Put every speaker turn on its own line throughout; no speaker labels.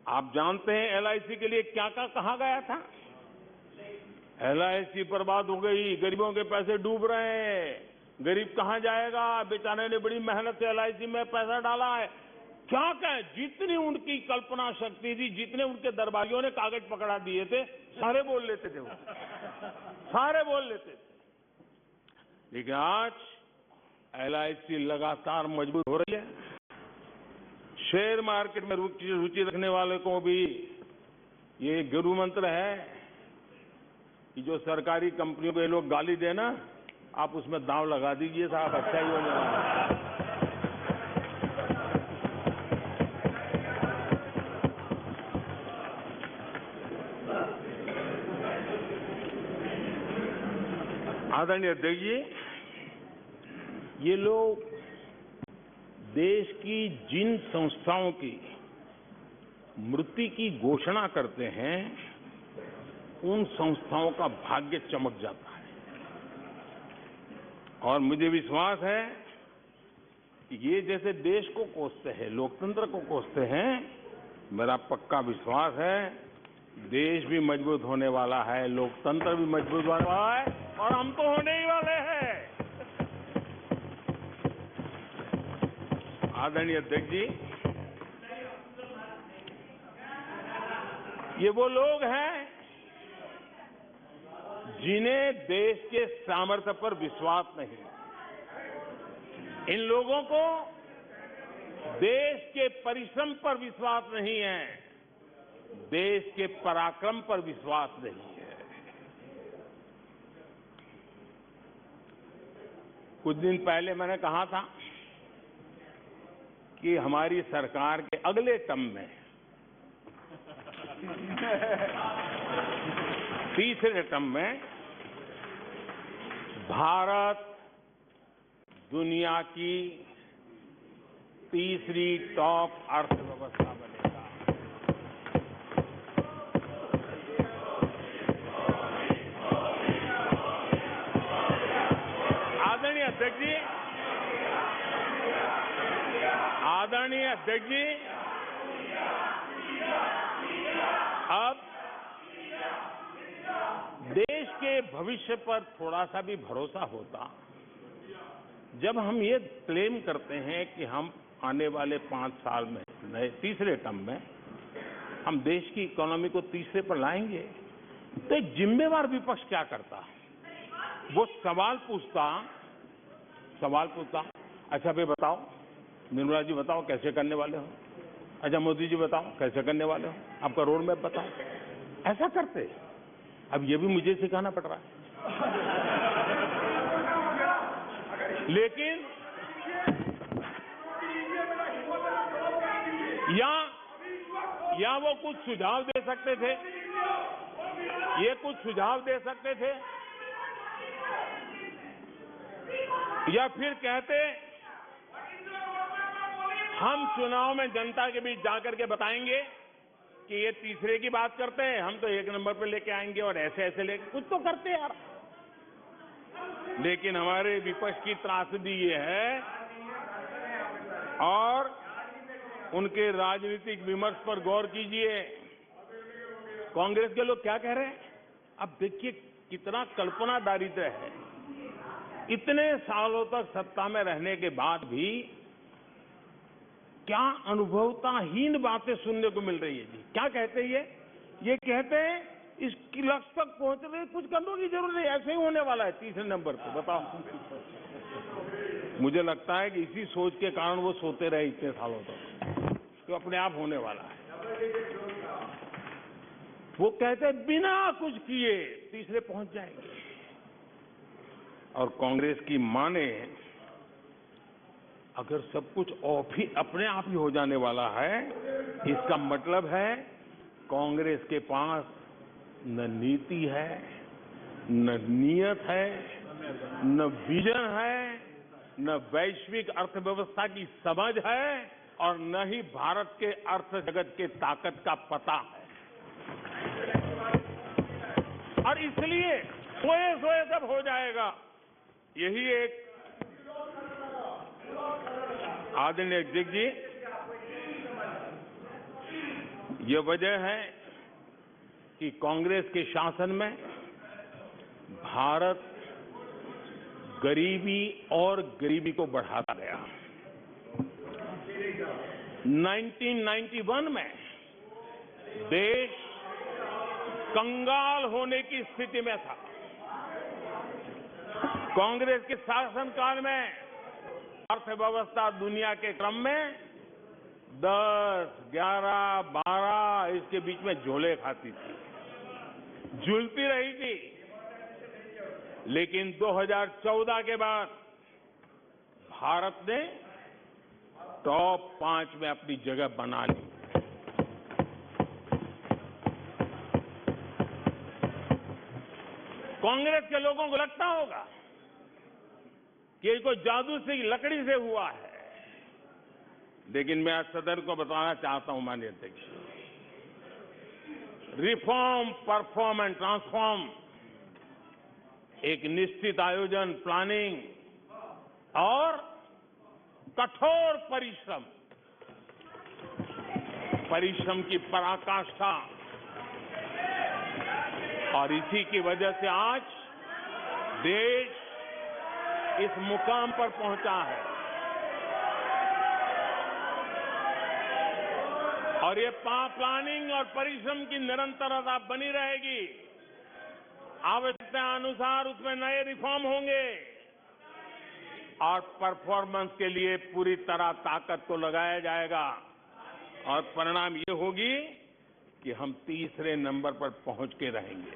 आप जानते हैं एलआईसी के लिए क्या क्या कहा गया था? एलआईसी बर्बाद हो गई, गरीबों के पैसे डूब रहे हैं, गरीब कहां जाएगा, बेचारे ने बड़ी मेहनत से एलआईसी में पैसा डाला है। क्या कहें, जितनी उनकी कल्पना शक्ति थी, जितने उनके दरबारियों ने कागज पकड़ा दिए थे, सारे बोल लेते थे वो, सारे बोल लेते थे। लेकिन आज एलआईसी लगातार मजबूत हो रही है। शेयर मार्केट में रुचि रखने वाले को भी ये गुरु मंत्र है कि जो सरकारी कंपनियों को ये लोग गाली देना, आप उसमें दांव लगा दीजिए साहब, अच्छा ही होने वाला है। आदरणीय अध्यक्ष जी, ये लोग देश की जिन संस्थाओं की मृत्यु की घोषणा करते हैं, उन संस्थाओं का भाग्य चमक जाता है। और मुझे विश्वास है कि ये जैसे देश को कोसते हैं, लोकतंत्र को कोसते हैं, मेरा पक्का विश्वास है देश भी मजबूत होने वाला है, लोकतंत्र भी मजबूत होने वाला है, और हम तो होने ही वाले हैं। आदरणीय अध्यक्ष जी, ये वो लोग हैं जिन्हें देश के सामर्थ्य पर विश्वास नहीं। इन लोगों को देश के परिश्रम पर विश्वास नहीं है, देश के पराक्रम पर विश्वास नहीं है। कुछ दिन पहले मैंने कहा था कि हमारी सरकार के अगले टर्म में, तीसरे टर्म में, भारत दुनिया की तीसरी टॉप अर्थव्यवस्था बनेगा। आदरणीय अध्यक्ष जी, आदरणीय अध्यक्ष जी, अब देश के भविष्य पर थोड़ा सा भी भरोसा होता जब हम ये क्लेम करते हैं कि हम आने वाले 5 साल में, नए तीसरे टर्म में, हम देश की इकोनॉमी को तीसरे पर लाएंगे। तो एक जिम्मेवार विपक्ष क्या करता? वो सवाल पूछता, अच्छा भाई बताओ, निर्मला जी बताओ कैसे करने वाले हो, अच्छा मोदी जी बताओ कैसे करने वाले हो, आपका रोड मैप बताओ। ऐसा करते। अब ये भी मुझे सिखाना पड़ रहा है। लेकिन या वो कुछ सुझाव दे सकते थे, ये कुछ सुझाव दे सकते थे, या फिर कहते हम चुनाव में जनता के बीच जाकर के बताएंगे कि ये तीसरे की बात करते हैं, हम तो 1 नंबर पे लेके आएंगे और ऐसे ऐसे लेके, कुछ तो करते यार। लेकिन हमारे विपक्ष की त्रासदी ये है, और उनके राजनीतिक विमर्श पर गौर कीजिए। कांग्रेस के लोग क्या कह रहे हैं? अब देखिए कितना कल्पना दारिद्र्य है। इतने सालों तक सत्ता में रहने के बाद भी क्या अनुभवताहीन बातें सुनने को मिल रही है जी। क्या कहते हैं ये कहते हैं इस लक्ष्य तक पहुंचने कुछ करने की जरूरत नहीं, ऐसे ही होने वाला है तीसरे नंबर पे। बताओ, मुझे लगता है कि इसी सोच के कारण वो सोते रहे इतने सालों तक, तो अपने आप होने वाला है। वो कहते हैं बिना कुछ किए तीसरे पहुंच जाएंगे, और कांग्रेस की माने अगर सब कुछ अपने आप ही हो जाने वाला है, इसका मतलब है कांग्रेस के पास न नीति है, न नियत है, न विजन है, न वैश्विक अर्थव्यवस्था की समझ है, और न ही भारत के अर्थ जगत के ताकत का पता है। और इसलिए सोए सब हो जाएगा, यही एक। आदरणीय अध्यक्ष जी, ये वजह है कि कांग्रेस के शासन में भारत गरीबी और गरीबी को बढ़ाता गया। 1991 में देश कंगाल होने की स्थिति में था। कांग्रेस के शासनकाल में अर्थव्यवस्था दुनिया के क्रम में 10, 11, 12 इसके बीच में झोले खाती थी, झूलती रही थी। लेकिन 2014 के बाद भारत ने टॉप 5 में अपनी जगह बना ली। कांग्रेस के लोगों को लगता होगा कि ये कोई जादू से लकड़ी से हुआ है, लेकिन मैं आज सदन को बताना चाहता हूं, माननीय अध्यक्ष, रिफॉर्म, परफॉर्म एंड ट्रांसफॉर्म एक निश्चित आयोजन, प्लानिंग और कठोर परिश्रम की पराकाष्ठा, और इसी की वजह से आज देश इस मुकाम पर पहुंचा है। और ये प्लानिंग और परिश्रम की निरंतरता बनी रहेगी। आवश्यकता अनुसार उसमें नए रिफॉर्म होंगे और परफॉर्मेंस के लिए पूरी तरह ताकत को लगाया जाएगा, और परिणाम ये होगी कि हम तीसरे नंबर पर पहुंच के रहेंगे।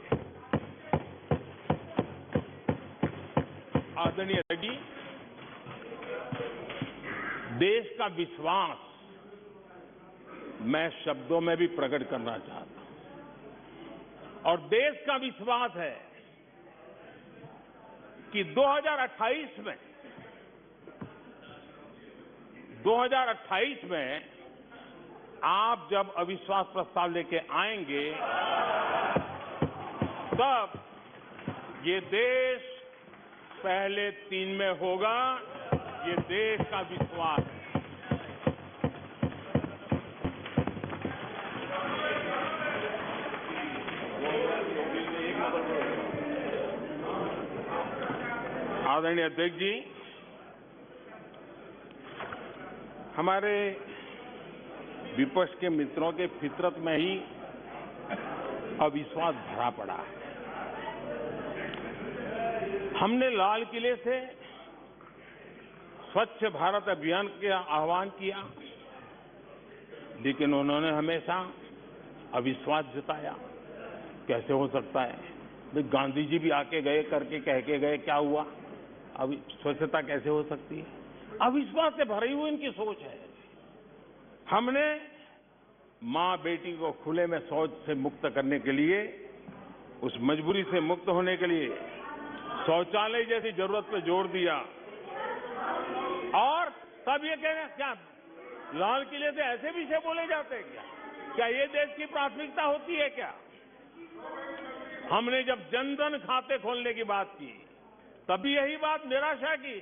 आदरणीय जी, देश का विश्वास मैं शब्दों में भी प्रकट करना चाहता हूं, और देश का विश्वास है कि 2028 में आप जब अविश्वास प्रस्ताव लेके आएंगे, तब ये देश पहले 3 में होगा। ये देश का विश्वास है। आदरणीय अध्यक्ष जी, हमारे विपक्ष के मित्रों के फितरत में ही अविश्वास भरा पड़ा है। हमने लाल किले से स्वच्छ भारत अभियान का आह्वान किया, लेकिन उन्होंने हमेशा अविश्वास जताया। कैसे हो सकता है? भाई गांधी जी भी आके गए, करके कह के गए, क्या हुआ? अब स्वच्छता कैसे हो सकती है? अविश्वास से भरी हुई इनकी सोच है। हमने मां बेटी को खुले में शौच से मुक्त करने के लिए, उस मजबूरी से मुक्त होने के लिए शौचालय जैसी जरूरत पे जोर दिया। और तब ये कह रहे हैं, क्या लाल किले से ऐसे विषय बोले जाते हैं क्या? क्या ये देश की प्राथमिकता होती है क्या? हमने जब जनधन खाते खोलने की बात की, तभी यही बात निराशा की।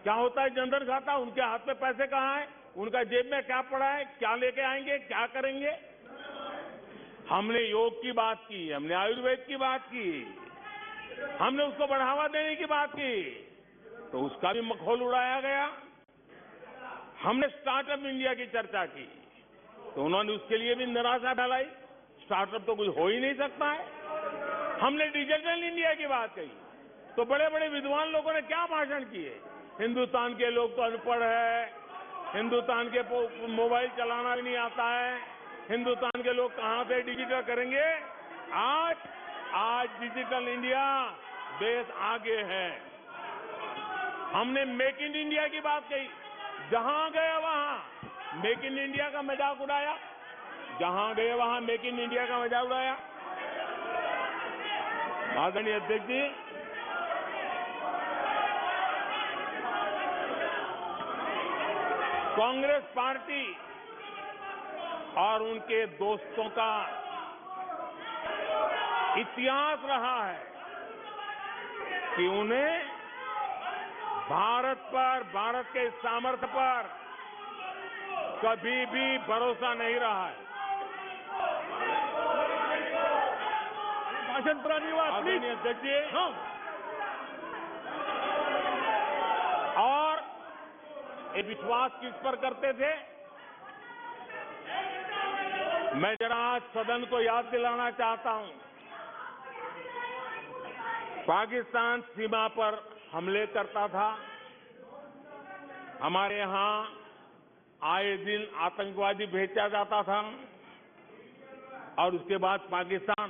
क्या होता है जनधन खाता? उनके हाथ में पैसे कहां है? उनका जेब में क्या पड़ा है? क्या लेके आएंगे? क्या करेंगे? हमने योग की बात की, हमने आयुर्वेद की बात की, हमने उसको बढ़ावा देने की बात की, तो उसका भी मखौल उड़ाया गया। हमने स्टार्टअप इंडिया की चर्चा की, तो उन्होंने उसके लिए भी निराशा फैलाई। स्टार्टअप तो कुछ हो ही नहीं सकता है। हमने डिजिटल इंडिया की बात कही, तो बड़े बड़े विद्वान लोगों ने क्या भाषण किए। हिंदुस्तान के लोग तो अनपढ़ है, हिंदुस्तान के मोबाइल चलाना भी नहीं आता है, हिंदुस्तान के लोग कहां से डिजिटल करेंगे। आज डिजिटल इंडिया, देश आगे है। हमने मेक इन इंडिया की बात कही, जहां गए वहां मेक इन इंडिया का मजाक उड़ाया, जहां गए वहां मेक इन इंडिया का मजाक उड़ाया। आदरणीय अध्यक्ष जी, कांग्रेस पार्टी और उनके दोस्तों का इतिहास रहा है कि उन्हें भारत पर, भारत के सामर्थ्य पर कभी भी भरोसा नहीं रहा है।
भाषण
आदरणीय अध्यक्ष जी, और ये विश्वास किस पर करते थे? मैं जरा आज सदन को याद दिलाना चाहता हूं। पाकिस्तान सीमा पर हमले करता था। हमारे यहां आए दिन आतंकवादी भेजा जाता था और उसके बाद पाकिस्तान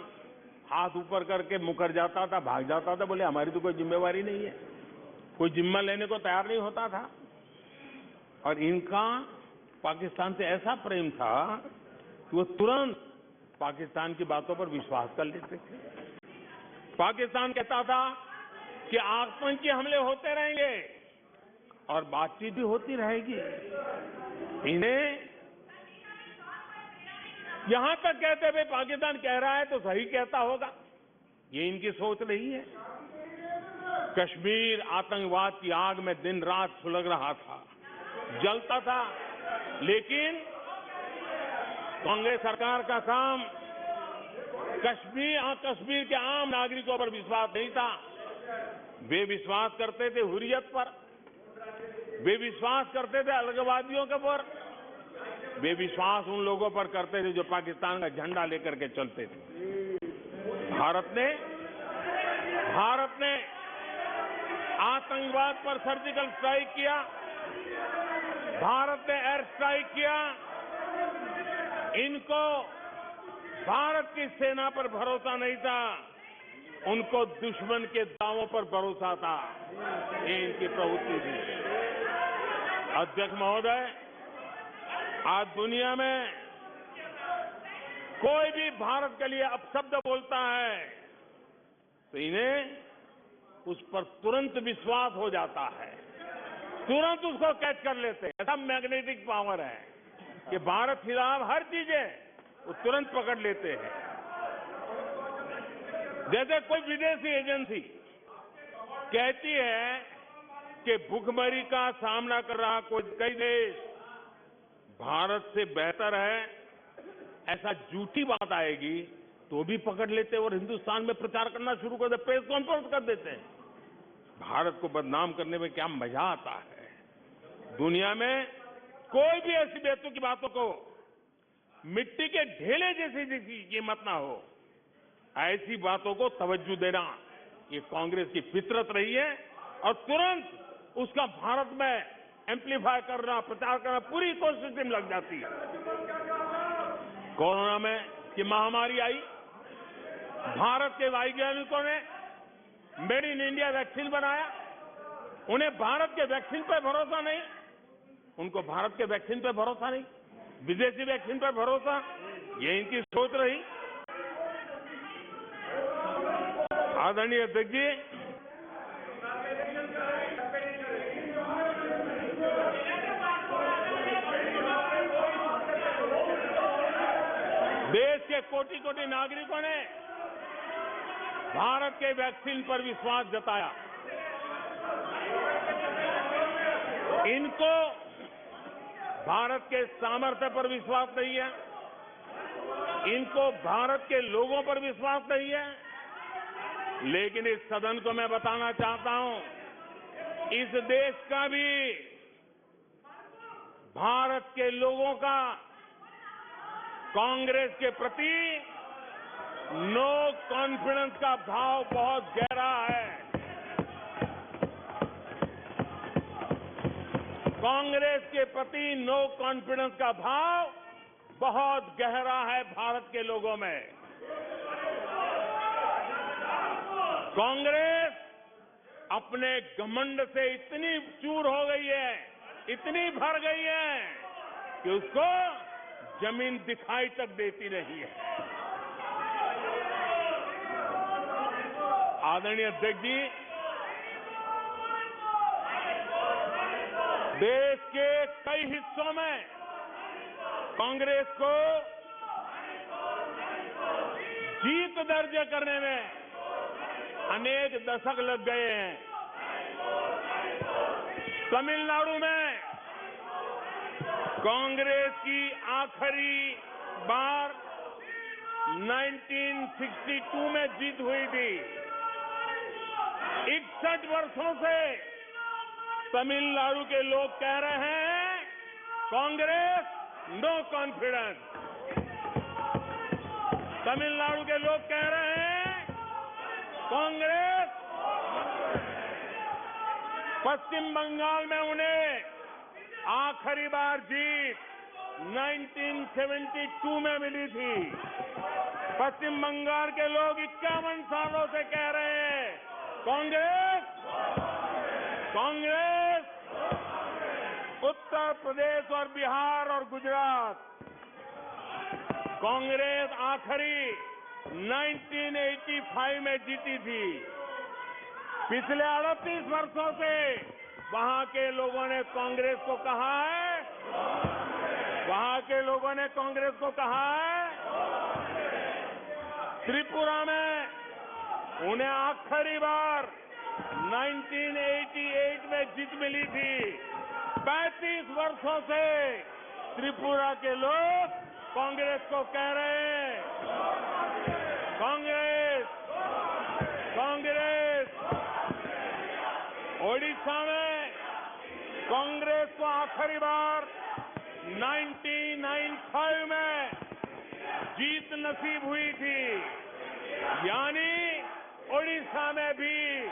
हाथ ऊपर करके मुकर जाता था, भाग जाता था, बोले हमारी तो कोई जिम्मेवारी नहीं है, कोई जिम्मा लेने को तैयार नहीं होता था। और इनका पाकिस्तान से ऐसा प्रेम था कि वो तुरंत पाकिस्तान की बातों पर विश्वास कर लेते थे। पाकिस्तान कहता था कि आतंकी हमले होते रहेंगे और बातचीत भी होती रहेगी। इन्हें यहां तक कहते हुए पाकिस्तान कह रहा है तो सही कहता होगा, ये इनकी सोच नहीं है। कश्मीर आतंकवाद की आग में दिन रात सुलग रहा था, जलता था, लेकिन कांग्रेस सरकार का काम कश्मीर के आम नागरिकों पर विश्वास नहीं था। वे विश्वास करते थे हुर्रियत पर, वे विश्वास करते थे अलगवादियों के ऊपर, वे विश्वास उन लोगों पर करते थे जो पाकिस्तान का झंडा लेकर के चलते थे। भारत ने आतंकवाद पर सर्जिकल स्ट्राइक किया, भारत ने एयर स्ट्राइक किया। इनको भारत की सेना पर भरोसा नहीं था, उनको दुश्मन के दावों पर भरोसा था। ये इनकी प्रवृत्ति थी। अध्यक्ष महोदय, आज दुनिया में कोई भी भारत के लिए अपशब्द बोलता है तो इन्हें उस पर तुरंत विश्वास हो जाता है, तुरंत उसको कैच कर लेते हैं। ऐसा मैग्नेटिक पावर है कि भारत खिलाफ हर चीजें वो तुरंत पकड़ लेते हैं। जैसे कोई विदेशी एजेंसी कहती है कि भुखमरी का सामना कर रहा कई देश भारत से बेहतर है, ऐसा झूठी बात आएगी तो भी पकड़ लेते हैं और हिंदुस्तान में प्रचार करना शुरू कर देते, प्रेस कॉन्फ्रेंस कर देते हैं। भारत को बदनाम करने में क्या मजा आता है। दुनिया में कोई भी ऐसी बेतुकी की बातों को मिट्टी के ढेले जैसी कीमत ना हो, ऐसी बातों को तवज्जो देना ये कांग्रेस की फितरत रही है और तुरंत उसका भारत में एम्पलीफाई करना, प्रचार करना पूरी कोशिश में लग जाती है। कोरोना में की महामारी आई, भारत के वैज्ञानिकों ने मेड इन इंडिया वैक्सीन बनाया। उन्हें भारत के वैक्सीन पर भरोसा नहीं, उनको भारत के वैक्सीन पर भरोसा नहीं, विदेशी वैक्सीन पर भरोसा, ये इनकी सोच रही। आदरणीय अध्यक्ष जी, देश के कोटि कोटि नागरिकों ने भारत के वैक्सीन पर विश्वास जताया। इनको भारत के सामर्थ्य पर विश्वास नहीं है, इनको भारत के लोगों पर विश्वास नहीं है। लेकिन इस सदन को मैं बताना चाहता हूं, इस देश का भी, भारत के लोगों का कांग्रेस के प्रति नो कॉन्फिडेंस का भाव बहुत गहरा है। कांग्रेस के प्रति नो कॉन्फिडेंस का भाव बहुत गहरा है भारत के लोगों में। कांग्रेस अपने घमंड से इतनी चूर हो गई है, इतनी भर गई है कि उसको जमीन दिखाई तक देती नहीं है। आदरणीय अध्यक्ष जी, देश के कई हिस्सों में कांग्रेस को जीत दर्ज करने में अनेक दशक लग गए हैं। तमिलनाडु में कांग्रेस की आखिरी बार 1962 में जीत हुई थी। 61 वर्षों से तमिलनाडु के लोग कह रहे हैं कांग्रेस नो कॉन्फिडेंस। तमिलनाडु के लोग कह रहे हैं कांग्रेस। पश्चिम बंगाल में उन्हें आखिरी बार जीत 1972 में मिली थी। पश्चिम बंगाल के लोग 51 सालों से कह रहे हैं कांग्रेस कांग्रेस। उत्तर प्रदेश और बिहार और गुजरात कांग्रेस आखिरी 1985 में जीती थी। पिछले 38 वर्षों से वहां के लोगों ने कांग्रेस को कहा है, वहां के लोगों ने कांग्रेस को कहा है। त्रिपुरा में उन्हें आखिरी बार 1988 में जीत मिली थी। 35 वर्षों से त्रिपुरा के लोग कांग्रेस को कह रहे हैं कांग्रेस कांग्रेस। ओडिशा में कांग्रेस को आखिरी बार 1995 में जीत नसीब हुई थी। यानी ओडिशा में भी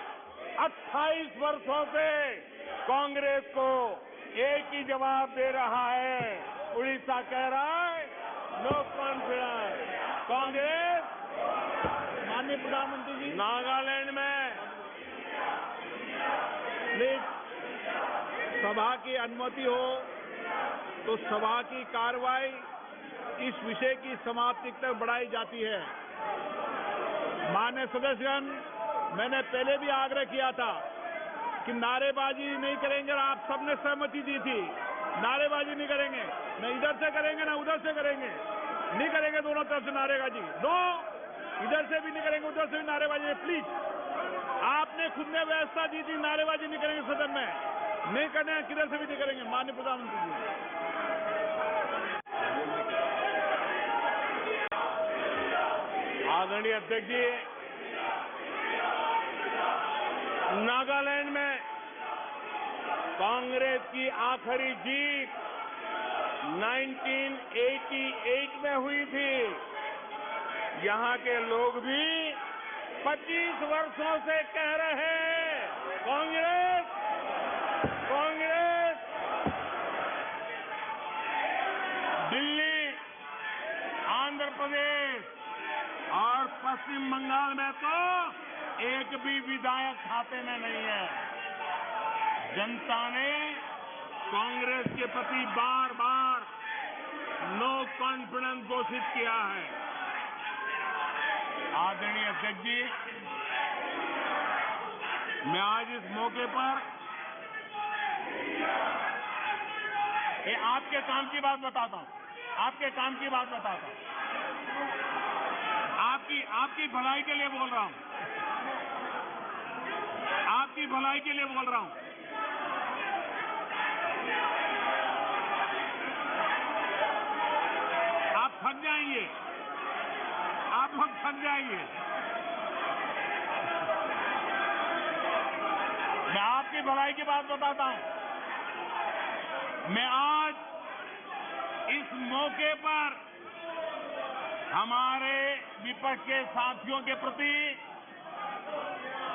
28 वर्षों से कांग्रेस को एक ही जवाब दे रहा है। उड़ीसा कह रहा है नो कॉन्फिडेंस कांग्रेस।
माननीय प्रधानमंत्री जी,
नागालैंड में
प्लीज सभा की अनुमति हो तो सभा की कार्रवाई इस विषय की समाप्ति तक बढ़ाई जाती है। माननीय सदस्यगण, मैंने पहले भी आग्रह किया था कि नारेबाजी नहीं करेंगे और आप सबने सहमति दी थी। नारेबाजी नहीं करेंगे, न इधर से करेंगे न उधर से करेंगे, नहीं करेंगे दोनों तरफ से नारेबाजी। नो, इधर से भी नहीं करेंगे उधर से भी नारेबाजी। प्लीज, आपने खुद ने व्यवस्था दी थी नारेबाजी नहीं करेंगे सदन में, नहीं करने किधर से भी नहीं करेंगे। माननीय प्रधानमंत्री जी,
आदरणीय अध्यक्ष जी, नागालैंड में कांग्रेस की आखिरी जीत 1988 में हुई थी। यहां के लोग भी 25 वर्षों से कह रहे हैं कांग्रेस कांग्रेस। दिल्ली, आंध्र प्रदेश और पश्चिम बंगाल में तो एक भी विधायक खाते में नहीं है। जनता ने कांग्रेस के प्रति बार बार नो कॉन्फिडेंस घोषित किया है। आदरणीय अध्यक्ष जी, मैं आज इस मौके पर आपके काम की बात बताता हूं, आपके काम की बात बताता हूं, आपकी भलाई के लिए बोल रहा हूं, आपकी भलाई के लिए बोल रहा हूं। आप थक जाएंगे, आप लोग थक जाएंगे। मैं आपकी भलाई की बात बताता हूं। मैं आज इस मौके पर हमारे विपक्ष के साथियों के प्रति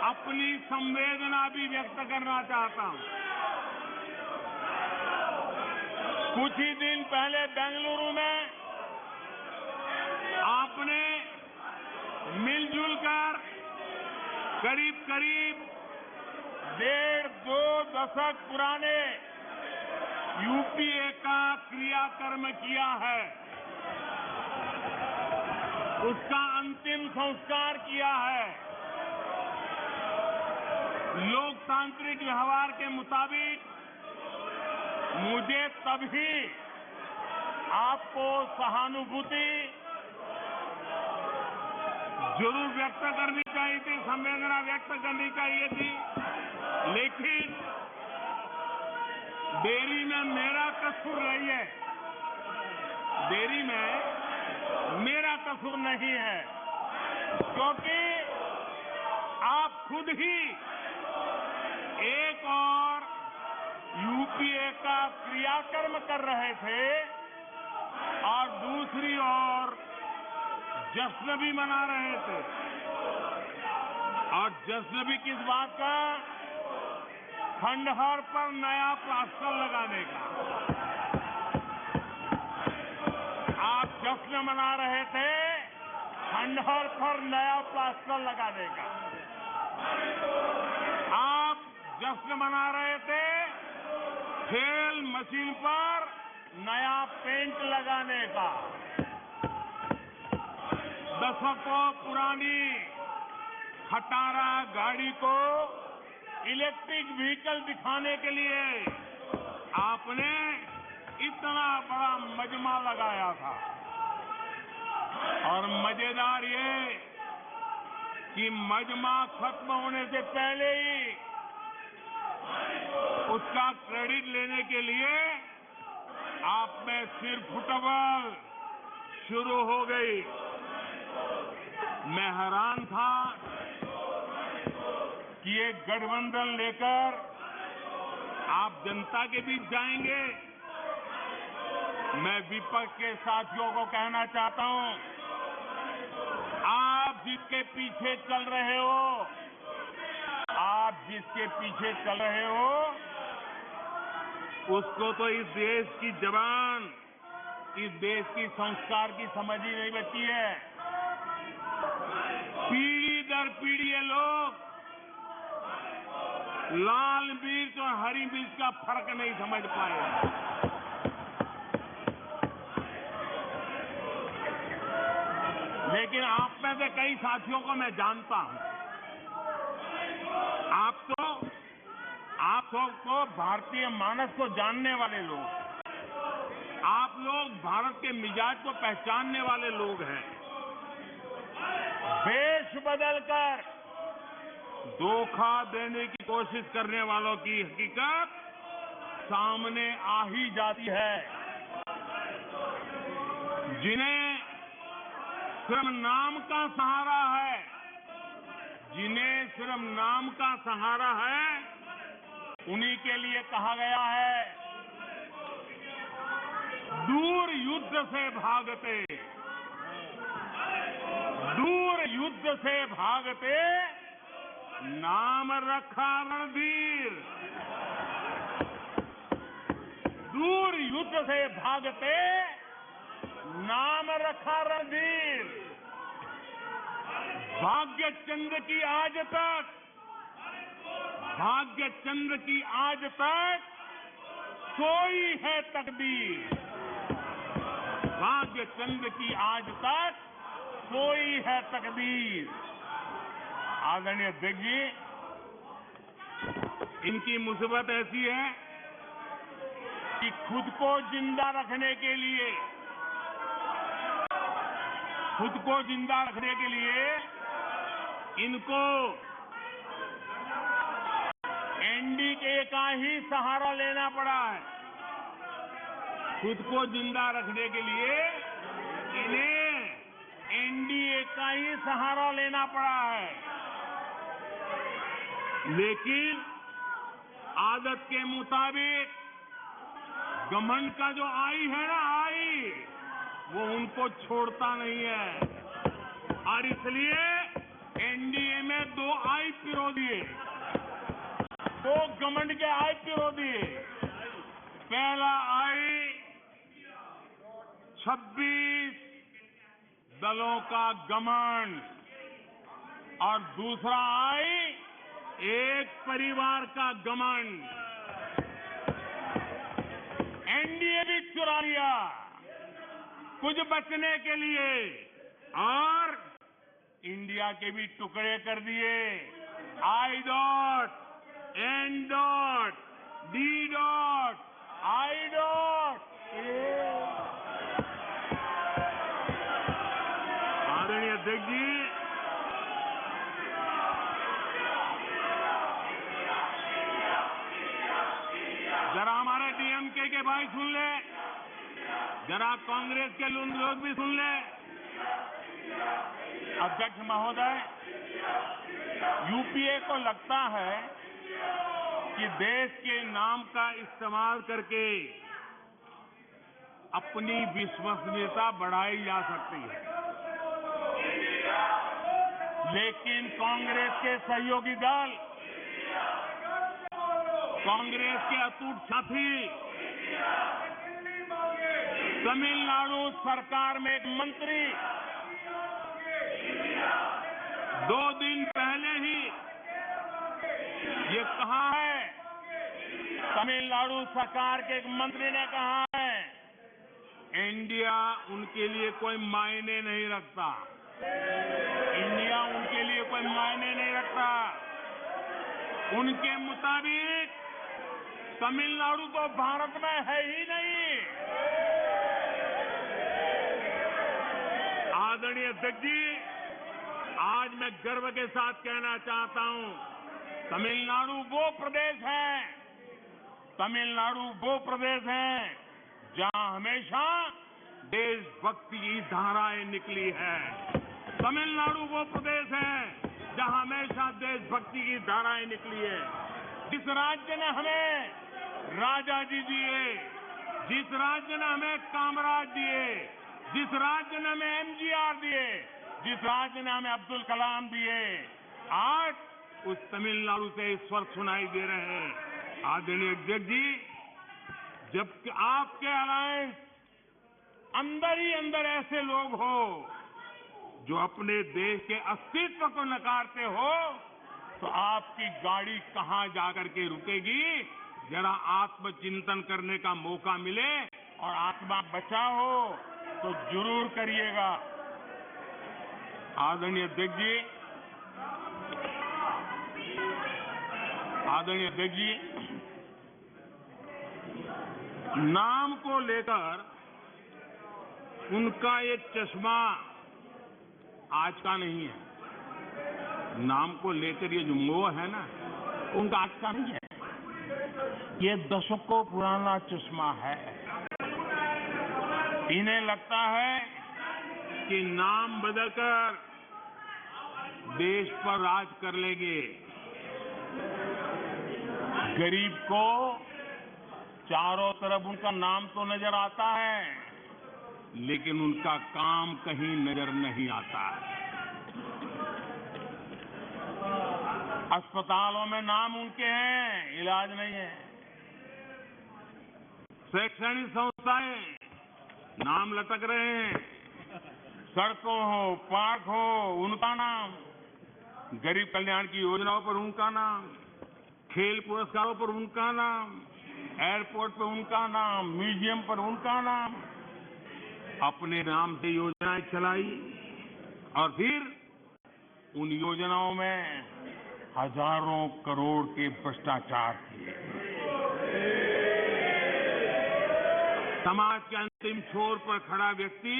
अपनी संवेदना भी व्यक्त करना चाहता हूं। कुछ ही दिन पहले बेंगलुरु में आपने मिलजुल कर करीब करीब 1.5-2 दशक पुराने यूपीए का क्रियाकर्म किया है, उसका अंतिम संस्कार किया है। लोकतांत्रिक व्यवहार के मुताबिक मुझे तभी आपको सहानुभूति जरूर व्यक्त करनी चाहिए थी, संवेदना व्यक्त करनी चाहिए थी, लेकिन देरी में मेरा कसूर नहीं है, देरी में मेरा कसूर कसूर नहीं है, क्योंकि आप खुद ही एक और यूपीए का क्रियाकर्म कर रहे थे और दूसरी ओर जश्न भी मना रहे थे। और जश्न भी किस बात का? खंडहर पर नया प्लास्टर लगाने का। आप जश्न मना रहे थे खंडहर पर नया प्लास्टर लगाने का। आप जश्न मना रहे थे खेल मशीन पर नया पेंट लगाने का। दशकों पुरानी खटारा गाड़ी को इलेक्ट्रिक व्हीकल दिखाने के लिए आपने इतना बड़ा मजमा लगाया था। और मजेदार ये कि मजमा खत्म होने से पहले ही उसका क्रेडिट लेने के लिए आप में सिर फुटबॉल शुरू हो गई। मैं हैरान था कि ये गठबंधन लेकर आप जनता के बीच जाएंगे। मैं विपक्ष के साथियों को कहना चाहता हूं, आप जिसके पीछे चल रहे हो, आप जिसके पीछे चल रहे हो, उसको तो इस देश की जबान, इस देश की संस्कार की समझ ही नहीं बची है। पीढ़ी दर पीढ़ी ये लोग लाल मिर्च और हरी मिर्च का फर्क नहीं समझ पाए। लेकिन आप में से कई साथियों को मैं जानता हूं। आप तो भारतीय मानस को जानने वाले लोग, आप लोग भारत के मिजाज को पहचानने वाले लोग हैं। वेश बदलकर धोखा देने की कोशिश करने वालों की हकीकत सामने आ ही जाती है। जिन्हें सिर्फ नाम का सहारा है, जिन्हें सिर्फ नाम का सहारा है, उन्हीं के लिए कहा गया है, दूर युद्ध से भागते, दूर युद्ध से भागते, नाम रखा रणधीर। दूर युद्ध से भागते, नाम रखा रणधीर। भाग्य चंद्र की आज तक, भाग्य चंद्र की आज तक सोई है तकदीर। भाग्य चंद्र की आज तक सोई है तकदीर। आदरणीय अध्यक्ष जी, इनकी मुसीबत ऐसी है कि खुद को जिंदा रखने के लिए, खुद को जिंदा रखने के लिए इनको एनडीए का ही सहारा लेना पड़ा है। खुद को जिंदा रखने के लिए इन्हें एनडीए का ही सहारा लेना पड़ा है। लेकिन आदत के मुताबिक घमंड का जो आई है ना, आई, वो उनको छोड़ता नहीं है। और इसलिए एनडीए में 2 आई पिरो दिए, 2 घमंड के आई पिरो दिए। पहला आई 26 दलों का घमंड और दूसरा आई एक परिवार का घमंड। एनडीए भी चुरा लिया कुछ बचने के लिए और इंडिया के भी टुकड़े कर दिए। I dot, N dot, D dot, I dot. आदरणीय अध्यक्ष जी, जरा हमारे डीएमके के भाई सुन ले, जरा कांग्रेस के लोग भी सुन ले। अध्यक्ष महोदय, यूपीए को लगता है कि देश के नाम का इस्तेमाल करके अपनी विश्वसनीयता बढ़ाई जा सकती है, लेकिन कांग्रेस के सहयोगी दल, कांग्रेस के अटूट साथी तमिलनाडु सरकार में एक मंत्री 2 दिन पहले ही ये कहा है, तमिलनाडु सरकार के एक मंत्री ने कहा है, इंडिया उनके लिए कोई मायने नहीं रखता, इंडिया उनके लिए कोई मायने नहीं रखता। उनके मुताबिक तमिलनाडु तो भारत में है ही नहीं। आदरणीय अध्यक्ष जी, आज मैं गर्व के साथ कहना चाहता हूं, तमिलनाडु वो प्रदेश है, तमिलनाडु वो प्रदेश है जहां हमेशा देशभक्ति की धाराएं निकली है। तमिलनाडु वो प्रदेश है जहां हमेशा देशभक्ति की धाराएं निकली है। जिस राज्य ने हमें राजा जी दिए, जिस राज्य ने हमें कामराज दिए, जिस राज्य ने हमें एमजीआर दिए, जिस राज्य ने हमें अब्दुल कलाम दिए, आज उस तमिलनाडु से स्वर सुनाई दे रहे हैं। आदरणीय अध्यक्ष जी, जब आपके अलायंस अंदर ही अंदर ऐसे लोग हो जो अपने देश के अस्तित्व को नकारते हो, तो आपकी गाड़ी कहां जाकर के रुकेगी? जरा आत्मचिंतन करने का मौका मिले और आत्मा बचाओ तो जरूर करिएगा। आदरणीय अध्यक्ष जी, आदरणीय अध्यक्ष जी, नाम को लेकर उनका ये चश्मा आज का नहीं है। नाम को लेकर ये जो मोह है ना, उनका आज का नहीं है, ये दशकों पुराना चश्मा है। इन्हें लगता है कि नाम बदलकर देश पर राज कर लेंगे। गरीब को चारों तरफ उनका नाम तो नजर आता है, लेकिन उनका काम कहीं नजर नहीं आता। अस्पतालों में नाम उनके हैं, इलाज नहीं है। शैक्षणिक संस्थाएं नाम लटक रहे हैं, सड़कों हो, पार्क हो, उनका नाम, गरीब कल्याण की योजनाओं पर उनका नाम, खेल पुरस्कारों पर उनका नाम, एयरपोर्ट पर उनका नाम, म्यूजियम पर उनका नाम। अपने नाम से योजनाएं चलाई और फिर उन योजनाओं में हजारों करोड़ के भ्रष्टाचार किए। समाज के अंतिम छोर पर खड़ा व्यक्ति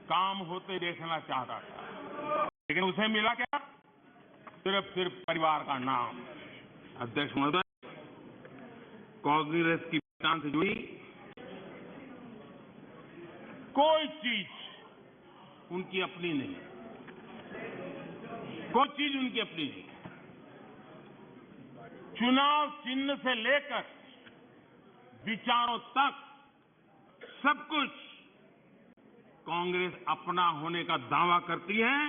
काम होते देखना चाहता था, लेकिन उसे मिला क्या? सिर्फ परिवार का नाम। अध्यक्ष महोदय, कांग्रेस की पहचान से जुड़ी कोई चीज उनकी अपनी नहीं, कोई चीज उनकी अपनी नहीं। चुनाव चिन्ह से लेकर विचारों तक सब कुछ कांग्रेस अपना होने का दावा करती है,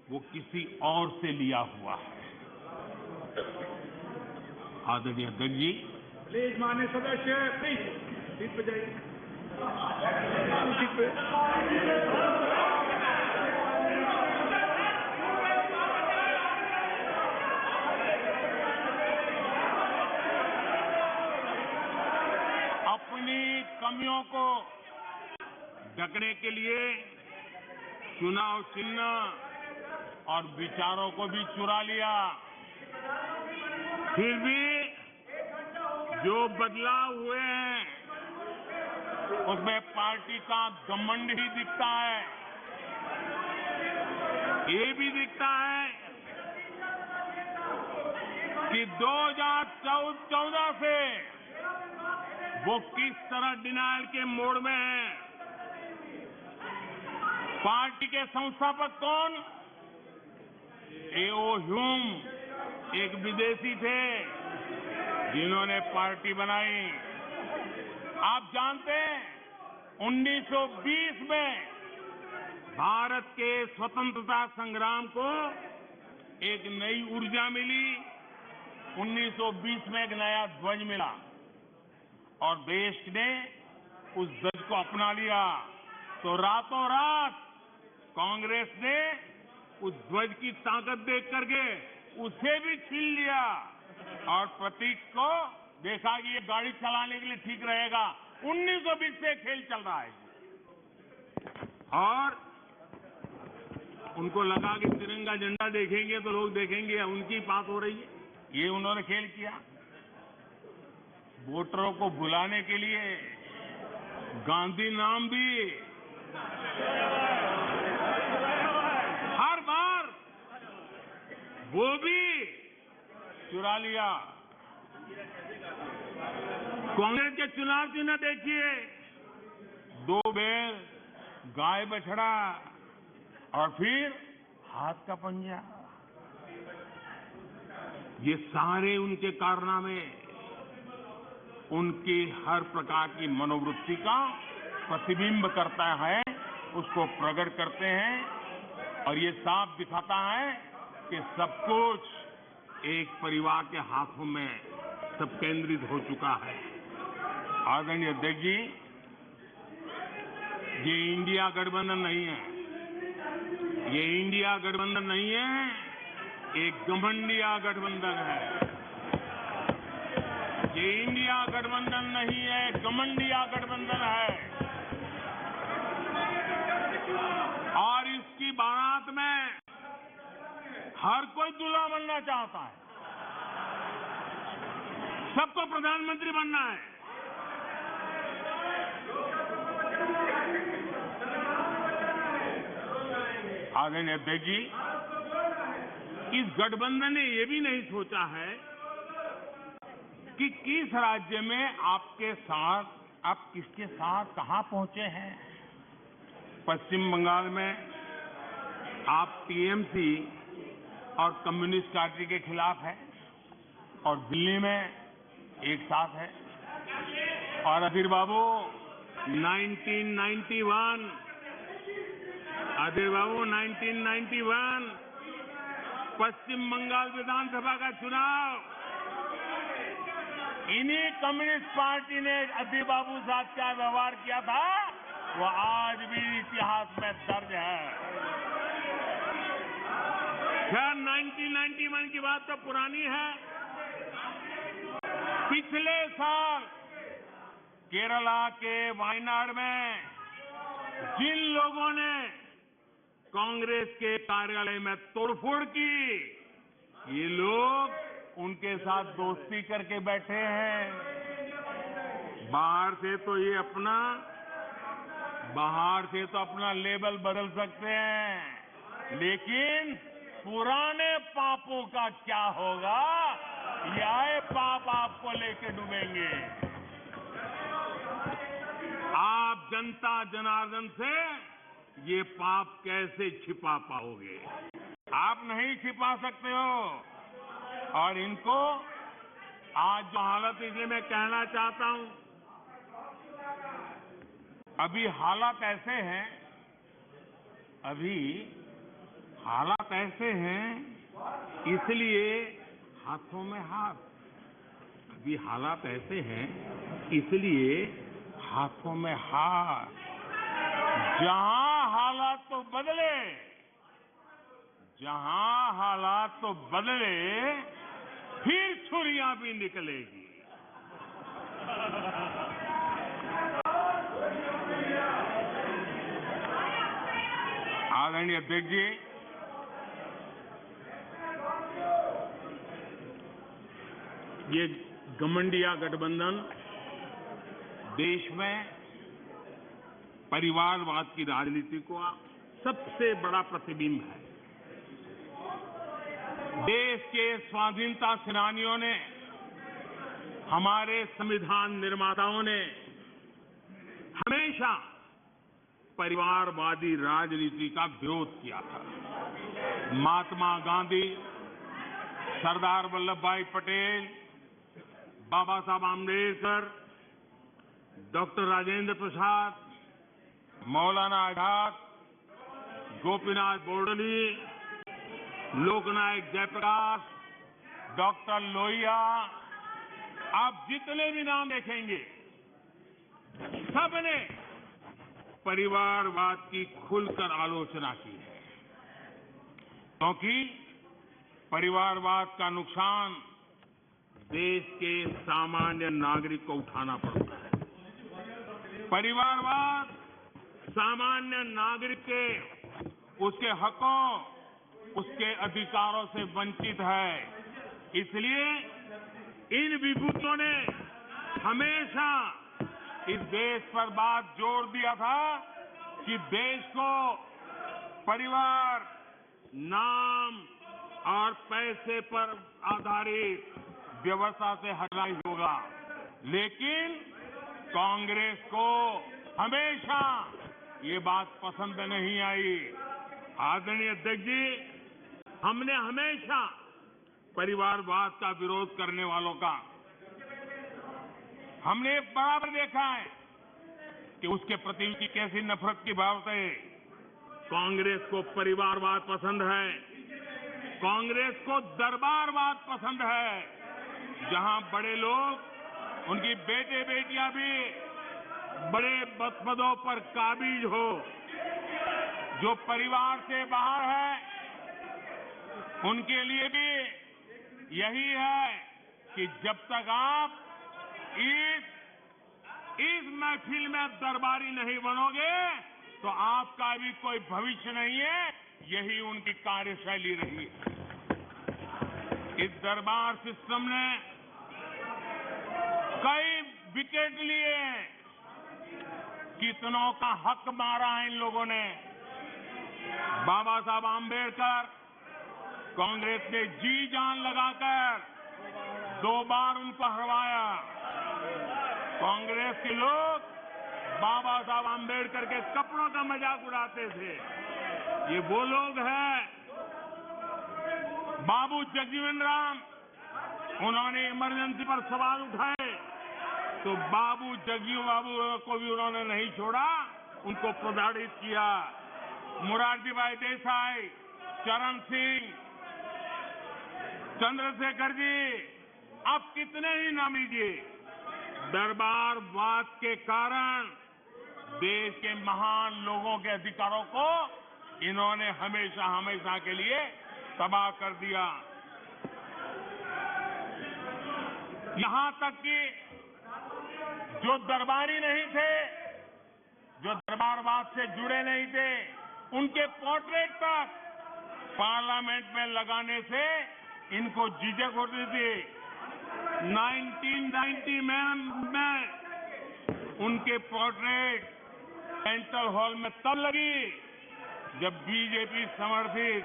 वो किसी और से लिया हुआ है। आदरणीय अध्यक्ष जी,
प्लीज माननीय सदस्य, प्लीज सीट पे जाइए। सीट पे।
अपनी कमियों को ढकने के लिए चुनाव चिन्ह और विचारों को भी चुरा लिया। फिर भी जो बदलाव हुए हैं उसमें पार्टी का घमंड ही दिखता है। ये भी दिखता है कि 2014 से वो किस तरह डिनायल के मोड में है। पार्टी के संस्थापक कौन? एओ ह्यूम एक विदेशी थे जिन्होंने पार्टी बनाई। आप जानते हैं 1920 में भारत के स्वतंत्रता संग्राम को एक नई ऊर्जा मिली। 1920 में एक नया ध्वज मिला और देश ने उस ध्वज को अपना लिया। तो रातों रात कांग्रेस ने उस ध्वज की ताकत देख करके उसे भी छीन लिया और प्रतीक को देखा कि ये गाड़ी चलाने के लिए ठीक रहेगा। 1920 से खेल चल रहा है और उनको लगा कि तिरंगा झंडा देखेंगे तो लोग देखेंगे उनकी बात हो रही है। ये उन्होंने खेल किया। वोटरों को भुलाने के लिए गांधी नाम भी हर बार वो भी चुरा लिया। कांग्रेस के चुनाव चिन्ह देखिए, 2 बैल, गाय बछड़ा और फिर हाथ का पंजा। ये सारे उनके कारनामे उनकी हर प्रकार की मनोवृत्ति का प्रतिबिंब करता है, उसको प्रकट करते हैं और ये साफ दिखाता है कि सब कुछ एक परिवार के हाथों में सब केंद्रित हो चुका है। आदरणीय अध्यक्ष जी, ये इंडिया गठबंधन नहीं है, ये इंडिया गठबंधन नहीं है, एक घमंडिया गठबंधन है। ये इंडिया गठबंधन नहीं है, घमंडिया गठबंधन है। और इसकी बारात में हर कोई दूल्हा बनना चाहता है, सबको प्रधानमंत्री बनना है। आदरणीय अध्यक्ष जी, इस गठबंधन ने यह भी नहीं सोचा है कि किस राज्य में आपके साथ, आप किसके साथ कहां पहुंचे हैं। पश्चिम बंगाल में आप टीएमसी और कम्युनिस्ट पार्टी के खिलाफ है और दिल्ली में एक साथ है। और अधीर बाबू 1991 पश्चिम बंगाल विधानसभा का चुनाव इन्हीं कम्युनिस्ट पार्टी ने अधीर बाबू साथ क्या व्यवहार किया था वो आज भी इतिहास में दर्ज है। खैर 1991 की बात तो पुरानी है। पिछले साल केरला के वायनाड में जिन लोगों ने कांग्रेस के कार्यालय में तोड़फोड़ की, ये लोग उनके साथ दोस्ती करके बैठे हैं। बाहर से तो अपना लेबल बदल सकते हैं, लेकिन पुराने पापों का क्या होगा, यह पाप आपको लेके डूबेंगे। आप जनता जनार्दन से ये पाप कैसे छिपा पाओगे? आप नहीं छिपा सकते हो। और इनको आज जो हालत, इसलिए मैं कहना चाहता हूं, अभी हालात ऐसे हैं, इसलिए हाथों में हाथ। अभी हालात ऐसे हैं, इसलिए हाथों में हाथ। जहां हालात तो बदले, फिर छुरियां भी निकलेगी। आदरणीय अध्यक्ष जी, ये घमंडिया गठबंधन देश में परिवारवाद की राजनीति का सबसे बड़ा प्रतिबिंब है। देश के स्वाधीनता सेनानियों ने, हमारे संविधान निर्माताओं ने हमेशा परिवारवादी राजनीति का विरोध किया था। महात्मा गांधी, सरदार वल्लभ भाई पटेल, बाबा साहब आम्बेडकर, डॉक्टर राजेंद्र प्रसाद, मौलाना आजाद, गोपीनाथ बोरदोली, लोकनायक जयप्रकाश, डॉक्टर लोहिया, आप जितने भी नाम देखेंगे, सबने परिवारवाद की खुलकर आलोचना की है, क्योंकि परिवारवाद का नुकसान देश के सामान्य नागरिक को उठाना पड़ता है। परिवारवाद सामान्य नागरिक के उसके हकों, उसके अधिकारों से वंचित है। इसलिए इन विभूतों ने हमेशा इस देश पर बात जोर दिया था कि देश को परिवार, नाम और पैसे पर आधारित व्यवस्था से हटना ही होगा। लेकिन कांग्रेस को हमेशा ये बात पसंद नहीं आई। आदरणीय अध्यक्ष जी, हमने हमेशा परिवारवाद का विरोध करने वालों का हमने बराबर देखा है कि उसके प्रति उनकी कैसी नफरत की बात है। कांग्रेस को परिवारवाद पसंद है, कांग्रेस को दरबारवाद पसंद है, जहां बड़े लोग, उनकी बेटे बेटियां भी बड़े पदों पर काबिज हो। जो परिवार से बाहर है, उनके लिए भी यही है कि जब तक आप इस महफिल में दरबारी नहीं बनोगे तो आपका भी कोई भविष्य नहीं है। यही उनकी कार्यशैली रही है। इस दरबार सिस्टम ने कई विकेट लिए, कितनों का हक मारा है इन लोगों ने। बाबा साहब आम्बेडकर, कांग्रेस ने जी जान लगाकर 2 बार उनको हरवाया। कांग्रेस के लोग बाबा साहब आम्बेडकर के कपड़ों का मजाक उड़ाते थे। ये वो लोग हैं। बाबू जगजीवन राम, उन्होंने इमरजेंसी पर सवाल उठाए तो बाबू जगजीवन बाबू को भी उन्होंने नहीं छोड़ा, उनको प्रताड़ित किया। मोरारजी भाई देसाई, चरण सिंह, चंद्रशेखर जी, आप कितने ही नाम लीजिए, दरबारवाद के कारण देश के महान लोगों के अधिकारों को इन्होंने हमेशा हमेशा के लिए तबाह कर दिया। यहां तक कि जो दरबारी नहीं थे, जो दरबारवाद से जुड़े नहीं थे, उनके पोर्ट्रेट तक पार्लियामेंट में लगाने से इनको झिझक होती थी। 1990 में उनके पोर्ट्रेट सेंट्रल हॉल में तब लगी जब बीजेपी समर्थित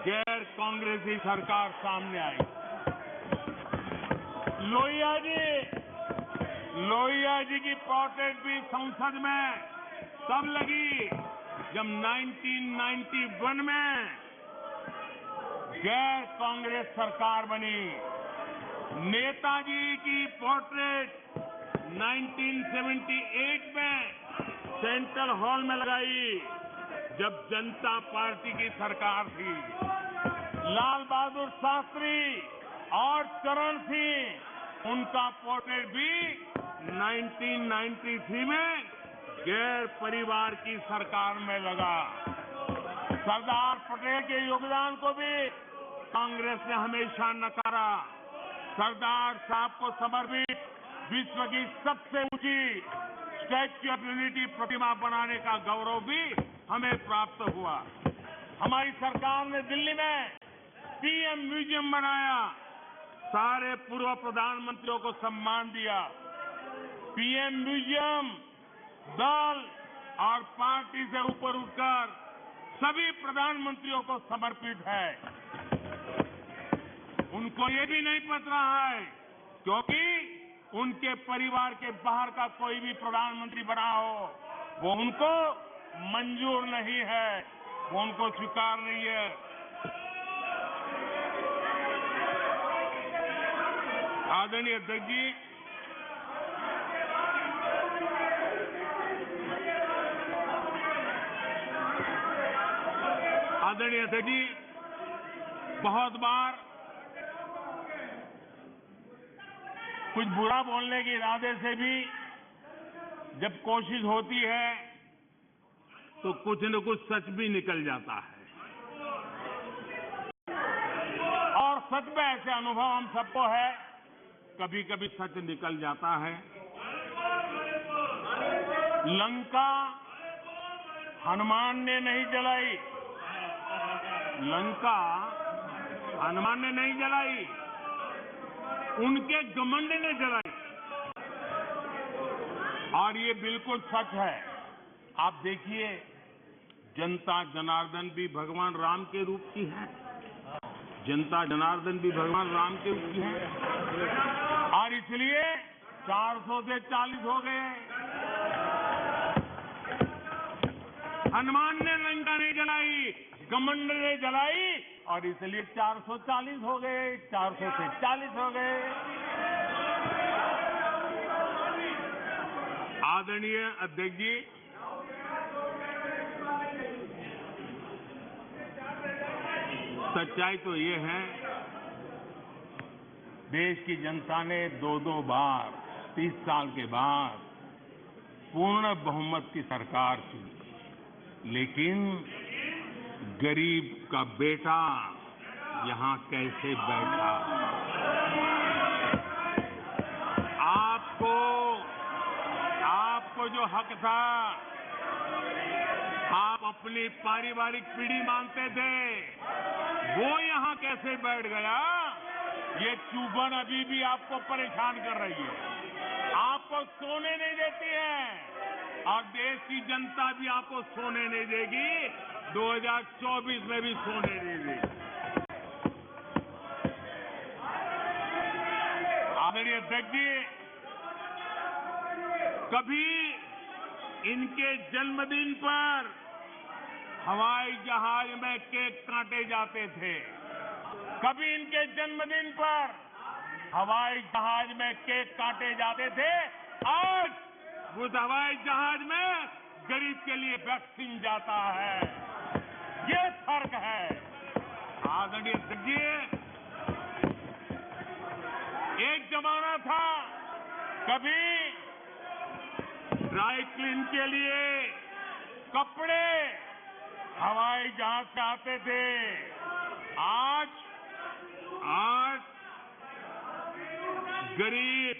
गैर कांग्रेसी सरकार सामने आई। लोहिया जी की पोर्ट्रेट भी संसद में तब लगी जब 1991 में गैर कांग्रेस सरकार बनी। नेताजी की पोर्ट्रेट 1978 में सेंट्रल हॉल में लगाई जब जनता पार्टी की सरकार थी। लाल बहादुर शास्त्री और चरण सिंह, उनका पोर्ट्रेट भी 1993 में गैर परिवार की सरकार में लगा। सरदार पटेल के योगदान को भी कांग्रेस ने हमेशा नकारा। सरदार साहब को समर्पित विश्व की सबसे ऊंची स्टैच्यू ऑफ यूनिटी प्रतिमा बनाने का गौरव भी हमें प्राप्त हुआ। हमारी सरकार ने दिल्ली में पीएम म्यूजियम बनाया, सारे पूर्व प्रधानमंत्रियों को सम्मान दिया। पीएम म्यूजियम दल और पार्टी से ऊपर उठकर सभी प्रधानमंत्रियों को समर्पित है। उनको ये भी नहीं पता है, क्योंकि उनके परिवार के बाहर का कोई भी प्रधानमंत्री बना हो, वो उनको मंजूर नहीं है, वो उनको स्वीकार नहीं है। आदरणीय अध्यक्ष जी, आदरणीय अध्यक्ष जी, बहुत बार कुछ बुरा बोलने के इरादे से भी जब कोशिश होती है तो कुछ न कुछ सच भी निकल जाता है, और सच में ऐसे अनुभव हम सबको है, कभी कभी सच निकल जाता है। लंका हनुमान ने नहीं जलाई, लंका हनुमान ने नहीं जलाई, उनके घमंड ने जलाई, और ये बिल्कुल सच है। आप देखिए, जनता जनार्दन भी भगवान राम के रूप की है, जनता जनार्दन भी भगवान राम के रूप की है, और इसलिए 400 से 40 हो गए। हनुमान ने लंका नहीं जलाई, घमंड ने जलाई, और इसलिए 440 हो गए, 400 से 40 हो गए। आदरणीय अध्यक्ष जी, सच्चाई तो ये है, देश की जनता ने 2-2 बार 30 साल के बाद पूर्ण बहुमत की सरकार चुनी, लेकिन गरीब का बेटा यहां कैसे बैठा? आपको जो हक था, आप अपनी पारिवारिक पीढ़ी मानते थे, वो यहां कैसे बैठ गया? ये चुभन अभी भी आपको परेशान कर रही है, आपको सोने नहीं देती है, और देश की जनता भी आपको सोने नहीं देगी, 2024 में भी सोने नहीं देगी। आदरणीय अध्यक्ष जी, कभी इनके जन्मदिन पर हवाई जहाज में केक काटे जाते थे, कभी इनके जन्मदिन पर हवाई जहाज में केक काटे जाते थे, आज उस हवाई जहाज में गरीब के लिए वैक्सीन जाता है। ये फर्क है। आदरणीय अध्यक्ष जी, एक जमाना था, कभी ड्राई क्लीन के लिए कपड़े हवाई जहाज से आते थे, आज गरीब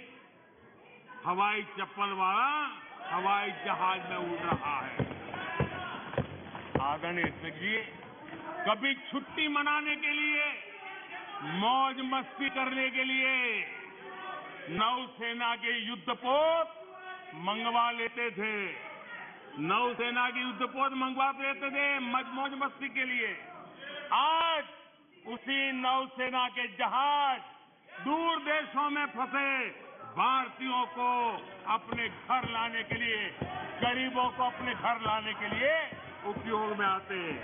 हवाई चप्पल वाला हवाई जहाज में उड़ रहा है। आदरणीय अध्यक्ष जी, कभी छुट्टी मनाने के लिए, मौज मस्ती करने के लिए नौसेना के युद्धपोत मंगवा लेते थे, नौसेना की युद्धपोत मंगवा लेते थे मौज मस्ती के लिए। आज उसी नौसेना के जहाज दूर देशों में फंसे भारतीयों को अपने घर लाने के लिए, गरीबों को अपने घर लाने के लिए उपयोग में आते हैं।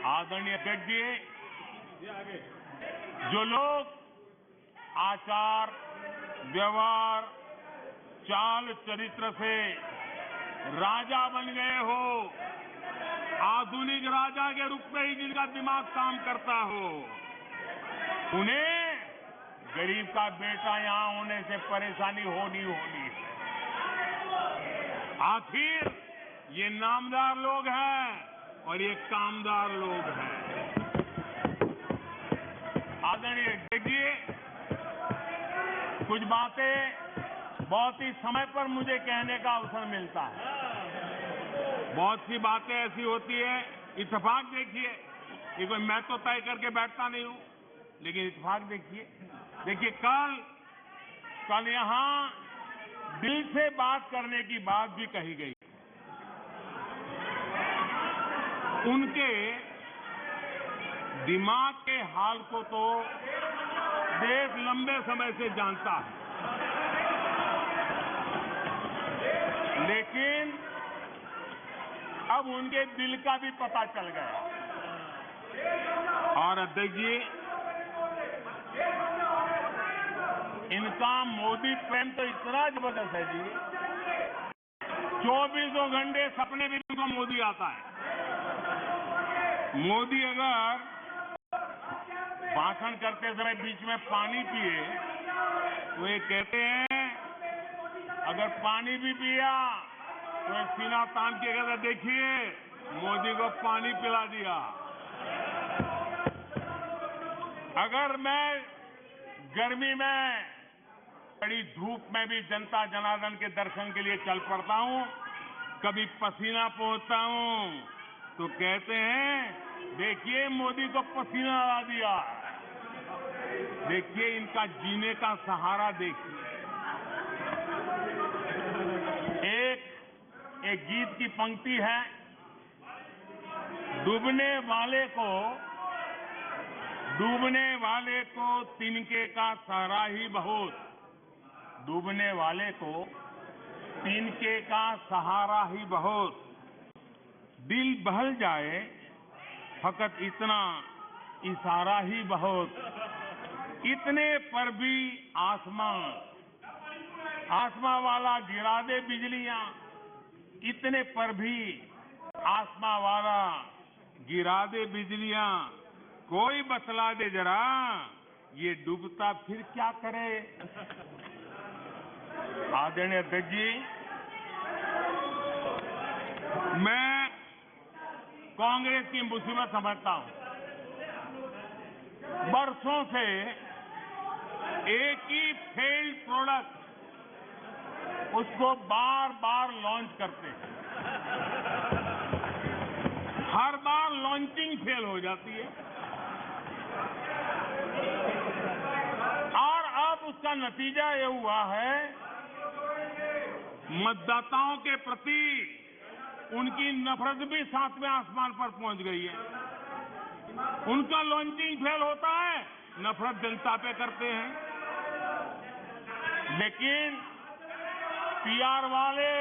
आदरणीय अध्यक्ष जी, जो लोग आचार, व्यवहार, चाल चरित्र से राजा बन गए हो, आधुनिक राजा के रूप में ही जिनका दिमाग काम करता हो, उन्हें गरीब का बेटा यहां होने से परेशानी होनी है। आखिर ये नामदार लोग हैं और ये कामदार लोग हैं। आदरणीय अध्यक्ष जी, कुछ बातें बहुत ही समय पर मुझे कहने का अवसर मिलता है। बहुत सी बातें ऐसी होती है, इत्तेफाक देखिए, ये कोई मैं तो तय करके बैठता नहीं हूं, लेकिन इत्तेफाक देखिए कल यहां दिल से बात करने की बात भी कही गई। उनके दिमाग के हाल को तो देश लंबे समय से जानता है, लेकिन अब उनके दिल का भी पता चल गया। और अध्यक्ष जी, इनका मोदी प्रेम तो इतना जबरदस्त है जी, 24 घंटे सपने में इनको मोदी आता है। मोदी अगर भाषण करते समय बीच में पानी पिए तो ये कहते हैं, अगर पानी भी पिया तो ये सीना तान के कहते, देखिए मोदी को पानी पिला दिया। अगर मैं गर्मी में बड़ी धूप में भी जनता जनार्दन के दर्शन के लिए चल पड़ता हूं, कभी पसीना पोंछता हूं, तो कहते हैं देखिए मोदी को पसीना ला दिया। देखिए इनका जीने का सहारा देखिए। एक गीत की पंक्ति है, डूबने वाले को तिनके का सहारा ही बहुत, डूबने वाले को तिनके का सहारा ही बहुत, दिल बहल जाए फकत इतना इशारा ही बहुत, इतने पर भी आसमां वाला गिरा दे बिजलियां, इतने पर भी आसमां वाला गिरा दे बिजलियां, कोई बतला दे जरा ये डूबता फिर क्या करे। आदरणीय अध्यक्ष जी, मैं कांग्रेस की मुसीबत समझता हूं। बरसों से एक ही फेल्ड प्रोडक्ट, उसको बार बार लॉन्च करते हैं, हर बार लॉन्चिंग फेल हो जाती है और अब उसका नतीजा ये हुआ है, मतदाताओं के प्रति उनकी नफरत भी सातवें आसमान पर पहुंच गई है। उनका लॉन्चिंग फेल होता है, नफरत जनता पे करते हैं। लेकिन पीआर वाले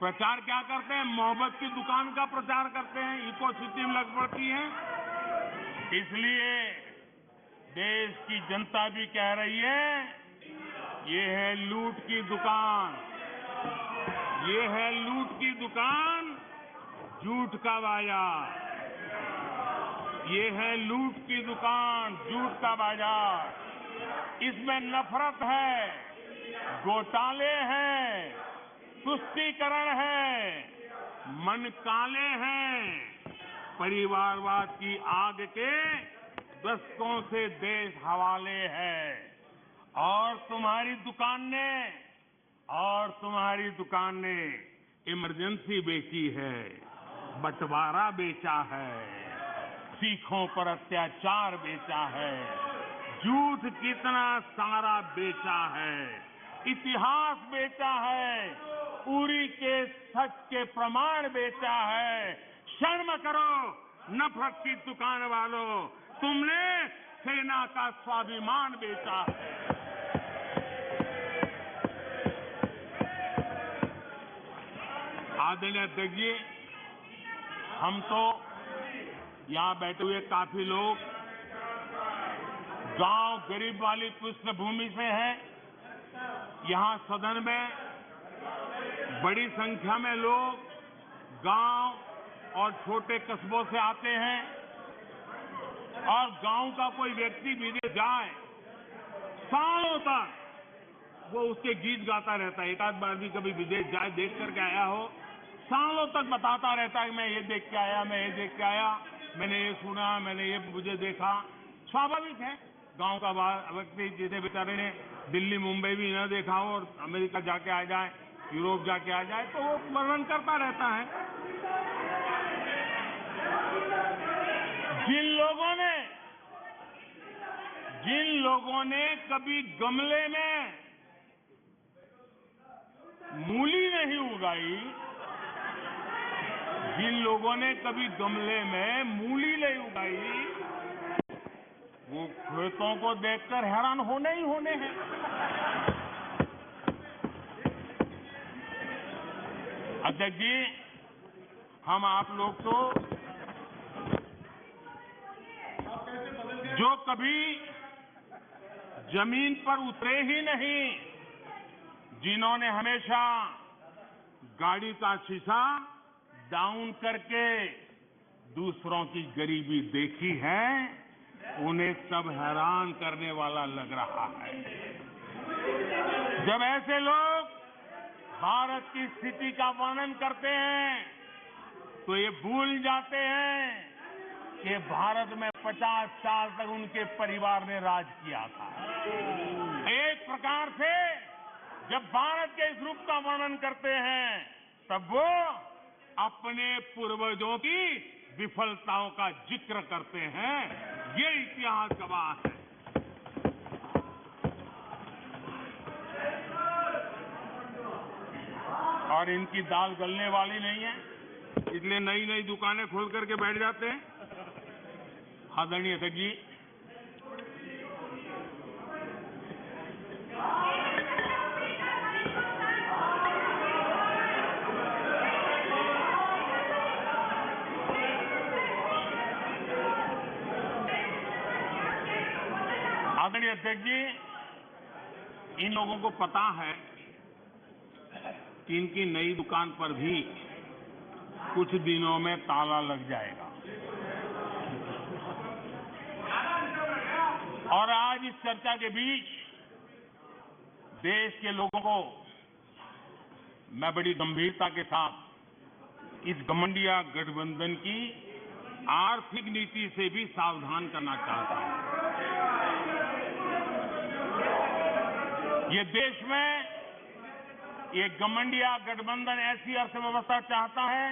प्रचार क्या करते हैं, मोहब्बत की दुकान का प्रचार करते हैं, इकोसिस्टम लग पड़ती है। इसलिए देश की जनता भी कह रही है, ये है लूट की दुकान, ये है लूट की दुकान, झूठ का बाजार, ये है लूट की दुकान, झूठ का बाजार। इसमें नफरत है, घोटाले हैं, तुष्टीकरण है, मन काले हैं, परिवारवाद की आग के दस्तकों से देश हवाले है। और तुम्हारी दुकान ने इमरजेंसी बेची है, बंटवारा बेचा है, सिखों पर अत्याचार बेचा है, झूठ कितना सारा बेचा है, इतिहास बेचा है, उरी के सच के प्रमाण बेचा है। शर्म करो नफरत की दुकान वालों, तुमने सेना का स्वाभिमान बेचा है। आदरणीय अध्यक्ष जी, हम तो यहां बैठे हुए काफी लोग गांव गरीब वाली पृष्ठभूमि से हैं। यहां सदन में बड़ी संख्या में लोग गांव और छोटे कस्बों से आते हैं और गांव का कोई व्यक्ति विदेश जाए, सालों तक वो उसके गीत गाता रहता है। एक आध बार भी कभी विदेश जाए, देख करके आया हो, सालों तक बताता रहता है कि मैं ये देख के आया, मैं ये देख के आया, मैंने ये सुना, मैंने ये मुझे देखा। स्वाभाविक है, गांव का व्यक्ति जिसे बेचारे ने दिल्ली मुंबई भी न देखा हो और अमेरिका जाके आ जाए, यूरोप जाके आ जाए, तो वो वर्णन करता रहता है। जिन लोगों ने कभी गमले में मूली नहीं उगाई, जिन लोगों ने कभी गमले में मूली नहीं उगाई, वो खेतों को देखकर हैरान होने ही होने हैं। अध्यक्ष जी, हम आप लोग तो जो कभी जमीन पर उतरे ही नहीं, जिन्होंने हमेशा गाड़ी का शीशा डाउन करके दूसरों की गरीबी देखी है, उन्हें सब हैरान करने वाला लग रहा है। जब ऐसे लोग भारत की स्थिति का वर्णन करते हैं तो ये भूल जाते हैं कि भारत में 50 साल तक उनके परिवार ने राज किया था। एक प्रकार से जब भारत के इस रूप का वर्णन करते हैं तब वो अपने पूर्वजों की विफलताओं का जिक्र करते हैं। ये इतिहास गवाह है। और इनकी दाल गलने वाली नहीं है, इसलिए नई नई दुकानें खोल करके बैठ जाते हैं। आदरणीय अध्यक्ष जी, आदरणीय अध्यक्ष जी, इन लोगों को पता है कि इनकी नई दुकान पर भी कुछ दिनों में ताला लग जाएगा। और आज इस चर्चा के बीच देश के लोगों को मैं बड़ी गंभीरता के साथ इस घमंडिया गठबंधन की आर्थिक नीति से भी सावधान करना चाहता हूं। ये देश में ये घमंडिया गठबंधन ऐसी अर्थव्यवस्था चाहता है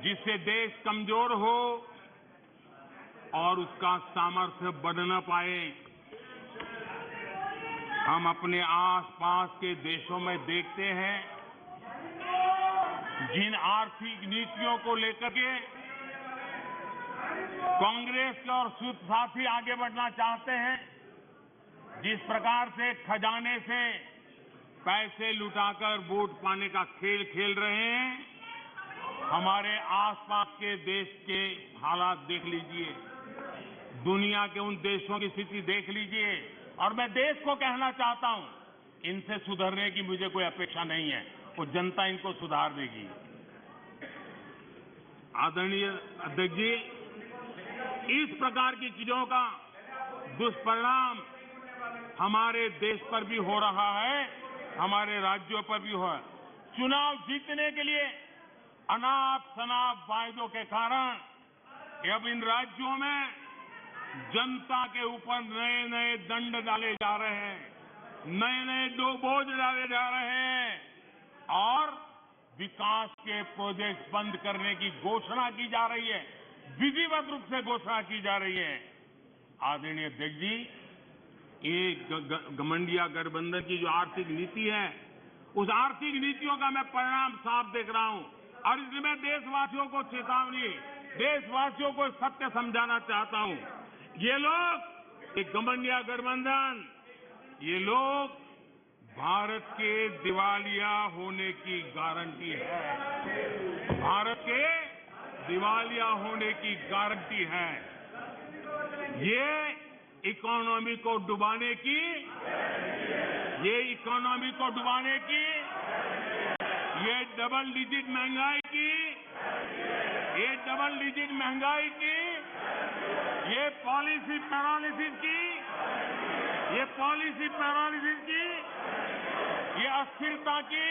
जिससे देश कमजोर हो और उसका सामर्थ्य बढ़ न पाए। हम अपने आसपास के देशों में देखते हैं जिन आर्थिक नीतियों को लेकर के कांग्रेस और साथी आगे बढ़ना चाहते हैं, जिस प्रकार से खजाने से पैसे लुटाकर वोट पाने का खेल खेल रहे हैं, हमारे आसपास के देश के हालात देख लीजिए, दुनिया के उन देशों की स्थिति देख लीजिए। और मैं देश को कहना चाहता हूं, इनसे सुधरने की मुझे कोई अपेक्षा नहीं है, वो जनता इनको सुधार देगी। आदरणीय अध्यक्ष जी, इस प्रकार की चीजों का दुष्परिणाम हमारे देश पर भी हो रहा है, हमारे राज्यों पर भी हो रहा है। चुनाव जीतने के लिए अनाप शनाप वायदों के कारण अब इन राज्यों में जनता के ऊपर नए नए दंड डाले जा रहे हैं, नए नए बोझ डाले जा रहे हैं और विकास के प्रोजेक्ट बंद करने की घोषणा की जा रही है, विधिवत रूप से घोषणा की जा रही है। आदरणीय अध्यक्ष जी, ये घमंडिया गठबंधन की जो आर्थिक नीति है, उस आर्थिक नीतियों का मैं परिणाम साफ देख रहा हूं और इसमें देशवासियों को चेतावनी, देशवासियों को सत्य समझाना चाहता हूं। ये लोग, ये घमंडिया गठबंधन, ये लोग भारत के दिवालिया होने की गारंटी है, भारत के दिवालिया होने की गारंटी है। ये इकोनॉमी को डुबाने की, ये इकोनॉमी को डुबाने की, ये डबल डिजिट महंगाई की, ये डबल डिजिट महंगाई की, ये पॉलिसी पैरालिसिस की, ये पॉलिसी पैरालिसिस की, ये अस्थिरता की,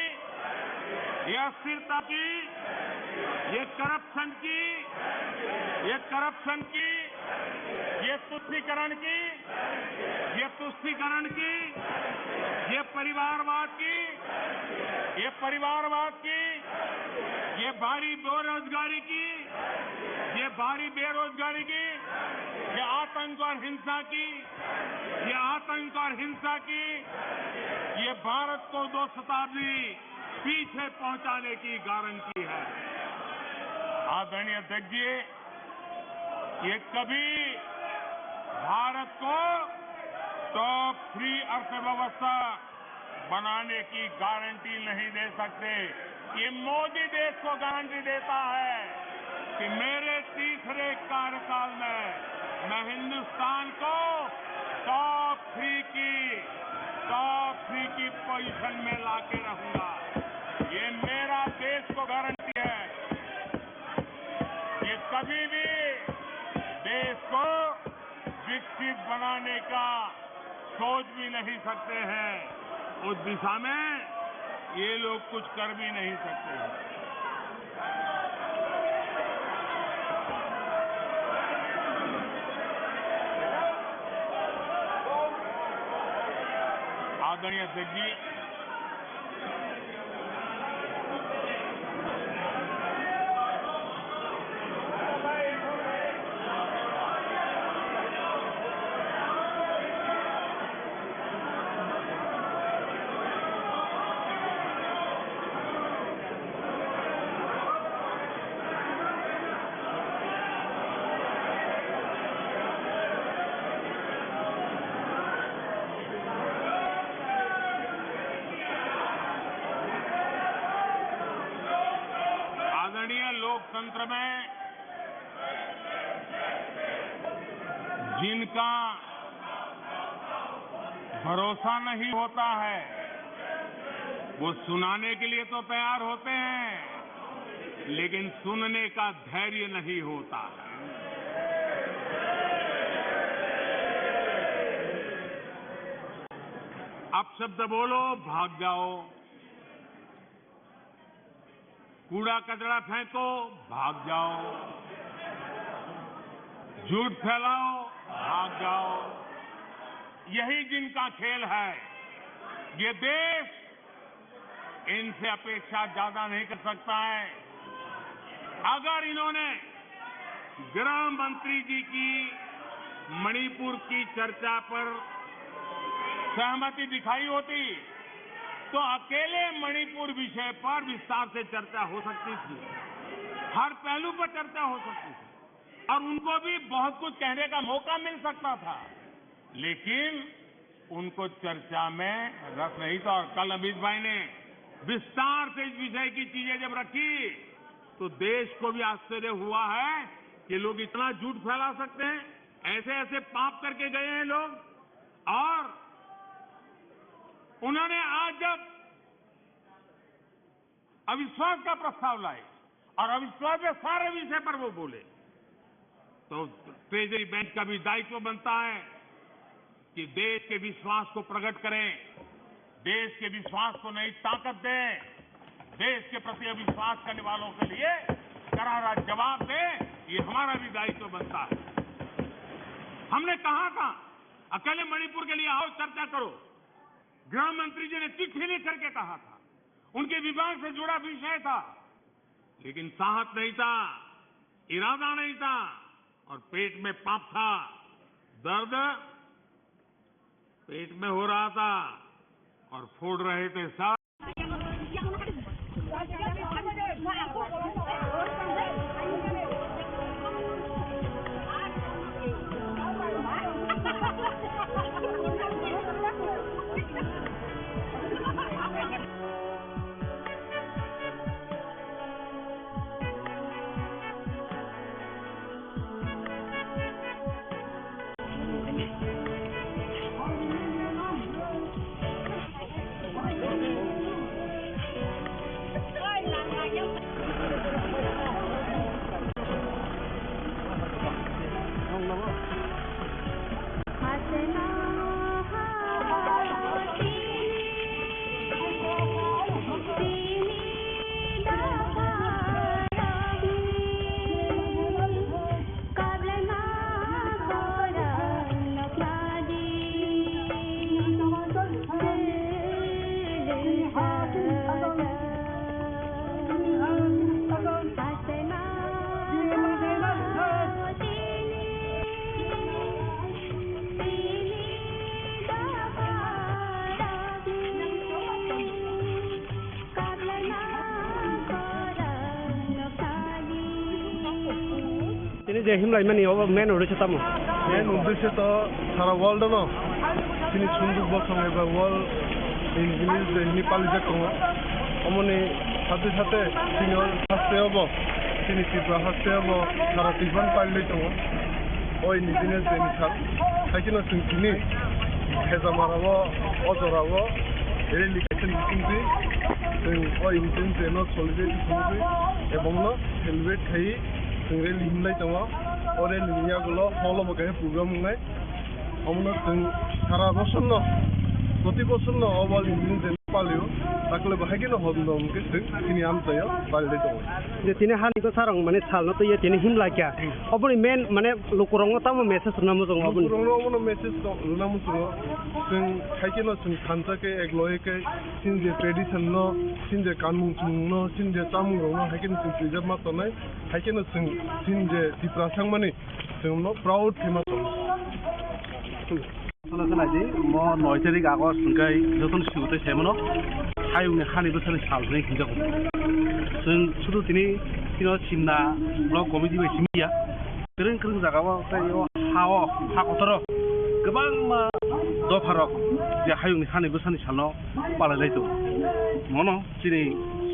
ये अस्थिरता की, ये करप्शन की, ये करप्शन की, ये तुष्टीकरण की, ये तुष्टीकरण की, ये परिवारवाद की, ये परिवारवाद की, ये भारी बेरोजगारी की, ये भारी बेरोजगारी की, ये आतंक और हिंसा की, ये आतंक और हिंसा की, ये भारत को 2 शताब्दी पीछे पहुंचाने की गारंटी है। आदरणीय अध्यक्ष जी, ये कभी भारत को टॉप 3 अर्थव्यवस्था बनाने की गारंटी नहीं दे सकते। ये मोदी देश को गारंटी देता है कि मेरे तीसरे कार्यकाल में मैं हिंदुस्तान को टॉप थ्री की पोजीशन में लाके रहूंगा। ये मेरा देश को गारंटी है। ये कभी भी देश को विकसित बनाने का सोच भी नहीं सकते हैं। उस दिशा में ये लोग कुछ कर भी नहीं सकते हैं। आदरणीय अध्यक्ष जी, लोकतंत्र में जिनका भरोसा नहीं होता है वो सुनाने के लिए तो तैयार होते हैं, लेकिन सुनने का धैर्य नहीं होता है। अपशब्द बोलो, भाग जाओ। कूड़ा कचरा फेंको, भाग जाओ। झूठ फैलाओ, भाग जाओ। यही जिनका खेल है। ये देश इनसे अपेक्षा ज्यादा नहीं कर सकता है। अगर इन्होंने गृह मंत्री जी की मणिपुर की चर्चा पर सहमति दिखाई होती तो अकेले मणिपुर विषय पर विस्तार से चर्चा हो सकती थी, हर पहलू पर चर्चा हो सकती थी और उनको भी बहुत कुछ कहने का मौका मिल सकता था, लेकिन उनको चर्चा में रस नहीं था। और कल अमित भाई ने विस्तार से इस विषय की चीजें जब रखी तो देश को भी आश्चर्य हुआ है कि लोग इतना झूठ फैला सकते हैं। ऐसे ऐसे पाप करके गए हैं लोग। और उन्होंने आज जब अविश्वास का प्रस्ताव लाए और अविश्वास के सारे विषय पर वो बोले तो ट्रेजरी बैंक का भी दायित्व बनता है कि देश के विश्वास को प्रकट करें, देश के विश्वास को नई ताकत दें, देश के प्रति अविश्वास करने वालों के लिए करारा जवाब दें। ये हमारा भी दायित्व बनता है। हमने कहा था अकेले मणिपुर के लिए आओ चर्चा करो। गृह मंत्री जी ने चिट्ठी लिख करके कहा था, उनके विभाग से जुड़ा विषय था, लेकिन साहस नहीं था, इरादा नहीं था और पेट में पाप था, दर्द पेट में हो रहा था और फोड़ रहे थे सब।
Ini je himlai mani over men udah cetamu.
Men udah to sara world no. Sini sunduk bosong eba world English de Nepali je ko. Omone साथे साथे तिनि हास्टेयावबो तिनि त्रिपुरा हास्टेयावबो सारा तिफान पालिनाय दङ ओइ निजिनो जोंनि सार खायसेनो जों तिनि हेजामारावो अजरावो रेलि गायसन बिथिंजि जों ओइ निजिनो जेनो सलिडारिटि खुंजि एबंनो हेलमेट थायो जों रेलि हिमनाय दङ ओ रेलिनि आगोलाव हलबो गाय प्रग्राम होनाय हमनो जों सारा बोसोरनो प्रति बोसोरनो अबाल निजिनो जेनो पालियो ताकले बाहायनो हमदों के जों तिनि आमजायाव पालिनाय दङ
जे तिने हानिको सारं माने सालनो तो ये तिने हिमला क्या अपनी मेन माने लोकरंग तामो मेसेज नामो जों अपनी
लोकरंग मेसेज नामो जों खायसेनो जों खानजाके एग्लयके सिनजे ट्रेडिशन नो सिनजे कानुन सुंनो सिनजे चामुरंनो हायकेनो जों प्रिजार्भ मातनाय हायकेनो जों सिनजे दिप्रासां माने जों नो प्राउड फेमास
सलासलाजि म 9 तारिख आगस्ट सुनकाय जतन सिउते सेमनो हायुंनि खानि बोसोरनि सालनि हिंजाव जों सुदु तिनि तिनो सिमना ब्लक कमिटि बाय सिमिया गोरों गोरों जागाव फायो हाव हाकतर गोबां दफारक जे हायुंनि खानि बोसोरनि सालनो पालायलाय दं मनो तिनि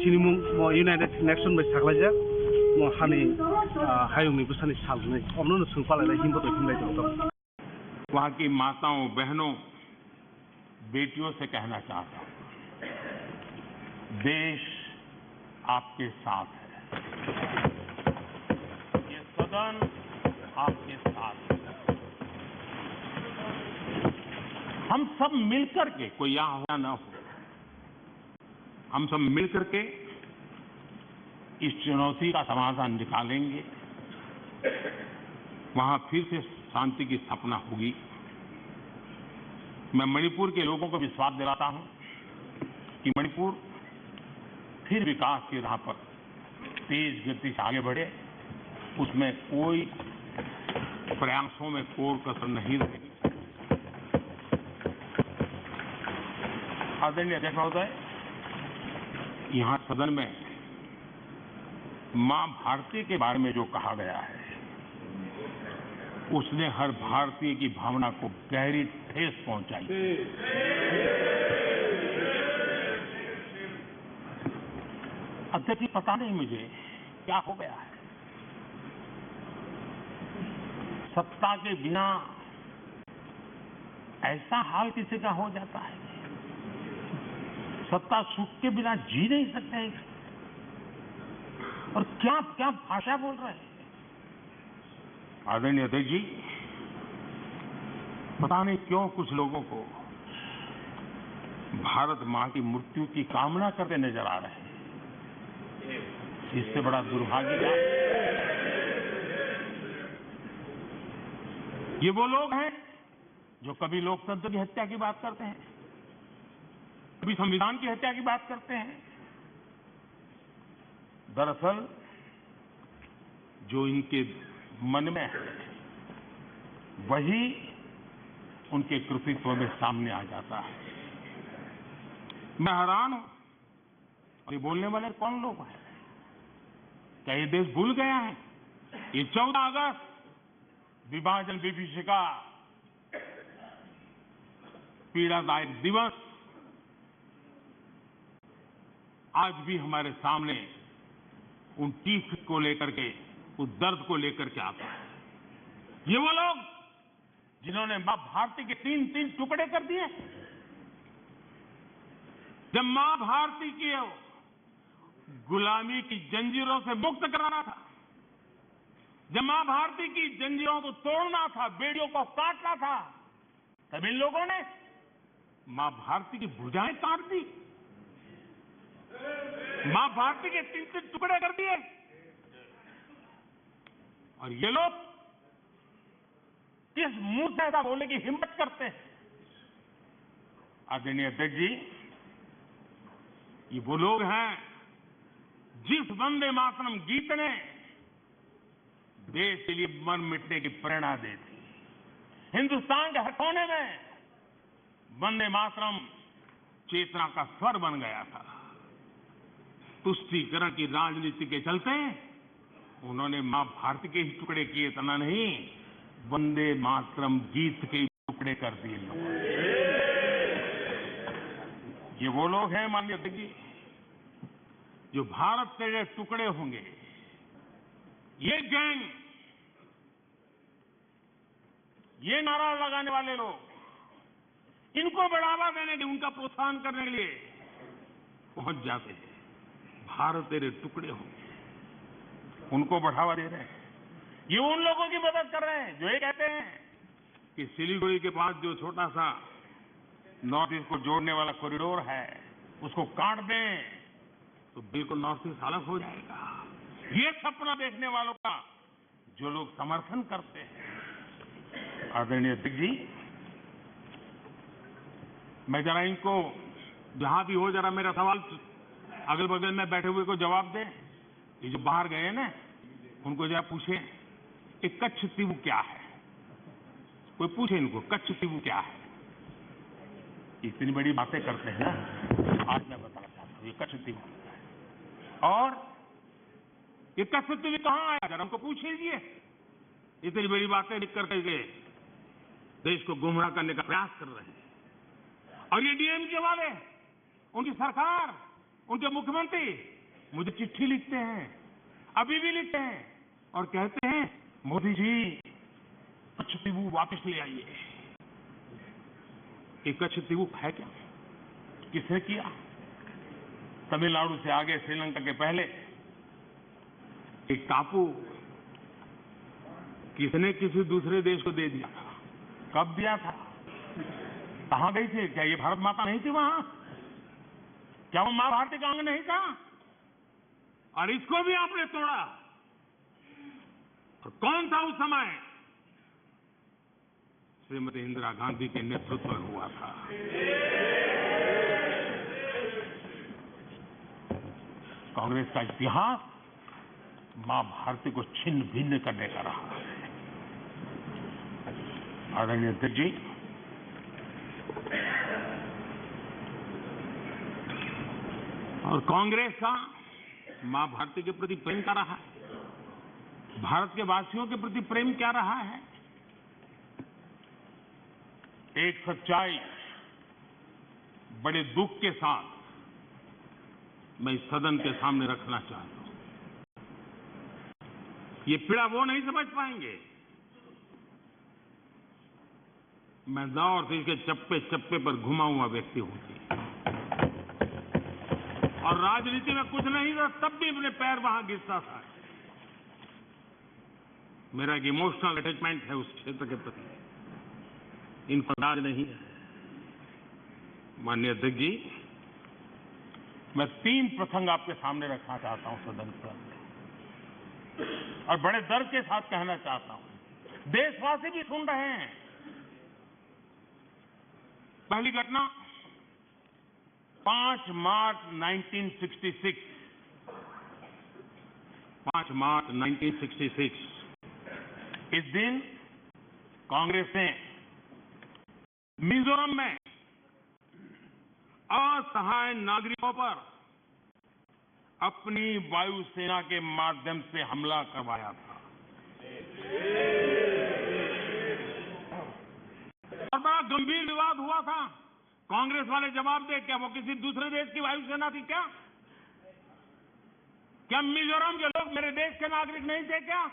सिनिमुं म युनाइटेड नेशन बाय सागलायजा म हानि हायुंनि बोसोरनि सालनि अमनो जों पालायलाय हिमबो हिमलाय दं
वहाँ की माताओं बहनों बेटियों से कहना चाहता हूँ देश आपके साथ है ये सदन आपके साथ है हम सब मिलकर के कोई यहाँ हो या न हो हम सब मिलकर के इस चुनौती का समाधान निकालेंगे वहां फिर से शांति की स्थापना होगी मैं मणिपुर के लोगों को विश्वास दिलाता हूं कि मणिपुर फिर विकास की राह पर तेज गति से आगे बढ़े उसमें कोई प्रयासों में कोर कसर नहीं रहेगी आदरणीय अध्यक्ष महोदय यहां सदन में मां भारती के बारे में जो कहा गया है उसने हर भारतीय की भावना को गहरी ठेस पहुंचाई अध्यक्ष जी पता नहीं मुझे क्या हो गया है सत्ता के बिना ऐसा हाल किसी का हो जाता है सत्ता सुख के बिना जी नहीं सकते और क्या क्या भाषा बोल रहे हैं आदरणीय अध्यक्ष जी पता नहीं क्यों कुछ लोगों को भारत मां की मृत्यु की कामना करते नजर आ रहे हैं इससे बड़ा दुर्भाग्य है ये वो लोग हैं जो कभी लोकतंत्र की हत्या की बात करते हैं कभी संविधान की हत्या की बात करते हैं दरअसल जो इनके मन में है वही उनके कृतित्व में सामने आ जाता है मैं हैरान हूं और ये बोलने वाले कौन लोग हैं क्या ये देश भूल गया है ये 14 अगस्त विभाजन विभीषिका पीड़ादायक दिवस आज भी हमारे सामने उन टीफ को लेकर के उस दर्द को लेकर के आता है ये वो लोग जिन्होंने मां भारती के 3 टुकड़े कर दिए जब मां भारती की गुलामी की जंजीरों से मुक्त कराना था जब मां भारती की जंजीरों को तोड़ना था बेड़ियों को काटना था तब इन लोगों ने मां भारती की भुजाएं काट दी मां भारती के 3 टुकड़े कर दिए और ये लोग किस मुंह से ऐसा बोलने की हिम्मत करते हैं आदरणीय अध्यक्ष जी ये वो लोग हैं जिस वंदे मातरम गीत ने देश के लिए मर मिटने की प्रेरणा दी थी हिंदुस्तान के हर कोने में वंदे मातरम चेतना का स्वर बन गया था तुष्टीकरण की राजनीति के चलते उन्होंने मां भारती के ही टुकड़े किए इतना नहीं वंदे मातरम गीत के टुकड़े कर दिए लोगों ने ये वो लोग हैं माननीय अध्यक्ष जी जो भारत तेरे टुकड़े होंगे, ये गैंग, ये नारा लगाने वाले लोग, इनको बढ़ावा देने के लिए, उनका प्रोत्साहन करने के लिए पहुंच जाते हैं। भारत तेरे टुकड़े होंगे, उनको बढ़ावा दे रहे हैं। ये उन लोगों की मदद कर रहे हैं जो ये कहते हैं कि सिलीगुड़ी के पास जो छोटा सा नॉर्थ ईस्ट को जोड़ने वाला कॉरिडोर है, उसको काट दें तो बिल्कुल नॉर्थ ईस्ट अलग हो जाएगा। ये सपना देखने वालों का जो लोग समर्थन करते हैं, आदरणीय अध्यक्ष जी, मैं जरा इनको जहां भी हो जरा मेरा सवाल अगल बगल में बैठे हुए को जवाब दे। ये जो बाहर गए ना, उनको जरा पूछे कि कच्छ तीवु क्या है। कोई पूछे इनको कच्छ तीवु क्या है। इतनी बड़ी बातें करते हैं ना, आज मैं बताना चाहता हूं ये कच्छ तीवु क्या है और ये कच्छ तीवु कहां आया, जरा हमको पूछ लीजिए। इतनी बड़ी बातें लिख करके देश को गुमराह करने का प्रयास कर रहे हैं। और ये डीएमके वाले, उनकी सरकार, उनके मुख्यमंत्री मुझे चिट्ठी लिखते हैं, अभी भी लिखते हैं और कहते हैं मोदी जी कच्छ तीवु वापस ले आइए। ये कच्छ तीवु है क्या? किसने किया? तमिलनाडु से आगे श्रीलंका के पहले एक टापू किसने किसी दूसरे देश को दे दिया था? कब दिया था? कहां गई थी? क्या ये भारत माता नहीं थी वहां? क्या वो मां भारती का अंग नहीं था? और इसको भी आपने तोड़ा। और कौन था उस समय? श्रीमती इंदिरा गांधी के नेतृत्व में हुआ था। कांग्रेस का इतिहास मां भारती को छिन्न भिन्न करने का रहा है। आदरणीय अध्यक्ष जी, और कांग्रेस का मां भारती के प्रति प्रेम क्या रहा है? भारत के वासियों के प्रति प्रेम क्या रहा है? एक सच्चाई बड़े दुख के साथ मैं इस सदन के सामने रखना चाहता हूं। ये पीड़ा वो नहीं समझ पाएंगे। मैं नॉर्थ ईस्ट के चप्पे चप्पे पर घुमा हुआ व्यक्ति हूं और राजनीति में कुछ नहीं था, तब भी अपने पैर वहां गिरता था। मेरा एक इमोशनल अटैचमेंट है उस क्षेत्र के प्रति, इनको राज नहीं है। माननीय अध्यक्ष जी, मैं 3 प्रसंग आपके सामने रखना चाहता हूं सदन के अंदर और बड़े दर्द के साथ कहना चाहता हूं। देशवासी भी सुन रहे हैं। पहली घटना 5 मार्च 1966। 5 मार्च 1966 इस दिन कांग्रेस ने मिजोरम में असहाय नागरिकों पर अपनी वायुसेना के माध्यम से हमला करवाया था और बड़ा गंभीर विवाद हुआ था। कांग्रेस वाले जवाब दे, क्या वो किसी दूसरे देश की वायुसेना थी क्या? क्या मिजोरम के लोग मेरे देश के नागरिक नहीं थे क्या?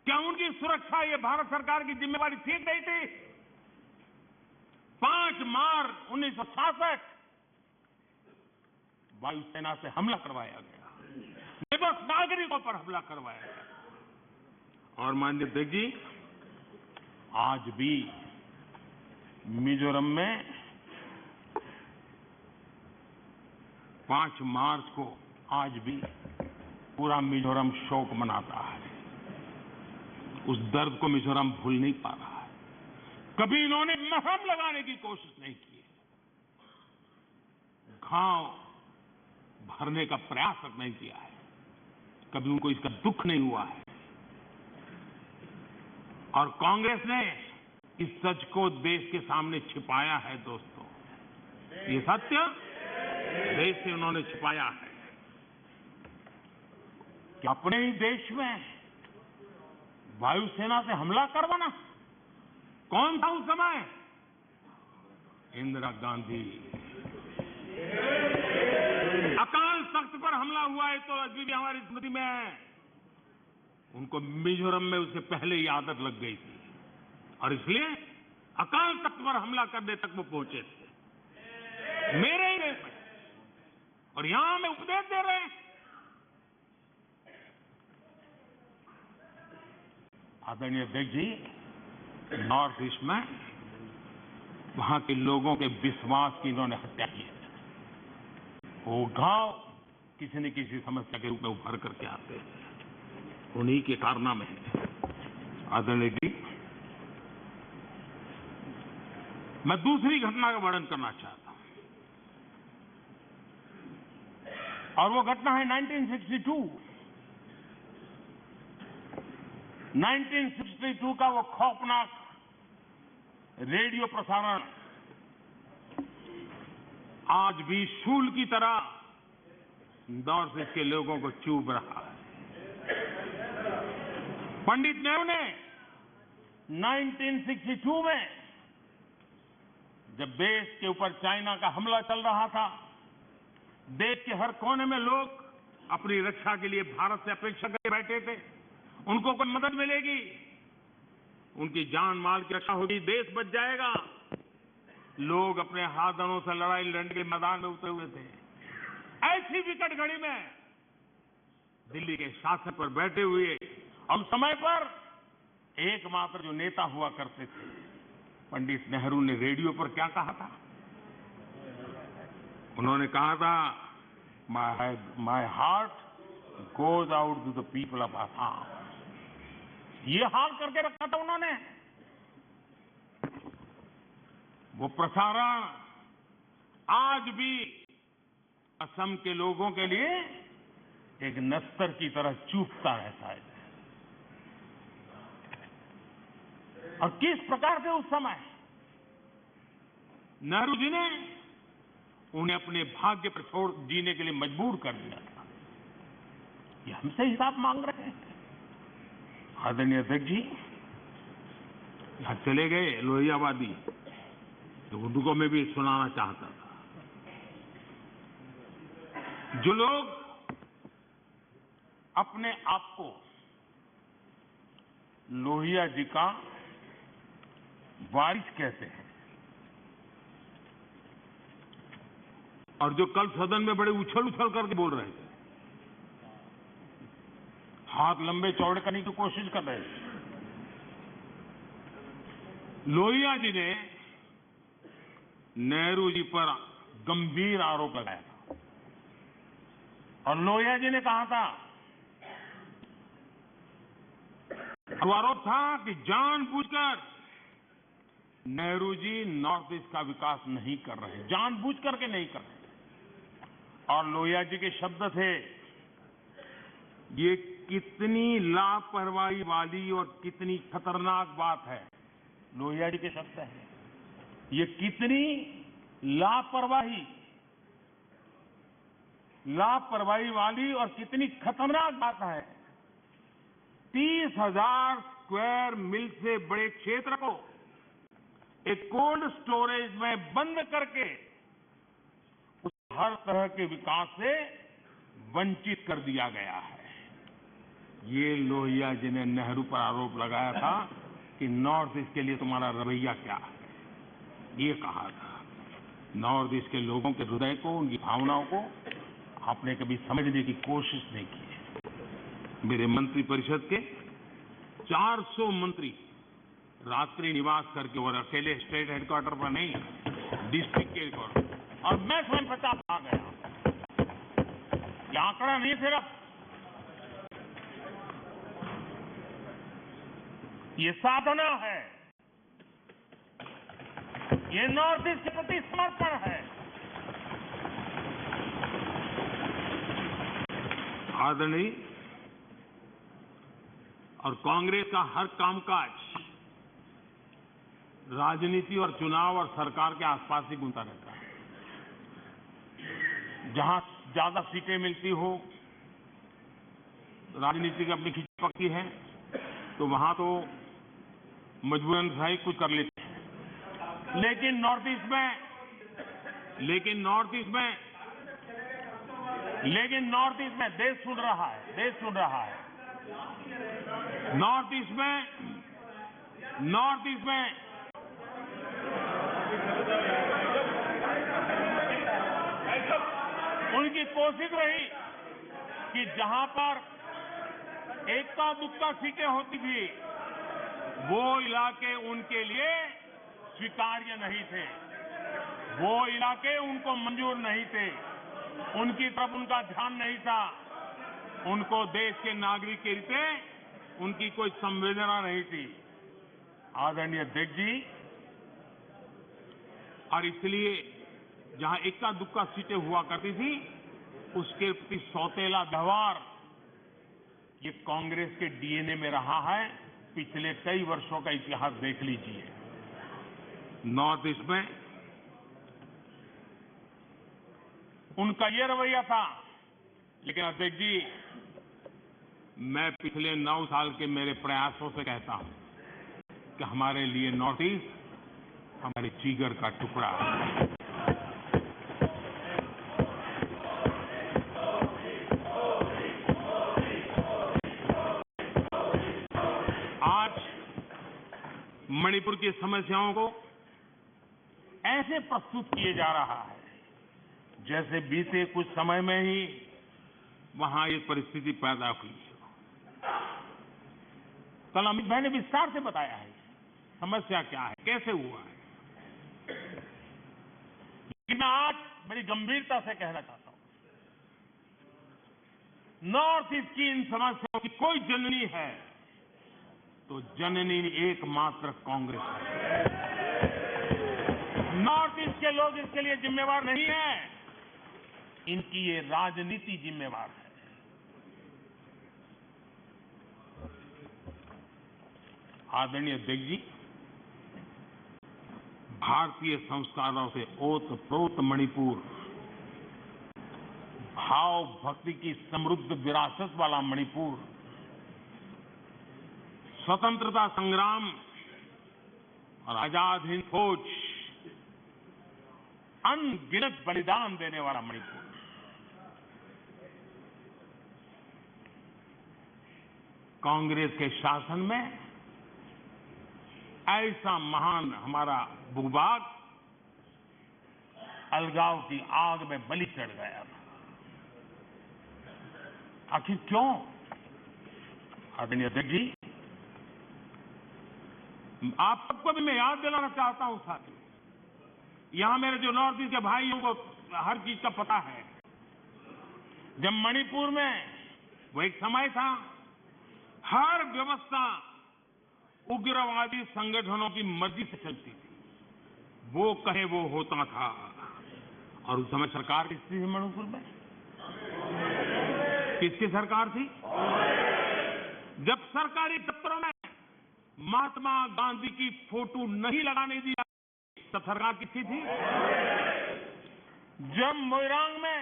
क्या उनकी सुरक्षा ये भारत सरकार की जिम्मेवारी ठीक नहीं थी? 5 मार्च 1966 वायुसेना से हमला करवाया गया, निर्दोष नागरिकों पर हमला करवाया गया। और माननीय अध्यक्ष जी, आज भी मिजोरम में 5 मार्च को आज भी पूरा मिजोरम शोक मनाता है। उस दर्द को मिजोरम भूल नहीं पा रहा है। कभी इन्होंने मरहम लगाने की कोशिश नहीं की, घाव भरने का प्रयास तक नहीं किया है। कभी उनको इसका दुख नहीं हुआ है। और कांग्रेस ने इस सच को देश के सामने छिपाया है। दोस्तों, ये सत्य देश से उन्होंने छिपाया है कि अपने ही देश में वायुसेना से हमला करवाना। कौन था उस समय? इंदिरा गांधी। तख्त पर हमला हुआ है तो अभी भी हमारी स्मृति में है। उनको मिजोरम में उससे पहले ही आदत लग गई थी और इसलिए अकाल तख्त पर हमला करने तक वो पहुंचे थे मेरे ही देश में, और यहां में उपदेश दे रहे हैं। आदरणीय अध्यक्ष जी, नॉर्थ ईस्ट में वहां के लोगों के विश्वास की इन्होंने हत्या की है। वो घाव किसी न किसी समस्या के रूप में उभर करके आते हैं, उन्हीं के कारनामे हैं। आदरणीय जी, मैं दूसरी घटना का वर्णन करना चाहता हूं और वो घटना है 1962 का वो खौफनाक रेडियो प्रसारण आज भी शूल की तरह नॉर्थ ईस्ट के लोगों को चुभ रहा है। पंडित नेहरू ने 1962 में जब देश के ऊपर चाइना का हमला चल रहा था, देश के हर कोने में लोग अपनी रक्षा के लिए भारत से अपेक्षा करके बैठे थे, उनको कोई मदद मिलेगी, उनकी जान माल की रक्षा होगी, देश बच जाएगा। लोग अपने हाथों से लड़ाई लड़ने के मैदान में उतरे हुए थे। ऐसी विकट घड़ी में दिल्ली के शासन पर बैठे हुए और उस समय पर एकमात्र जो नेता हुआ करते थे, पंडित नेहरू ने रेडियो पर क्या कहा था? उन्होंने कहा था, my heart goes out to the people of Assam. ये हाल करके रखा था उन्होंने। वो प्रसारण आज भी असम के लोगों के लिए एक नस्तर की तरह चूकता रहता है। और किस प्रकार से उस समय नेहरू जी ने उन्हें अपने भाग्य पर छोड़ जीने के लिए मजबूर कर दिया था। ये हमसे हिसाब मांग रहे हैं। आदरणीय अध्यक्ष जी, यहां चले गए लोहियावादी, तो उनको मैं भी सुनाना चाहता था। जो लोग अपने आप को लोहिया जी का वारिस कहते हैं और जो कल सदन में बड़े उछल उछल करके बोल रहे थे, हाथ लंबे चौड़े करने की कोशिश कर रहे थे, लोहिया जी ने नेहरू जी पर गंभीर आरोप लगाया था और लोहिया जी ने कहा था, आरोप था कि जानबूझकर नेहरू जी नॉर्थ ईस्ट का विकास नहीं कर रहे, जानबूझ करके नहीं कर रहे। और लोहिया जी के शब्द थे, ये कितनी लापरवाही वाली और कितनी खतरनाक बात है। लोहिया जी के शब्द हैं, ये कितनी लापरवाही वाली और कितनी खतरनाक बात है। 30,000 स्क्वायर मील से बड़े क्षेत्र को एक कोल्ड स्टोरेज में बंद करके उस हर तरह के विकास से वंचित कर दिया गया है। ये लोहिया जी ने नेहरू पर आरोप लगाया था कि नॉर्थ ईस्ट के लिए तुम्हारा रवैया क्या है। ये कहा था। नॉर्थ ईस्ट के लोगों के हृदय को, उनकी भावनाओं को आपने कभी समझने की कोशिश नहीं की है। मेरे मंत्रिपरिषद के 400 मंत्री रात्रि निवास करके, और अकेले स्टेट हेडक्वार्टर पर नहीं, डिस्ट्रिक्ट के हेडक्वार्टर, और मैं स्वयं 50 आ गया। ये आंकड़ा नहीं सिर्फ, ये साधना है, ये नॉर्थ ईस्ट के प्रति समर्पण है। आदरणीय, और कांग्रेस का हर कामकाज राजनीति और चुनाव और सरकार के आसपास ही घूमता रहता है। जहां ज्यादा सीटें मिलती हो, राजनीति की अपनी खिंच पकती है, तो वहां तो मजबूरन सही कुछ कर लेते हैं। लेकिन नॉर्थ ईस्ट में लेकिन नॉर्थ ईस्ट में देश सुन रहा है। नॉर्थ ईस्ट में उनकी कोशिश रही कि जहां पर एक्का दुक्का सीटें होती थी, वो इलाके उनके लिए स्वीकार्य नहीं थे, वो इलाके उनको मंजूर नहीं थे, उनकी तरफ उनका ध्यान नहीं था, उनको देश के नागरिक के रीते उनकी कोई संवेदना नहीं थी, आदरणीय अध्यक्ष जी। और इसलिए जहां इक्का दुक्का सीटें हुआ करती थी, उसके प्रति सौतेला व्यवहार ये कांग्रेस के डीएनए में रहा है। पिछले कई वर्षों का इतिहास देख लीजिए। नॉर्थ ईस्ट में उनका ये रवैया था। लेकिन अध्यक्ष जी, मैं पिछले 9 साल के मेरे प्रयासों से कहता हूं कि हमारे लिए नॉर्थ ईस्ट हमारे जिगर का टुकड़ा है। आज मणिपुर की समस्याओं को ऐसे प्रस्तुत किए जा रहा है जैसे बीते कुछ समय में ही वहां एक परिस्थिति पैदा हुई है। कल अमित भाई ने विस्तार से बताया है समस्या क्या है, कैसे हुआ है। लेकिन आज बड़ी गंभीरता से कहना चाहता हूं, नॉर्थ ईस्ट की इन समस्याओं की कोई जननी है तो जननी एकमात्र कांग्रेस है। नॉर्थ ईस्ट के लोग इसके लिए जिम्मेवार नहीं है, इनकी ये राजनीति जिम्मेवार है। आदरणीय अध्यक्ष जी, भारतीय संस्कारों से ओतप्रोत मणिपुर, भाव भक्ति की समृद्ध विरासत वाला मणिपुर, स्वतंत्रता संग्राम और आजाद हिंद फौज, अनगिनत बलिदान देने वाला मणिपुर, कांग्रेस के शासन में ऐसा महान हमारा भूभाग अलगाव की आग में बलि चढ़ गया था। आखिर क्यों? आदरणीय अध्यक्ष जी, आप सबको भी मैं याद दिलाना चाहता हूं साथियों, यहां मेरे जो नॉर्थ ईस्ट के भाइयों को हर चीज का पता है। जब मणिपुर में वो एक समय था, हर व्यवस्था उग्रवादी संगठनों की मर्जी से चलती थी, वो कहे वो होता था। और उस समय सरकार किसकी थी मणिपुर में? किसकी सरकार थी? जब सरकारी दफ्तरों में महात्मा गांधी की फोटो नहीं लगाने दी तब सरकार किसकी थी? जब मोइरांग में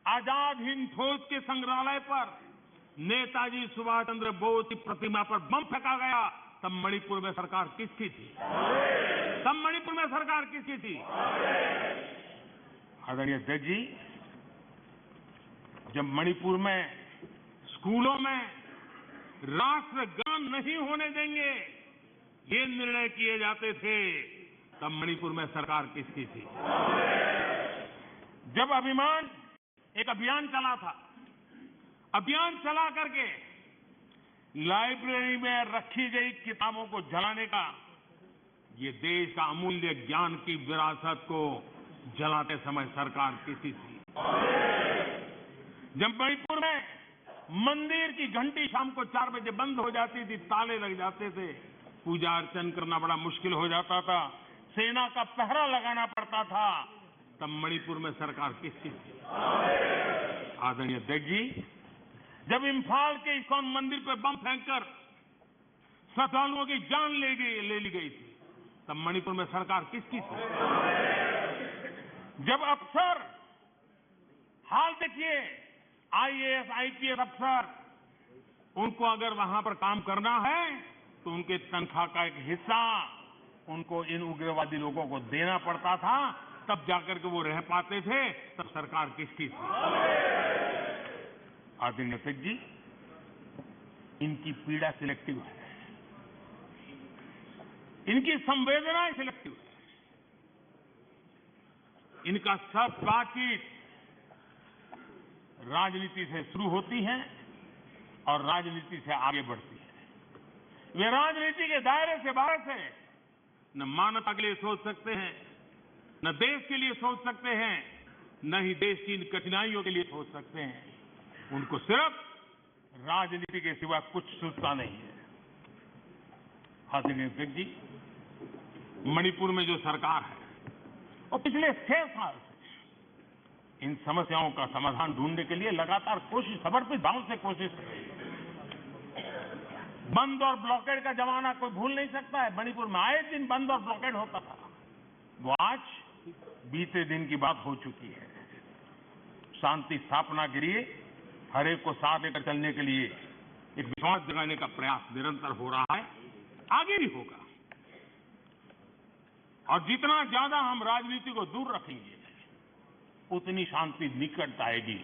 आजाद हिंद फौज के संग्रहालय पर नेताजी सुभाष चंद्र बोस की प्रतिमा पर बम फेंका गया तब मणिपुर में सरकार किसकी थी? तब मणिपुर में सरकार किसकी थी? आदरणीय अध्यक्ष जी, जब मणिपुर में स्कूलों में राष्ट्रगान नहीं होने देंगे ये निर्णय किए जाते थे, तब मणिपुर में सरकार किसकी थी? जब एक अभियान चला था, अभियान चला करके लाइब्रेरी में रखी गई किताबों को जलाने का, ये देश का अमूल्य ज्ञान की विरासत को जलाते समय सरकार किसकी थी? जब मणिपुर में मंदिर की घंटी शाम को 4 बजे बंद हो जाती थी, ताले लग जाते थे, पूजा अर्चन करना बड़ा मुश्किल हो जाता था, सेना का पहरा लगाना पड़ता था, तब मणिपुर में सरकार किसकी थी? आदरणीय अध्यक्ष जी, जब इम्फाल के इस्कॉन मंदिर पर बम फेंककर श्रद्धालुओं की जान ले ली गई थी, तब मणिपुर में सरकार किसकी थी? जब अफसर, हाल देखिए, आईएएस आईपीएस अफसर, उनको अगर वहां पर काम करना है तो उनके तनख्वाह का एक हिस्सा उनको इन उग्रवादी लोगों को देना पड़ता था, तब जाकर के वो रह पाते थे। तब सरकार किसकी थी? आदरणीय अध्यक्ष जी, इनकी पीड़ा सिलेक्टिव है, इनकी संवेदनाएं सिलेक्टिव है, इनका सब बातचीत राजनीति से शुरू होती है और राजनीति से आगे बढ़ती है। वे राजनीति के दायरे से बाहर से न मानवता के लिए सोच सकते हैं, न देश के लिए सोच सकते हैं, न ही देश की इन कठिनाइयों के लिए सोच सकते हैं। उनको सिर्फ राजनीति के सिवा कुछ सूझता नहीं है। आदरणीय अध्यक्ष जी, मणिपुर में जो सरकार है और पिछले 6 साल से इन समस्याओं का समाधान ढूंढने के लिए लगातार कोशिश, समर्पित भाव से कोशिश कर रही है। बंद और ब्लॉकेड का जमाना कोई भूल नहीं सकता है। मणिपुर में आए दिन बंद और ब्लॉकेड होता था, वो आज बीते दिन की बात हो चुकी है। शांति स्थापना के लिए हर एक को साथ लेकर चलने के लिए एक विश्वास जगाने का प्रयास निरंतर हो रहा है, आगे भी होगा। और जितना ज्यादा हम राजनीति को दूर रखेंगे, उतनी शांति निकट आएगी।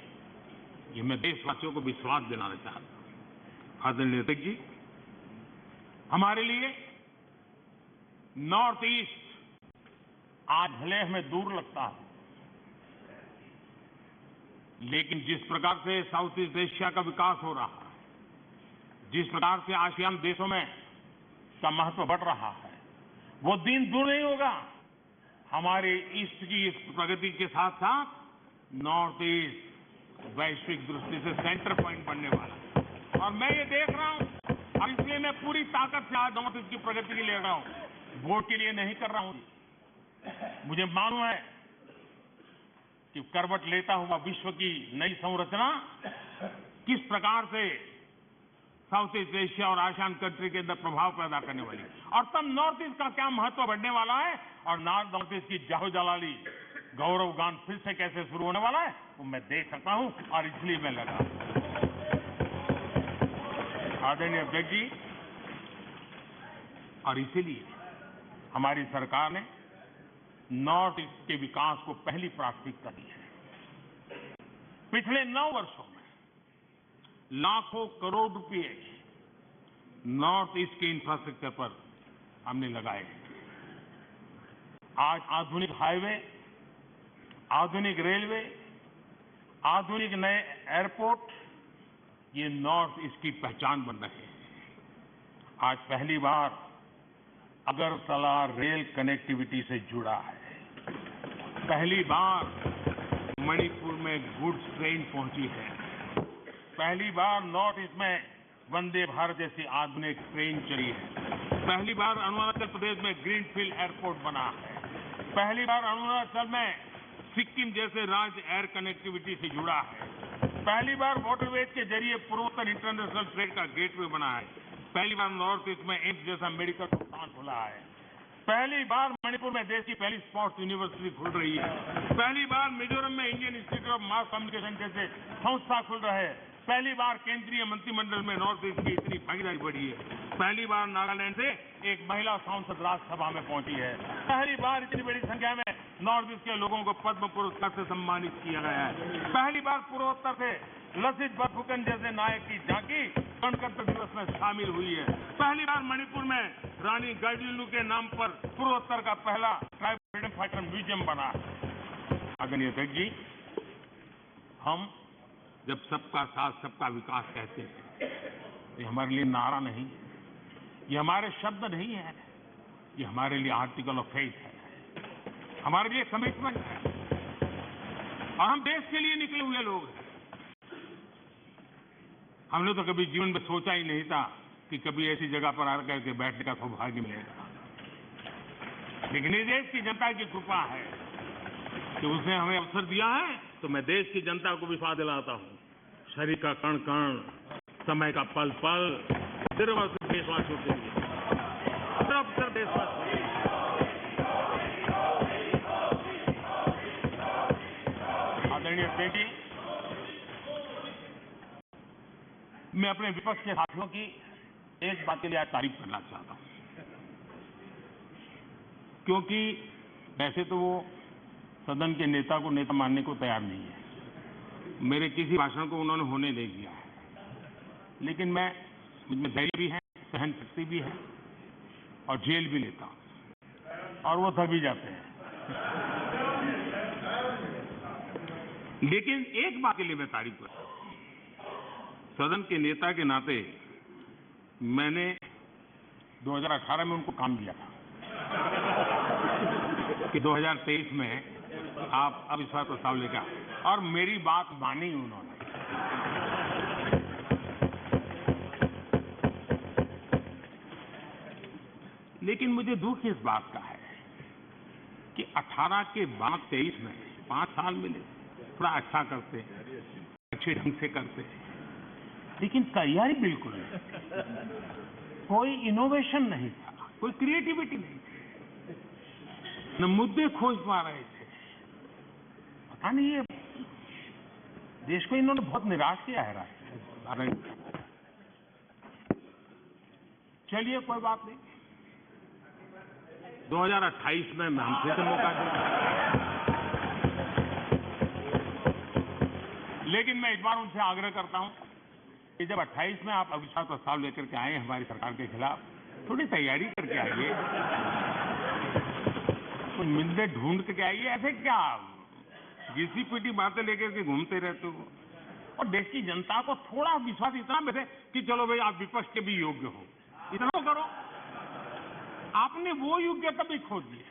ये मैं देशवासियों को विश्वास दिलाना चाहता हूं। आदरणीय अध्यक्ष जी, हमारे लिए नॉर्थ ईस्ट आज भले हमें दूर लगता है, लेकिन जिस प्रकार से साउथ ईस्ट एशिया का विकास हो रहा है, जिस प्रकार से आसियान देशों में का महत्व बढ़ रहा है, वो दिन दूर नहीं होगा। हमारे ईस्ट की इस प्रगति के साथ साथ नॉर्थ ईस्ट वैश्विक दृष्टि से सेंटर पॉइंट बनने वाला है। और मैं ये देख रहा हूं, और इसलिए मैं पूरी ताकत से आज नॉर्थ ईस्ट की प्रगति के लिए लड़ रहा हूं, वोट के लिए नहीं कर रहा हूं। मुझे मालूम है कि करवट लेता हुआ विश्व की नई संरचना किस प्रकार से साउथ ईस्ट एशिया और आसियान कंट्री के अंदर प्रभाव पैदा करने वाली है, और तब नॉर्थ ईस्ट का क्या महत्व बढ़ने वाला है, और नॉर्थ ईस्ट की जाहो जलाली गौरव गान फिर से कैसे शुरू होने वाला है, वो मैं देख सकता हूं, और इसलिए मैं लगा। आदरणीय अध्यक्ष जी, और इसीलिए हमारी सरकार ने नॉर्थ ईस्ट के विकास को पहली प्राथमिकता दी है। पिछले 9 वर्षों में लाखों करोड़ रुपए नॉर्थ ईस्ट के इंफ्रास्ट्रक्चर पर हमने लगाए। आज आधुनिक हाईवे, आधुनिक रेलवे, आधुनिक नए एयरपोर्ट, ये नॉर्थ ईस्ट की पहचान बन रहे हैं। आज पहली बार अगरतला रेल कनेक्टिविटी से जुड़ा है। पहली बार मणिपुर में गुड्स ट्रेन पहुंची है। पहली बार नॉर्थ ईस्ट में वंदे भारत जैसी आधुनिक ट्रेन चली है। पहली बार अरुणाचल प्रदेश में ग्रीनफील्ड एयरपोर्ट बना है। पहली बार अरुणाचल में सिक्किम जैसे राज्य एयर कनेक्टिविटी से जुड़ा है। पहली बार वाटरवेज के जरिए पूर्वोत्तर इंटरनेशनल ट्रेड का गेटवे बना है। पहली बार नॉर्थ ईस्ट में एम्स जैसा मेडिकल संस्थान खुला है। पहली बार मणिपुर में देश की पहली स्पोर्ट्स यूनिवर्सिटी खुल रही है। पहली बार मिजोरम में Indian institute of mass communication जैसे संस्था खुल रहे हैं। पहली बार केंद्रीय मंत्रिमंडल में नॉर्थ ईस्ट की इतनी भागीदारी बढ़ी है। पहली बार नागालैंड से एक महिला सांसद राज्यसभा में पहुंची है। पहली बार इतनी बड़ी संख्या में नॉर्थ ईस्ट के लोगों को पद्म पुरस्कार से सम्मानित किया गया है। पहली बार पूर्वोत्तर से लसित बरफुकन जैसे नायक की झांकी गणतंत्र दिवस में शामिल हुई है। पहली बार मणिपुर में रानी गाइडिंलिउ के नाम पर पूर्वोत्तर का पहला ट्राइबल फ्रीडम फाइटर म्यूजियम बना है। आदरणीय अध्यक्ष जी, हम जब सबका साथ सबका विकास कहते हैं, ये हमारे लिए नारा नहीं है, ये हमारे शब्द नहीं है, ये हमारे लिए आर्टिकल ऑफ फेथ है, हमारे लिए कमिटमेंट है, और हम देश के लिए निकले हुए लोग हैं। हमने तो कभी जीवन में सोचा ही नहीं था कि कभी ऐसी जगह पर आकर के बैठने का सौभाग्य मिलेगा, लेकिन इस देश की जनता की कृपा है कि उसने हमें अवसर दिया है। तो मैं देश की जनता को विश्वास दिलाता हूं, शरीर का कण कण, समय का पल पल सिर्फ और सिर्फ देशवासियों के लिए, सिर्फ देशवासियों। आदरणीय अध्यक्ष जी, मैं अपने विपक्ष के साथियों की एक बात के लिए आज तारीफ करना चाहता हूं, क्योंकि वैसे तो वो सदन के नेता को नेता मानने को तैयार नहीं है, मेरे किसी भाषण को उन्होंने होने नहीं दिया है, लेकिन मुझमें धैर्य भी है, सहन शक्ति भी है और जेल भी लेता हूं, और वो तभी जाते हैं। लेकिन एक बात के लिए मैं तारीफ करता हूं, सदन के नेता के नाते मैंने 2018 में उनको काम दिया था कि 2023 में आप अविश्वास प्रस्ताव लेकर आए, और मेरी बात मानी उन्होंने। लेकिन मुझे दुख इस बात का है कि 18 के बाद 23 में 5 साल मिले, थोड़ा अच्छा करते, अच्छे ढंग से करते, लेकिन तैयारी बिल्कुल नहीं, कोई इनोवेशन नहीं था, कोई क्रिएटिविटी नहीं थी, न मुद्दे खोज पा रहे थे। पता नहीं ये देश को इन्होंने बहुत निराश किया है राष्ट्र। चलिए कोई बात नहीं, 2028 में हम फिर से मौका देंगे। लेकिन मैं इस बार उनसे आग्रह करता हूं कि जब 28 में आप अविश्वास प्रस्ताव लेकर के आए हमारी सरकार के खिलाफ, थोड़ी तैयारी करके आइए, कुछ मुद्दे ढूंढ के आइए। ऐसे क्या घिसी पिटी बातें लेकर के घूमते रहते हो, और देश की जनता को थोड़ा विश्वास इतना बैठे कि चलो भाई आप विपक्ष के भी योग्य हो, इतना करो। आपने वो योग्यता भी खो दी है।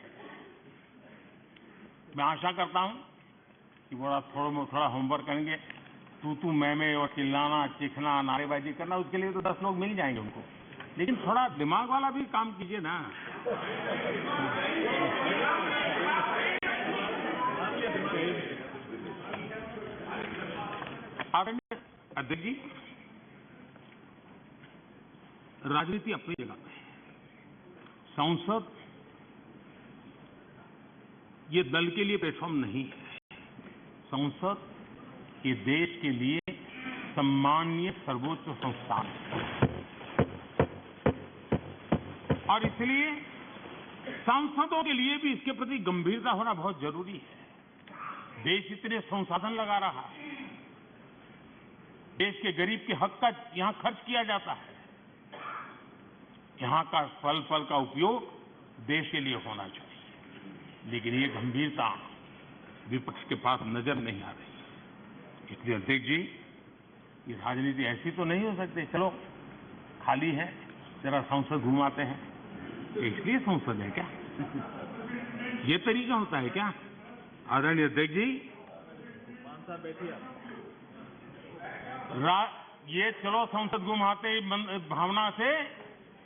मैं आशा करता हूं कि थोड़ा होमवर्क करेंगे। तू मैं और चिल्लाना, चीखना, नारेबाजी करना, उसके लिए तो 10 लोग मिल जाएंगे उनको, लेकिन थोड़ा दिमाग वाला भी काम कीजिए ना। अध्यक्ष जी, राजनीति अपनी जगह पे है। संसद ये दल के लिए प्लेटफॉर्म नहीं है। संसद ये देश के लिए सम्मानीय सर्वोच्च संस्थान है, और इसलिए सांसदों के लिए भी इसके प्रति गंभीरता होना बहुत जरूरी है। देश इतने संसाधन लगा रहा है, देश के गरीब के हक का यहां खर्च किया जाता है, यहां का फल का उपयोग देश के लिए होना चाहिए, लेकिन ये गंभीरता विपक्ष के पास नजर नहीं आ रही। इसलिए अध्यक्ष जी, ये राजनीति ऐसी तो नहीं हो सकती, चलो खाली है जरा संसद घुमाते हैं, इसलिए संसद है क्या? ये तरीका होता है क्या? आदरणीय अध्यक्ष जी, ये चलो संसद घुमाते ही भावना से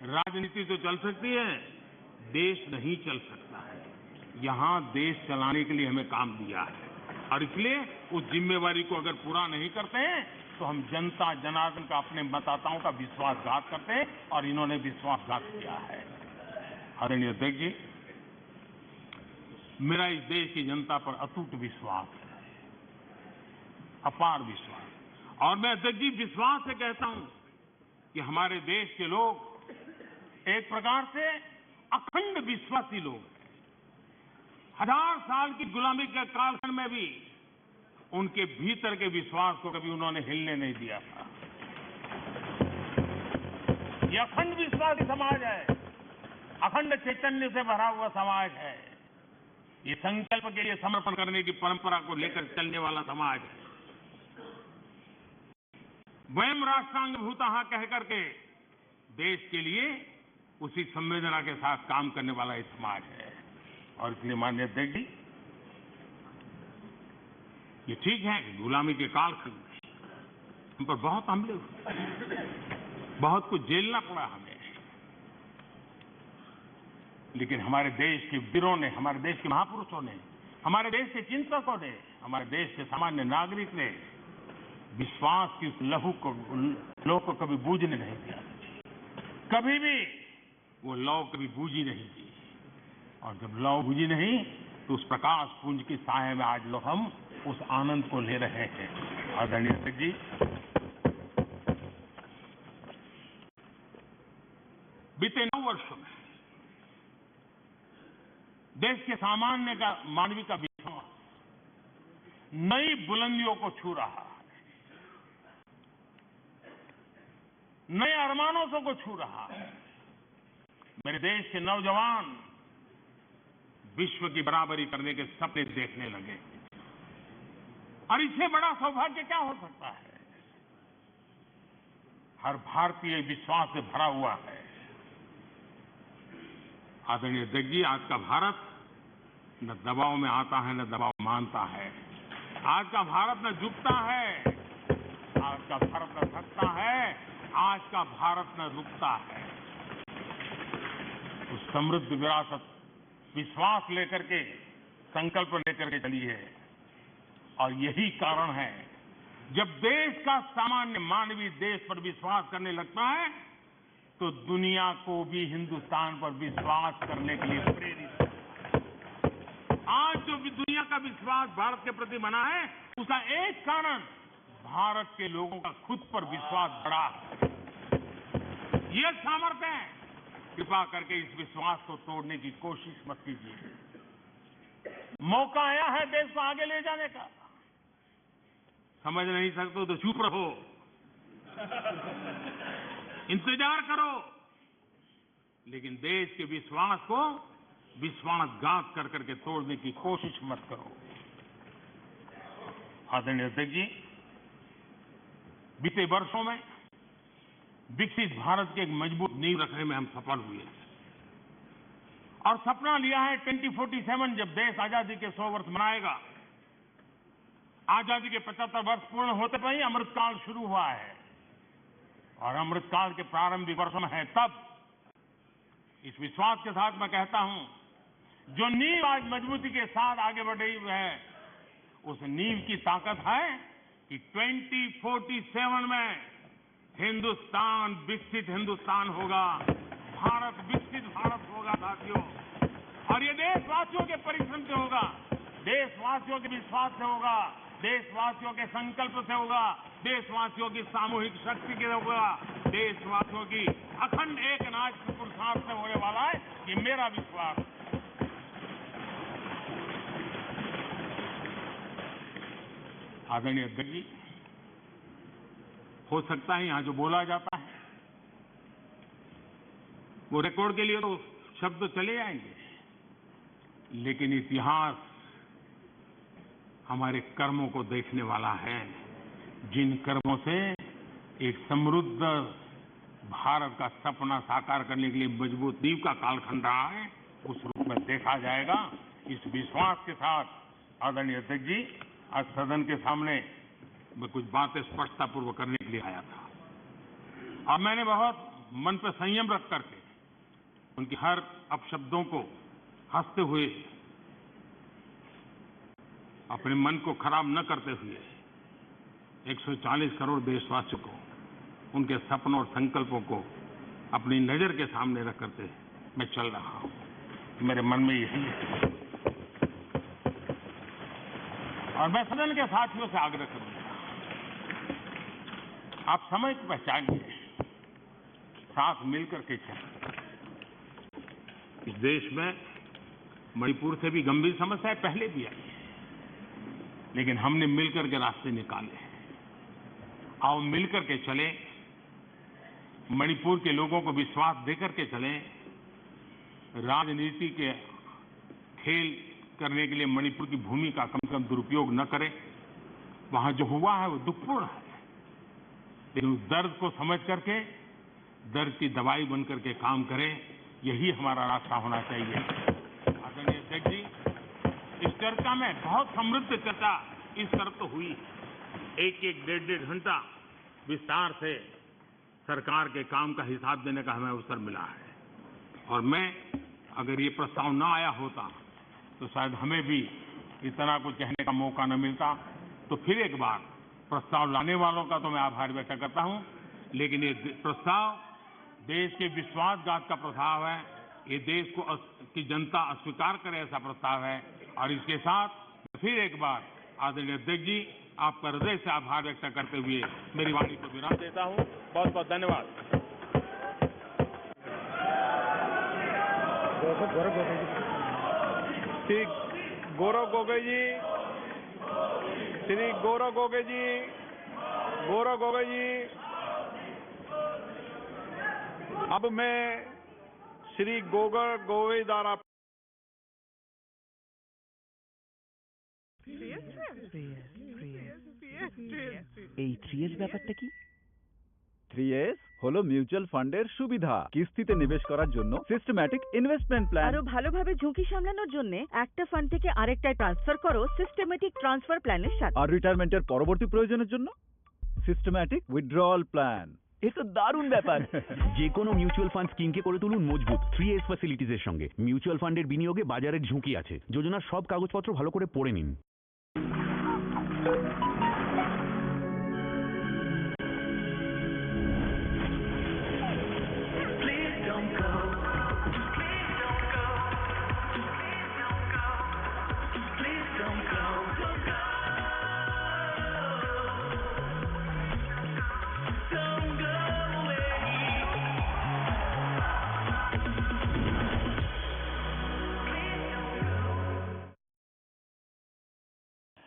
राजनीति तो चल सकती है, देश नहीं चल सकता है। यहां देश चलाने के लिए हमें काम दिया है, और इसलिए उस जिम्मेवारी को अगर पूरा नहीं करते हैं तो हम जनता जनार्दन का, अपने मतदाताओं का विश्वासघात करते हैं, और इन्होंने विश्वासघात किया है। आदरणीय अध्यक्ष जी, मेरा इस देश की जनता पर अटूट विश्वास है, अपार विश्वास, और मैं अध्यक्ष जी विश्वास से कहता हूं कि हमारे देश के लोग एक प्रकार से अखंड विश्वासी लोग, 1000 साल की गुलामी के कालखंड में भी उनके भीतर के विश्वास को कभी उन्होंने हिलने नहीं दिया था। ये अखंड विश्वासी समाज है, अखंड चैतन्य से भरा हुआ समाज है, ये संकल्प के लिए समर्पण करने की परंपरा को लेकर चलने वाला समाज है। वयम राष्ट्रांग भूतः कह करके देश के लिए उसी संवेदना के साथ काम करने वाला ये समाज है। और इसलिए माननीय अध्यक्ष जी, ये ठीक है कि गुलामी के कालखंड में हम पर बहुत हमले हुए, बहुत कुछ झेलना पड़ा हमें, लेकिन हमारे देश के वीरों ने, हमारे देश के महापुरुषों ने, हमारे देश के चिंतकों ने, हमारे देश के सामान्य नागरिक ने विश्वास की उस लहू को कभी बूझने नहीं दिया। कभी भी वो लौ कभी बूझी नहीं दी, और जब लौ बूझी नहीं तो उस प्रकाश पुंज की साए में आज लोग हम उस आनंद को ले रहे हैं। आदरणीय अध्यक्ष जी, बीते 9 वर्षों में देश के सामान्य का, मानवीय का विश्वास नई बुलंदियों को छू रहा है, नए अरमानों को छू रहा है। मेरे देश के नौजवान विश्व की बराबरी करने के सपने देखने लगे और इससे बड़ा सौभाग्य क्या हो सकता है। हर भारतीय विश्वास से भरा हुआ है। आदरणीय अध्यक्ष जी, आज का भारत न दबाव में आता है न दबाव मानता है। आज का भारत न झुकता है, आज का भारत न थकता है, आज का भारत न रुकता है। उस समृद्ध विरासत विश्वास लेकर के, संकल्प लेकर के चली है। और यही कारण है जब देश का सामान्य मानवीय देश पर विश्वास करने लगता है तो दुनिया को भी हिंदुस्तान पर विश्वास करने के लिए प्रेरित है। आज जो भी दुनिया का विश्वास भारत के प्रति बना है उसका एक कारण भारत के लोगों का खुद पर विश्वास बढ़ा है। ये सामर्थ्य है। कृपा करके इस विश्वास को तोड़ने की कोशिश मत कीजिए। मौका आया है देश को आगे ले जाने का। समझ नहीं सकते तो चुप रहो, इंतजार करो, लेकिन देश के विश्वास को विश्वासघात कर करके तोड़ने की कोशिश मत करो। आदरणीय अध्यक्ष जी, बीते वर्षों में विकसित भारत के एक मजबूत नींव रखने में हम सफल हुए और सपना लिया है 2047 जब देश आजादी के 100 वर्ष मनाएगा। आजादी के 75 वर्ष पूर्ण होते पर ही अमृतकाल शुरू हुआ है और अमृतकाल के प्रारंभिक वर्षों में है। तब इस विश्वास के साथ मैं कहता हूं, जो नींव आज मजबूती के साथ आगे बढ़ रही है उस नींव की ताकत है कि 2047 में हिंदुस्तान विकसित हिंदुस्तान होगा, भारत विकसित भारत होगा साथियों। और ये देशवासियों के परिश्रम से होगा, देशवासियों के विश्वास से होगा, देशवासियों के संकल्प से होगा, देशवासियों की सामूहिक शक्ति से होगा, देशवासियों की अखंड एक नाच के पुरुषार्थ से होने वाला है। ये मेरा विश्वास है। आदरणीय अध्यक्ष जी, हो सकता है यहां जो बोला जाता है वो रिकॉर्ड के लिए तो शब्द चले जाएंगे, लेकिन इतिहास हमारे कर्मों को देखने वाला है। जिन कर्मों से एक समृद्ध भारत का सपना साकार करने के लिए मजबूत नींव का कालखंड रहा है, उस रूप में देखा जाएगा। इस विश्वास के साथ आदरणीय अध्यक्ष जी, आज सदन के सामने मैं कुछ बातें स्पष्टतापूर्वक करने के लिए आया था और मैंने बहुत मन पर संयम रख करके उनकी हर अपशब्दों को हंसते हुए, अपने मन को खराब न करते हुए 140 करोड़ देशवासियों को, उनके सपनों और संकल्पों को अपनी नजर के सामने रख करके मैं चल रहा हूं। मेरे मन में यही है और मैं सदन के साथियों से आग्रह करूंगा, आप समय को पहचानिए, साथ मिलकर के चलें। इस देश में मणिपुर से भी गंभीर समस्याएं पहले भी आई है, लेकिन हमने मिलकर के रास्ते निकाले हैं। आओ मिलकर के चलें, मणिपुर के लोगों को विश्वास देकर के चलें। राजनीति के खेल करने के लिए मणिपुर की भूमि का कम से कम दुरुपयोग न करें। वहां जो हुआ है वो दुखपूर्ण है, लेकिन उस दर्द को समझ करके दर्द की दवाई बन करके काम करें। यही हमारा रास्ता होना चाहिए। आदरणीय अध्यक्ष जी, इस चर्चा में बहुत समृद्ध चर्चा इस तरफ तो हुई, एक डेढ़ घंटा विस्तार से सरकार के काम का हिसाब देने का हमें अवसर मिला है और मैं अगर ये प्रस्ताव न आया होता तो शायद हमें भी इतना कुछ कहने का मौका न मिलता। तो फिर एक बार प्रस्ताव लाने वालों का तो मैं आभार व्यक्त करता हूं, लेकिन ये प्रस्ताव देश के विश्वासघात का प्रस्ताव है। ये देश को की जनता अस्वीकार करे ऐसा प्रस्ताव है और इसके साथ फिर एक बार आदरणीय अध्यक्ष जी, आपका हृदय से आभार व्यक्त करते हुए मेरी वाणी को विराम देता हूं। बहुत बहुत धन्यवाद।
ठीक, गौरव गोगोई जी। श्री गौरव गोगे जी, अब मैं श्री गोगोई द्वारा
এই 3S ব্যাপারটা কি? 3S হলো মিউচুয়াল ফান্ডের সুবিধা। কিস্তিতে নিবেশ করার জন্য সিস্টেম্যাটিক ইনভেস্টমেন্ট প্ল্যান।
আরো ভালোভাবে ঝুঁকি সামলানোর জন্য একটা ফান্ড থেকে আরেকটায় ট্রান্সফার করো সিস্টেম্যাটিক ট্রান্সফার প্ল্যানের সাথে।
আর রিটায়ারমেন্টের পরবর্তী প্রয়োজনের জন্য সিস্টেম্যাটিক উইথড্রয়াল প্ল্যান।
এ তো দারুণ ব্যাপার। যে কোনো মিউচুয়াল ফান্ড স্কিমকে করে তুলুন মজবুত 3S ফ্যাসিলিটিজের সঙ্গে। মিউচুয়াল ফান্ডের বিনিয়োগে বাজারের ঝুঁকি আছে। যোজনার সব কাগজপত্র ভালো করে পড়ে নিন।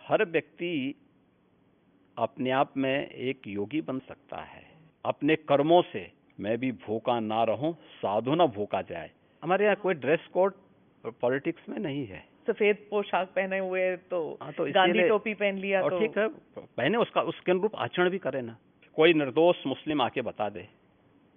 हर व्यक्ति अपने आप में एक योगी बन सकता है। अपने कर्मों से मैं भी भूखा ना रहूं, साधु ना भूखा जाए। हमारे यहाँ कोई ड्रेस कोड पॉलिटिक्स में नहीं है।
सफेद पोशाक पहने हुए तो गांधी टोपी पहन लिया
और
तो
ठीक है, पहने उसके अनुरूप आचरण भी करे ना। कोई निर्दोष मुस्लिम आके बता दे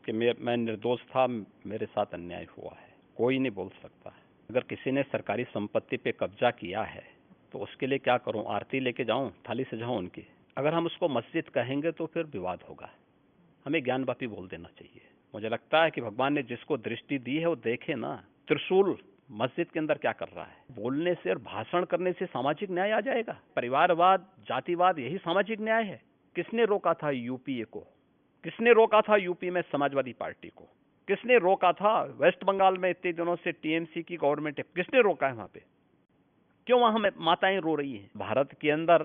कि मैं निर्दोष था, मेरे साथ अन्याय हुआ है, कोई नहीं बोल सकता। अगर किसी ने सरकारी संपत्ति पे कब्जा किया है तो उसके लिए क्या करूं? आरती लेके जाऊं, थाली सजाऊं उनकी? अगर हम उसको मस्जिद कहेंगे तो फिर विवाद होगा। हमें ज्ञानवापी बोल देना चाहिए। मुझे लगता है कि भगवान ने जिसको दृष्टि दी है वो देखे ना। त्रिशूल मस्जिद के अंदर क्या कर रहा है? बोलने से और भाषण करने से सामाजिक न्याय आ जाएगा? परिवारवाद, जातिवाद, यही सामाजिक न्याय है। किसने रोका था यूपीए को? किसने रोका था यूपी में समाजवादी पार्टी को? किसने रोका था वेस्ट बंगाल में इतने दिनों से टीएमसी की गवर्नमेंट है? किसने रोका है वहां पे? क्यों वहां माताएं रो रही हैं? भारत के अंदर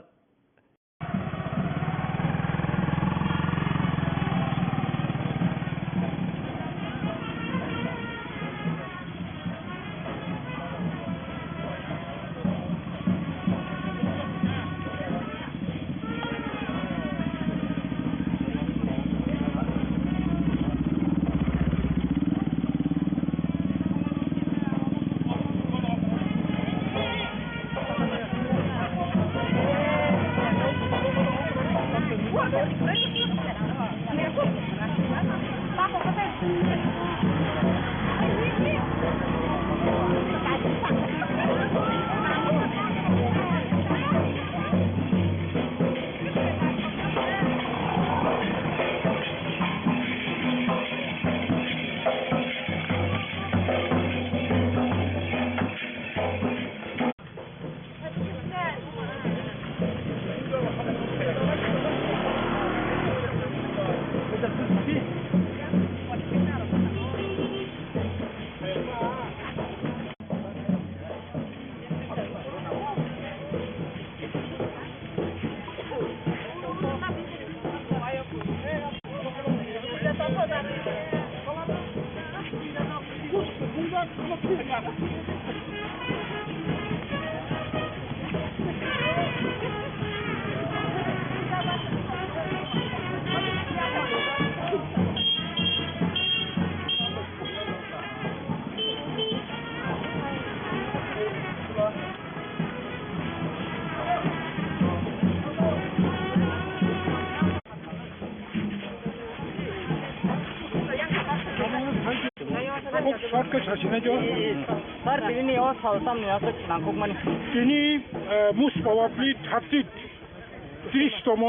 most probably 33tm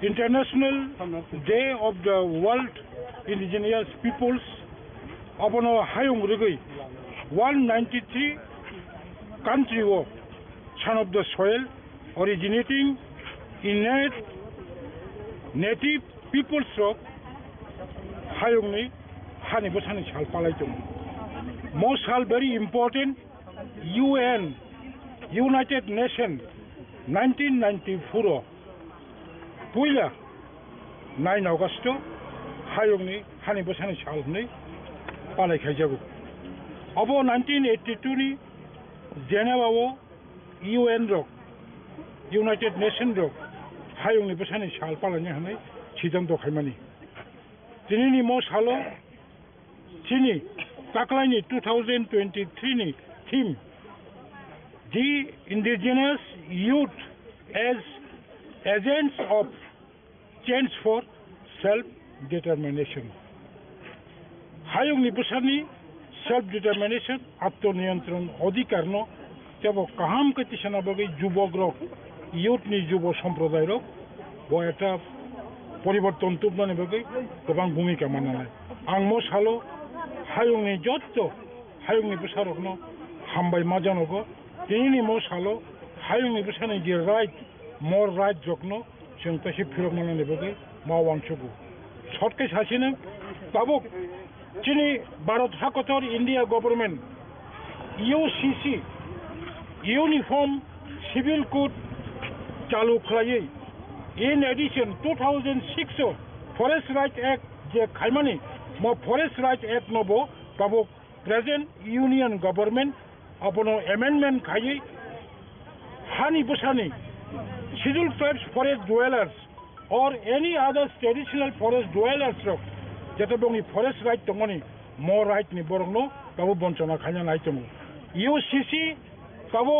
International Day of the World Indigenous Peoples abono hayung rigui 193 country wo son of the soil originating in native peoples of hayung ni hani bosani sal palai jom most sal very important UN United Nations 1994 puila 9 August hayungni hani bosani salni palai khaijabu abo 1982 ni Geneva wo UN ro United Nations rok hayung ni besani sal palanya hanai sidang do khaimani tini ni mo salo tini taklai ni 2023 ni theme the indigenous youth as agents of change for self determination hayung ni besani self determination atmoniyantron adhikar no tebo kaham katisana bagai jubok rok youth ni jubo সম্প্রদায় rok bo eta poriborton tubnani bagai gobang bhumika mananai ang mo salo hayung ni jotto hayung ni besarok no hambai majanogo tini mo salo hayung ni besani je right more right jokno जों तसे फिरक मानने बगे मावांचुगु शर्टके सासिने ताबुक चिनी भारत हाकतर India government UCC uniform civil code चालू खालायै in addition 2006 forest right act जे खाइमानी म फरेस्ट राइट एक्ट नबो ताबुक प्रेजेंट यूनियन गवर्नमेंट अपनो अमेंडमेंट खायै हानि बसानी scheduled tribes forest dwellers or any other traditional forest dwellers rok jeta bongi forest right tongoni more right ni borongno kabo bonchona khanya nai tongo UCC kabo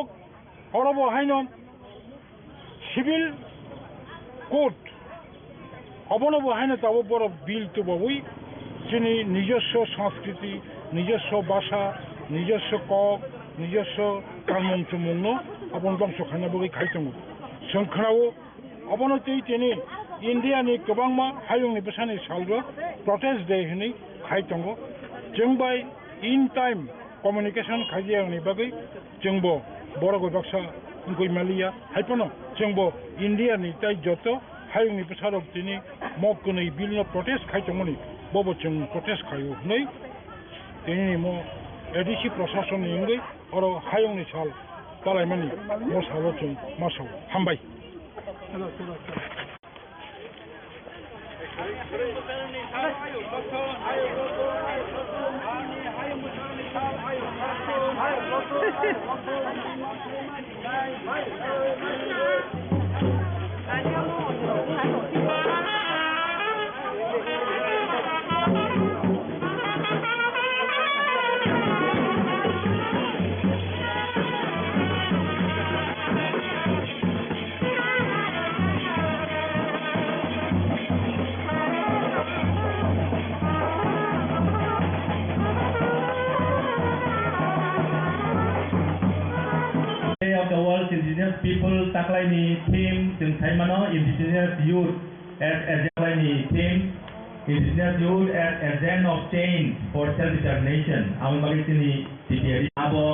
orobo haino civil code obonobo haino tabo boro bill to boi jini নিজস্ব সংস্কৃতি নিজস্ব ভাষা নিজস্ব cock নিজস্ব কামং চুমংনো abon bangso khanya boi khaitongo Songkrao, abono tini India ni kebangma hayung ni besani saldo protest day ni khaitongo jengbai in time communication khajia ni bagai jengbo borogo baksa ngoi malia haipono jengbo India ni tai joto hayung ni besarok tini mokkunai bilno protest khaitongo ni bobo jeng protest khayu nei tini mo edisi proshashan ni ngai oro hayung ni sal talaimani mo salo chung maso hambai
of the world's indigenous people taklai ni theme jeng thaimano indigenous youth as agent ni theme indigenous youth as agent of change for self determination ang bagi tini titiari abo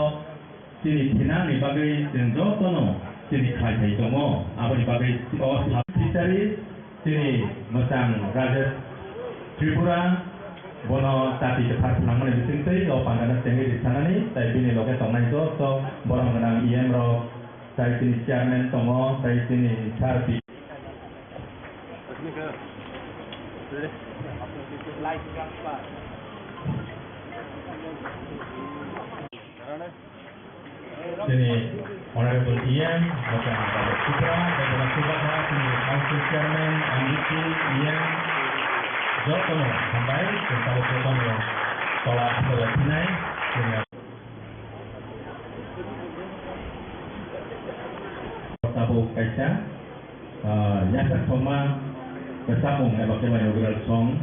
tini thina ni bagi jeng jotono tini khai thai tomo abo ni bagi o titiari tini masang raja Tripura bono tati cepat nangmane bisingtei lo pangana tengi di sana ni tai bini loke tongnai so borong menang IM ro tai sini chairman tongo tai sini charti sini honorable IM bukan pada Supra dan Subha sini council chairman MDC IM Jotono sampai tentang Jotono sekolah Palestina dengan Tabu Kaisa yang bersama bersambung dengan bagaimana inaugural song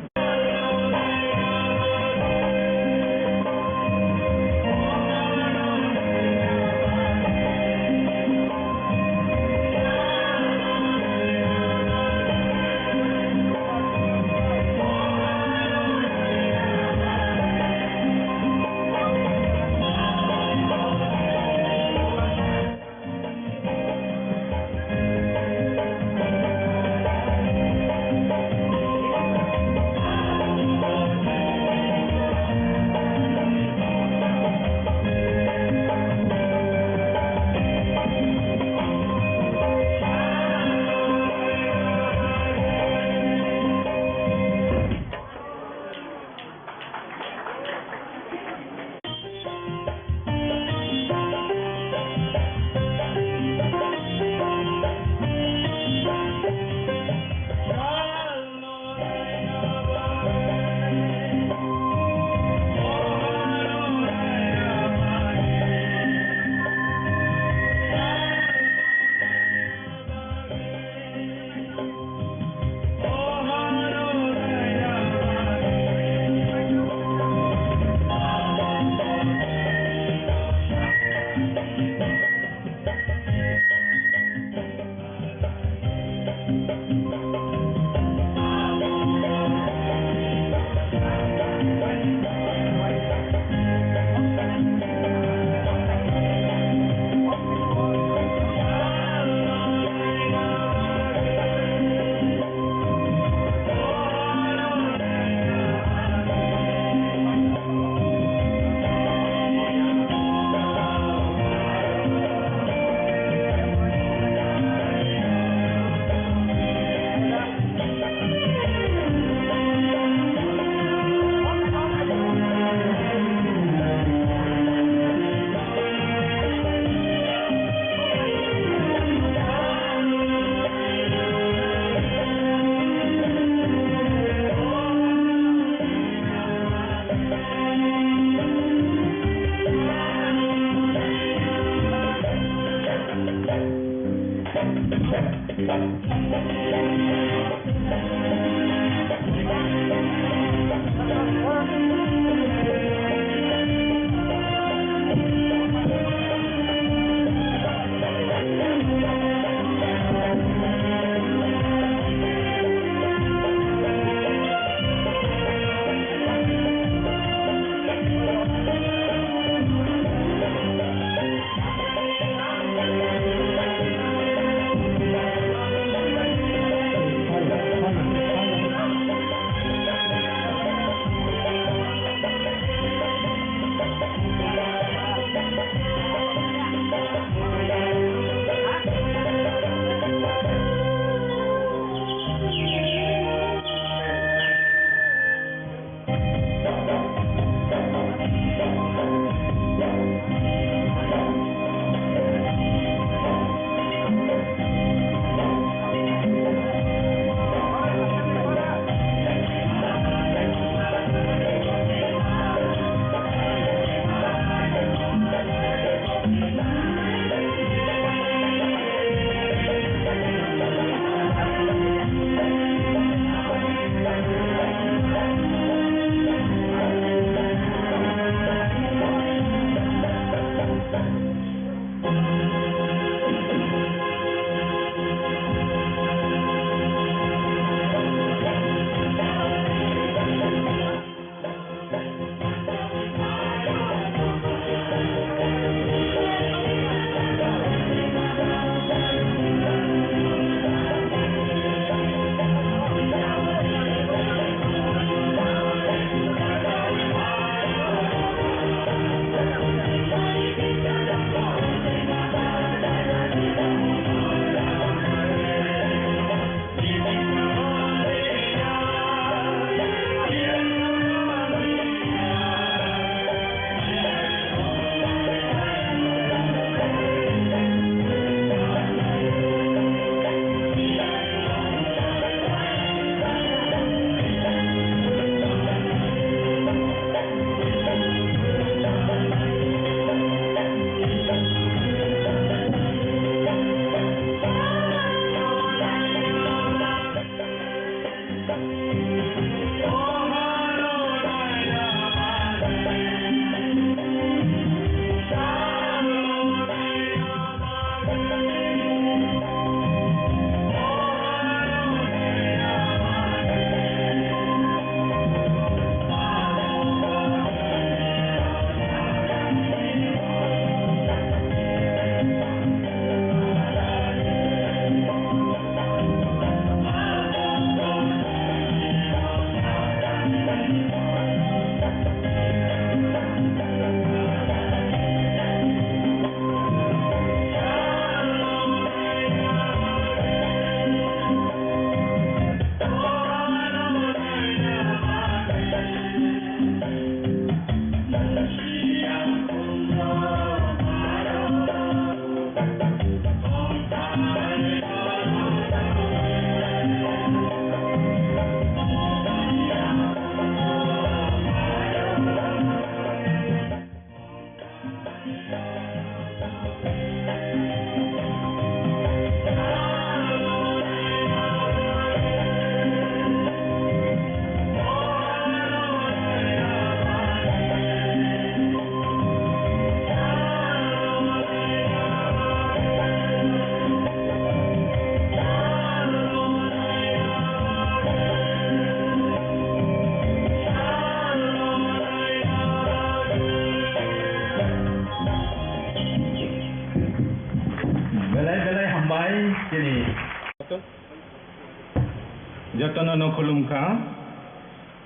Jotono khulumka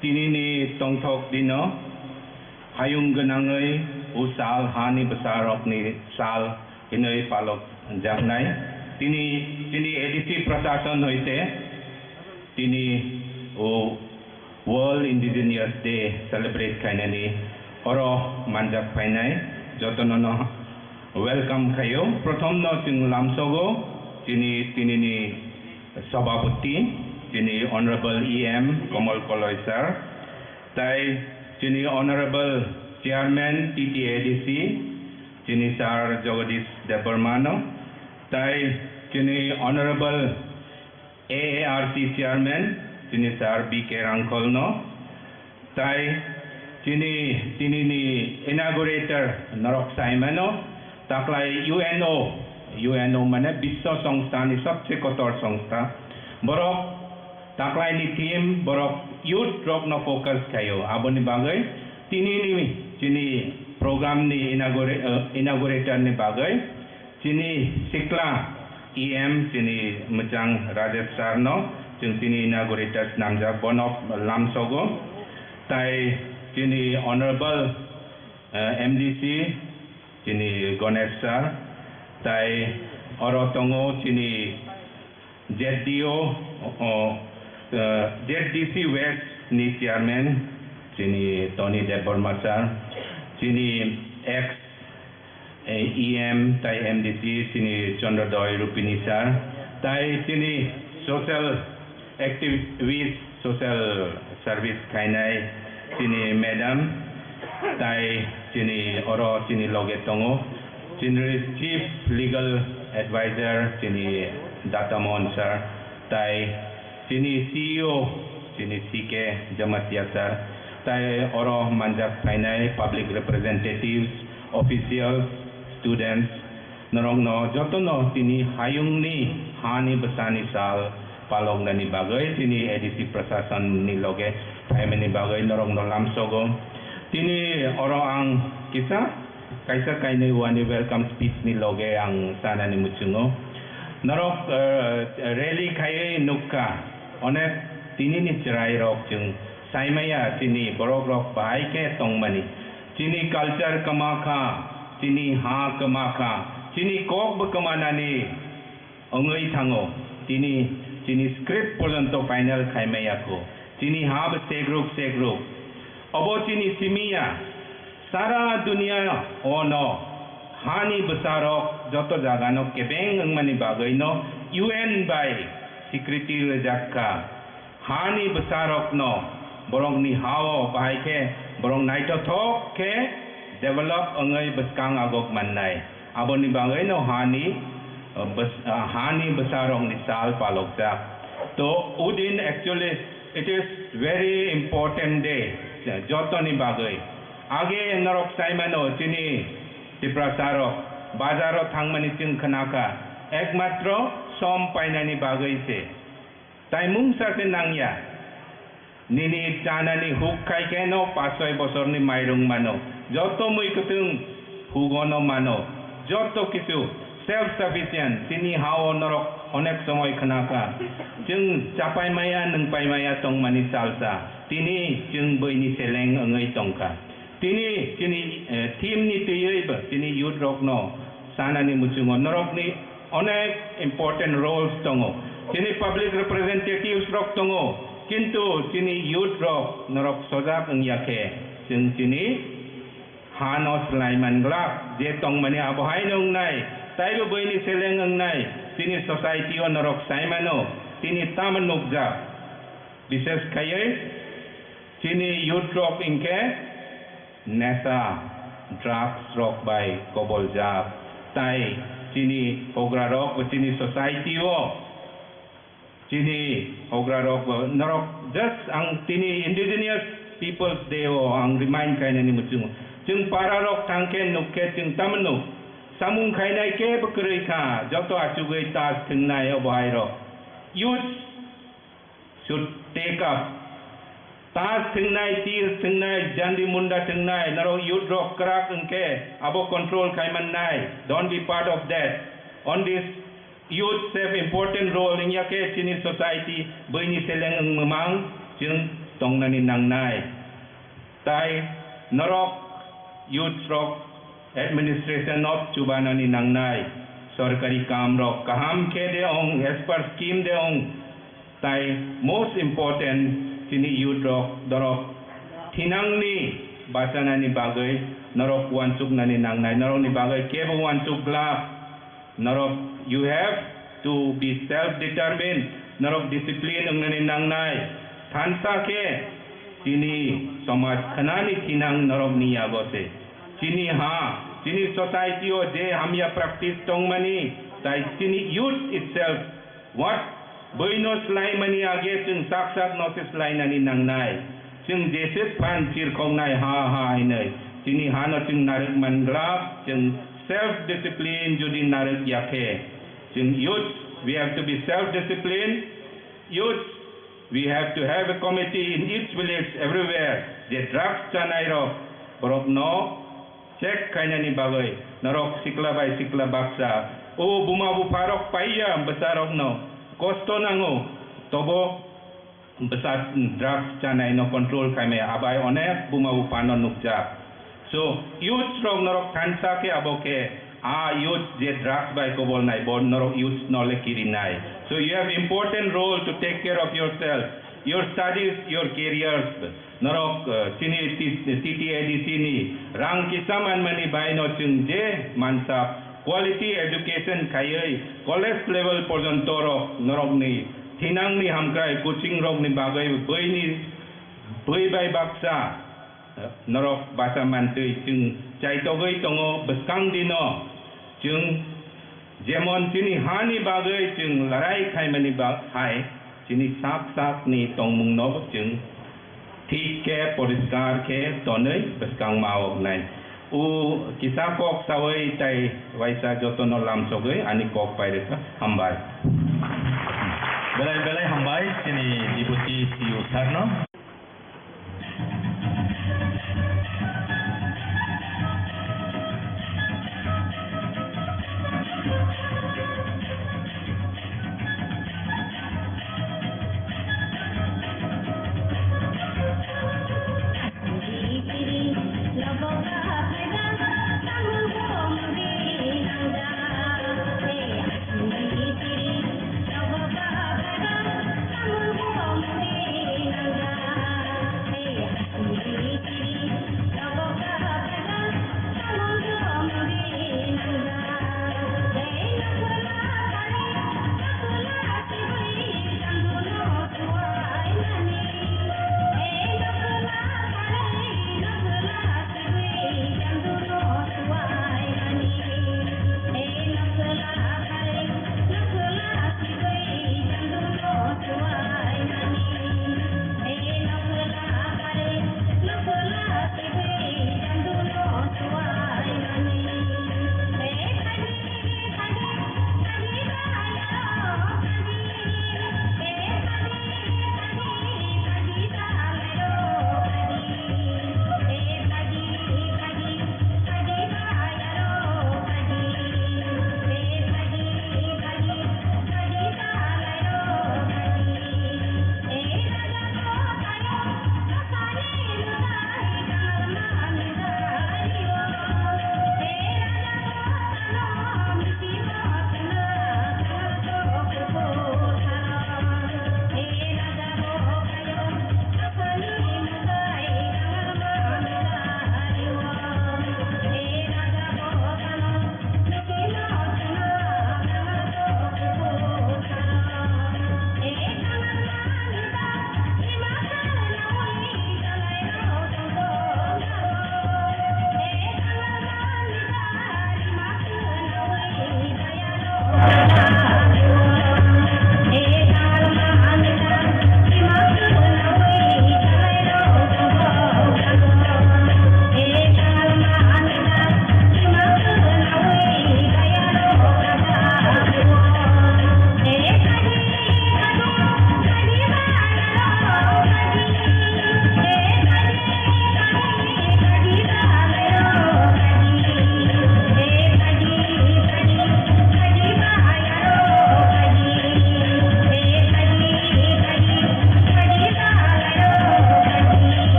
tini ni tongthok dino hayung genangai usal hani besarok ni sal inoi palok jangnai tini edisi prasasan hoite tini World Indigenous Day celebrate kainani oro manjak painai jotono welcome kayo prothom no ting lamsogo tini ni sabapati Jini Honorable EM Komal Koloy sir, tai Jini Honorable Chairman TTADC, Jini Sir Jagadish Debarmano, tai Jini Honorable AARC Chairman, Jini Sir BK Rangkolno, tai Jini ni inaugurator Narok Saimano, taklai UNO mana Biswa Songstha ni sabse kotor songstha, borok taklai ni team borok youth drop no focus kayo abon ni bagai tini program ni inaugurator ni bagai tini sikla EM tini Mejang Rajesh Sarno tini inaugurator namja bonok lamsogo tai tini honorable MDC tini Ganesh sir tai orotongo tini ZDC West ni chairman sini Tony Deborma sir sini ex EM tai MDC sini Chandradoi Rupini sir tai sini social activist social service kainai sini madam tai sini oro sini logetongo sini chief legal advisor sini Datamon sir tai sini CEO sini CK Jamatia sir tai oro manjak painai public representatives officials students narongno jotono tini hayung ni hani besani sal palong nani bagai tini edisi prasasan ni loge paimeni bagai narongno lamsogo tini oro ang kisah kaisa kainai wani welcome speech ni loge ang sana ni muchungo narok rally kaya nukka onek tini ni cerai rok jung saimaya tini borok rok bahai ke tongmani tini culture kemakha tini ha kemakha tini kok bekemana ni ongai thango tini script polonto final kaimaya ko tini ha se group obo tini simia sara dunia ono hani besarok joto jagano kebeng mani bagai no UN by Secretary Jakka hani besarok no borong ni hawo bahai ke borong naito thok ke develop angai beskang agok mannai abon ni bagai no hani besarok ni sal palok jak to udin actually it is very important day joto ni bagai age narok saimano tini tiprasaro bazaro thangmani ting khanaka ekmatro som painani bagai se tai mungsa se nangya nini chanani hukai keno pasoi bosor ni mairung mano joto mui kutung hugono mano joto kisu self sufficient tini hao norok अनेक समय खोनाखा जों चापाय माया नोंपाय माया तंगमानि salsa तिनि जों बैनि सेलें ओङै तंखा तिनि तिनि टीमनि तैयैबो तिनि youth रकनो सानानि मुचुङो नरकनि अनेक इम्पोर्टेन्ट रोल्स दङ तिनि पब्लिक रिप्रेजेन्टेटिव्स रक दङ किन्तु तिनि youth रक नरक सजाग ओंयाखे जों तिनि हानस लाइमानग्ला जे तंगमानि आबहाय नंनाय ताइबो बैनि सेलें ओंनाय तिनि सोसाइटिओ नरक साइमानो तिनि तामन नुकजा विशेष खायै तिनि youth रक इंखे नेसा ड्राग्स रक बाय कबल जाब ताई तिनि होग्रा रक तिनि सोसाइटिओ तिनि होग्रा रक नरक जस्ट आं तिनि इंडिजिनियस पीपल्स डे आं रिमाइंड खायनानि मुचुङो जों पारा रक थांखे नुखे जों तामनु सामुं खायनाय के बकरैखा जत आचुगै तास थंनाय अबहाय रक youth should take up तास थंनाय तीर थंनाय जान्दी मुंडा थंनाय नरो youth रक क्राक उनके अबो control खायमन्नाय don't be part of that on this youth have important role in yake chini society बैनि सेलें ममां जों तंगनानि नांनाय ताई नरक youth रक administration of चुबानानि नांनाय सरकारी काम रक काहाम के दे ओं as per scheme दे ओं ताई most important तिनि youth रक दरक थिनांनि बासानानि बागै नरक वानसुकनानि नांनाय नरकनि बागै केबो वानसुकला नरक you have to be self determined नरक discipline ओंनानि नांनाय थानसा के तिनि समाज खनानि थिनां नरकनि आगोसे तिनि हा तिनि सोसाइटिओ जे हामिया प्रैक्टिस तंगमानि ताई तिनि youth itself what बैनोस लाइमानि आगे जों साक्षात नोटिस लाइनानि नांनाय जों जेसे फान चिरखंनाय हा हा हैनै तिनि हानो जों नारक मानग्रा जों सेल्फ डिसिप्लिन जुदि नारक याखे जों youth we have to be self disciplined youth we have to have a committee in each village everywhere J drugs जानाय रक बरक न चेक खायनानि बागै नरक सिक्ला बाय सिक्ला बाक्सा ओ बुमा बुफारक पाइया बेसारक न कष्ट नांगौ तबो बेसार ड्रग्स जानाय न कंट्रोल खायमे आबाय अनेक बुमा बुफानो नुकजा so youth रक नरक थानसा के आबोके youth जे ड्रग्स बाय कबल नाय बोन नरक youth नले किरिनाय so you have important role to take care of yourself your studies your careers नरक तिनि TTADC नि रां किसामान मनि बायनो जों जे मानसा क्वालिटी एजुकेशन खायै कलेज लेवल पर्यन्त रक नरकनि थिनांनि हामक्राय कोचिं रकनि बागै बैनि बै बाय बाक्सा नरक बासा मानसै जों चाइतगै दङ बेसकां दिनो जों जेमन तिनि हानि बागै जों लड़ाई खायमानि बाहाय तिनि साक साकनि तंमुंनो जों ठीक के परिष्कार के तनै बेसकां मावनाय उ किसा कक सावै ताई वाइसा जतन लामसगै आनि कक पाइरेखा हामबाय
बेलाय बेलाय हामबाय तिनि डिपुटी सीईओ सारनो
Thank you.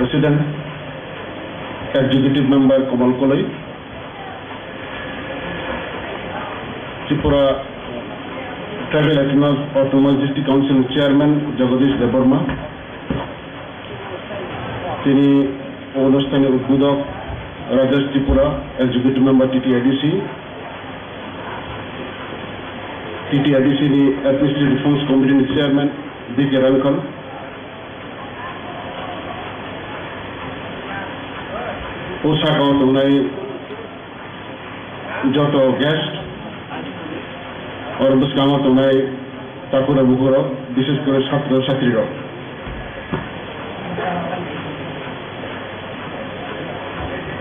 President, Executive Member Kamal Kolai, Tripura Tribal Autonomous District Council Chairman Jagadish Debarma, তিনি অনুষ্ঠানের উদ্বোধক Rajesh Tripura, Executive Member TTIDC, Administrative Reforms Committee Chairman D.K. Rankal, পোশাক তুলনায় যত গেস্ট অরবস্কাম তুলনায় তাকুরা বুকুর বিশেষ করে ছাত্র ছাত্রীরা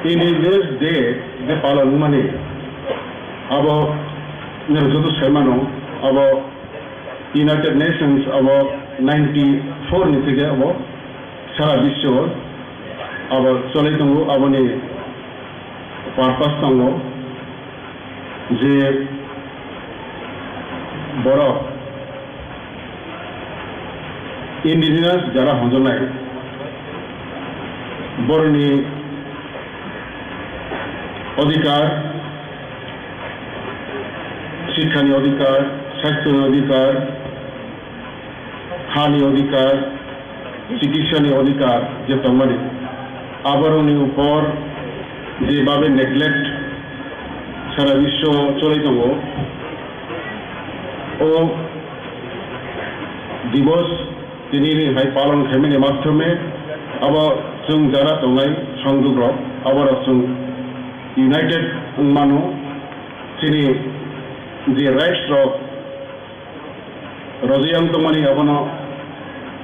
Indigenous Day de palan mani abo nerjoto semano abo United Nations abo 94 ni theke abo sara bishwo abo cholai tongo aboni purpose tongo je boro Indigenous jara honjonai borni অধিকার শিক্ষানি অধিকার স্বাস্থ্যনি অধিকার খানি অধিকার চিকিৎসানি অধিকার যে তোমার আবরণী উপর যেভাবে নেগলেক্ট সারা বিশ্ব চলে যাব ও দিবস
दिनैनि हाय पालन खालामनायनि माध्यमे अब जों जाना दंनाय संदुग्र आबार जों यूनाइटेड मानु दिनै जे राइट्स रजियां दंमानि आबानो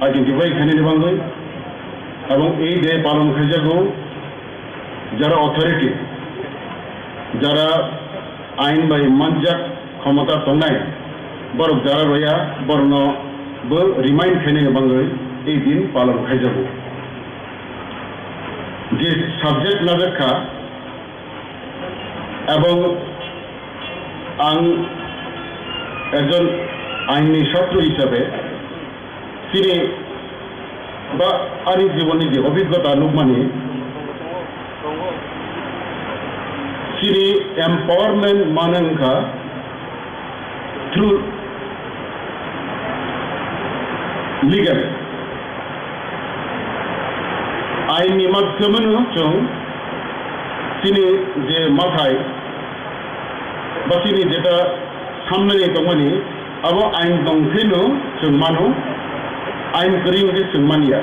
आइडेंटिफाई खालामनायनि बांगै এবং এই যে পালন খাইজাগো যারা অথরিটি যারা আইন বাই মানজাক ক্ষমতা দंनाय বরক যারা রয়া বর্ণ বো রিমাইন্ড খাইনাयनि बांगै এই দিন পালন খাইজাগো যে সাবজেক্ট নাজাখা এবং আং একজন আইনি ছাত্র হিসাবে তিনি বা আনি জীবনে যে অভিজ্ঞতা নুকমানি সিরি এম্পাওয়ারমেন্ট মানংখা থ্রু লিগ্যাল আইনি মাধ্যমে जों তিনি যে মাথায় বা তিনি যেটা সামনে দंमानि আবো আইন দंखैनो जों मानो आइन करीम के सम्मानिया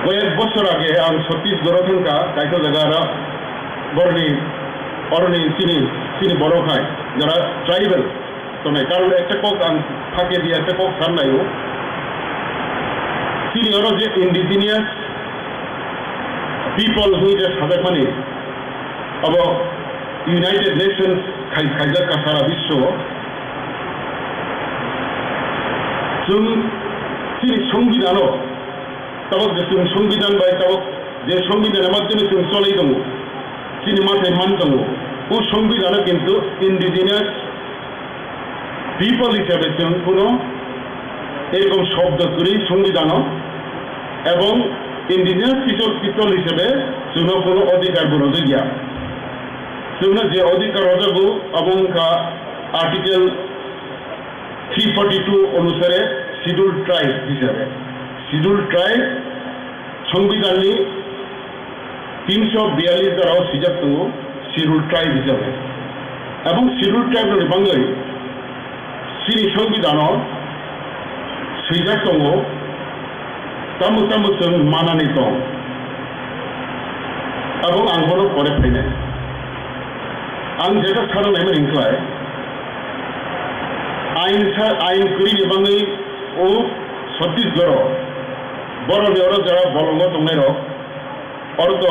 कयेक बছর आगे आं छत्तीसगढ़ थंका कायतो जायगा बरनि अरनि चिनि बर'खाय যারা ट्राइबल तने कारण একটা কক आं फाके दिया একটা কক साननायो चिनि अरो जे इंडिजिनियास पीपल हुइजे साजाखमानि अब यूनाइटेड नेशंस खायजाखा सारा विश्व जों चिनि संविधान तबक जे जों संविधान बाय तबक जे संविधान माध्यमे जों चलै दङ चिनि माथे मान दङ ও সংবিধানে কিন্তু ইন্ডিজিনিয়াস পিপল হিসেবে जों কোনো এরকম শব্দ করি সংবিধান এবং ইন্ডিজিনিয়াস পিপল হিসেবে जों কোনো অধিকার বলতে গিয়া जोंनो जे अधिकार रजागो अबंका आर्टिकल 342 अनुसारे शिड्यूल ट्राइब हिसाबे शिड्यूल ट्राइब संविधाननि 342 धाराव सिजाक्तो शिड्यूल ट्राइब हिसाबे एवं शिड्यूल ट्राइबनि बांगै सिनि संविधानाव सिजाक्तो तामु जों मानानै दं एवं आंबो परे फैनाय आं जेटा साननायमोन इंख्लाय आइन करिनि बांगै ओ छत्तीसगढ़ बर'नि अरो जरा बलंग दंनाय रक अर्थ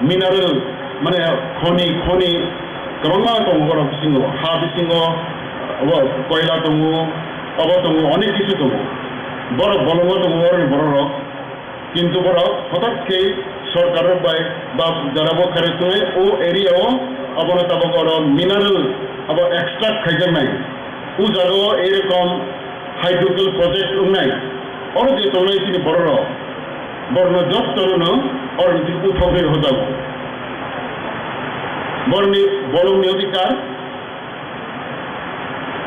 मिनारेल माने खनि गोबां दं बर' बिसिङाव हा बिसिङाव कयला दङ अब दङ अनेक किछु दङ बर' बलंग दङ अरनि बर' रक किन्तु बर' हठाৎকে सरकार बाय बा जाराबो खारेतुङै ओ एरियाव अब तबक मिनारेल अब एक्सट्रैक्ट खाइजानाय उ जागो एरकम हाइड्रोकल प्रोजेक्ट उनाय और जे तोनाय सिनि बरर बर्न जत्तरनो और उठौरे होजागो बरनि बलंनि अधिकार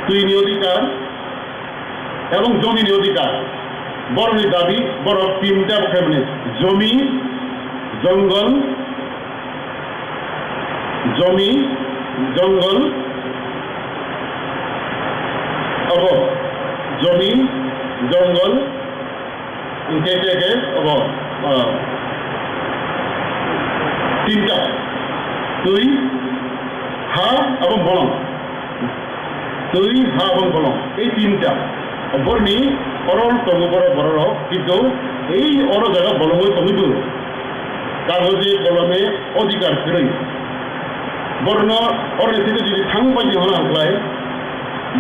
तुइनि अधिकार एवं जमिनि अधिकार बरनि दाबी बर तीनटा बखायमाने जमी जंगल जमी जंगल अब जमी जंगल इनके अब तीनटा तुई हा और बलम तुई हा और बलम ये तीनटा बरनी अरल तंग बर किन्तु এই অর জায়গা বলম তমিদু কাগজে কলমে অধিকার ফিরে বর্ণ অর্থনীতি যদি থাংবাজি হল আঁকলায়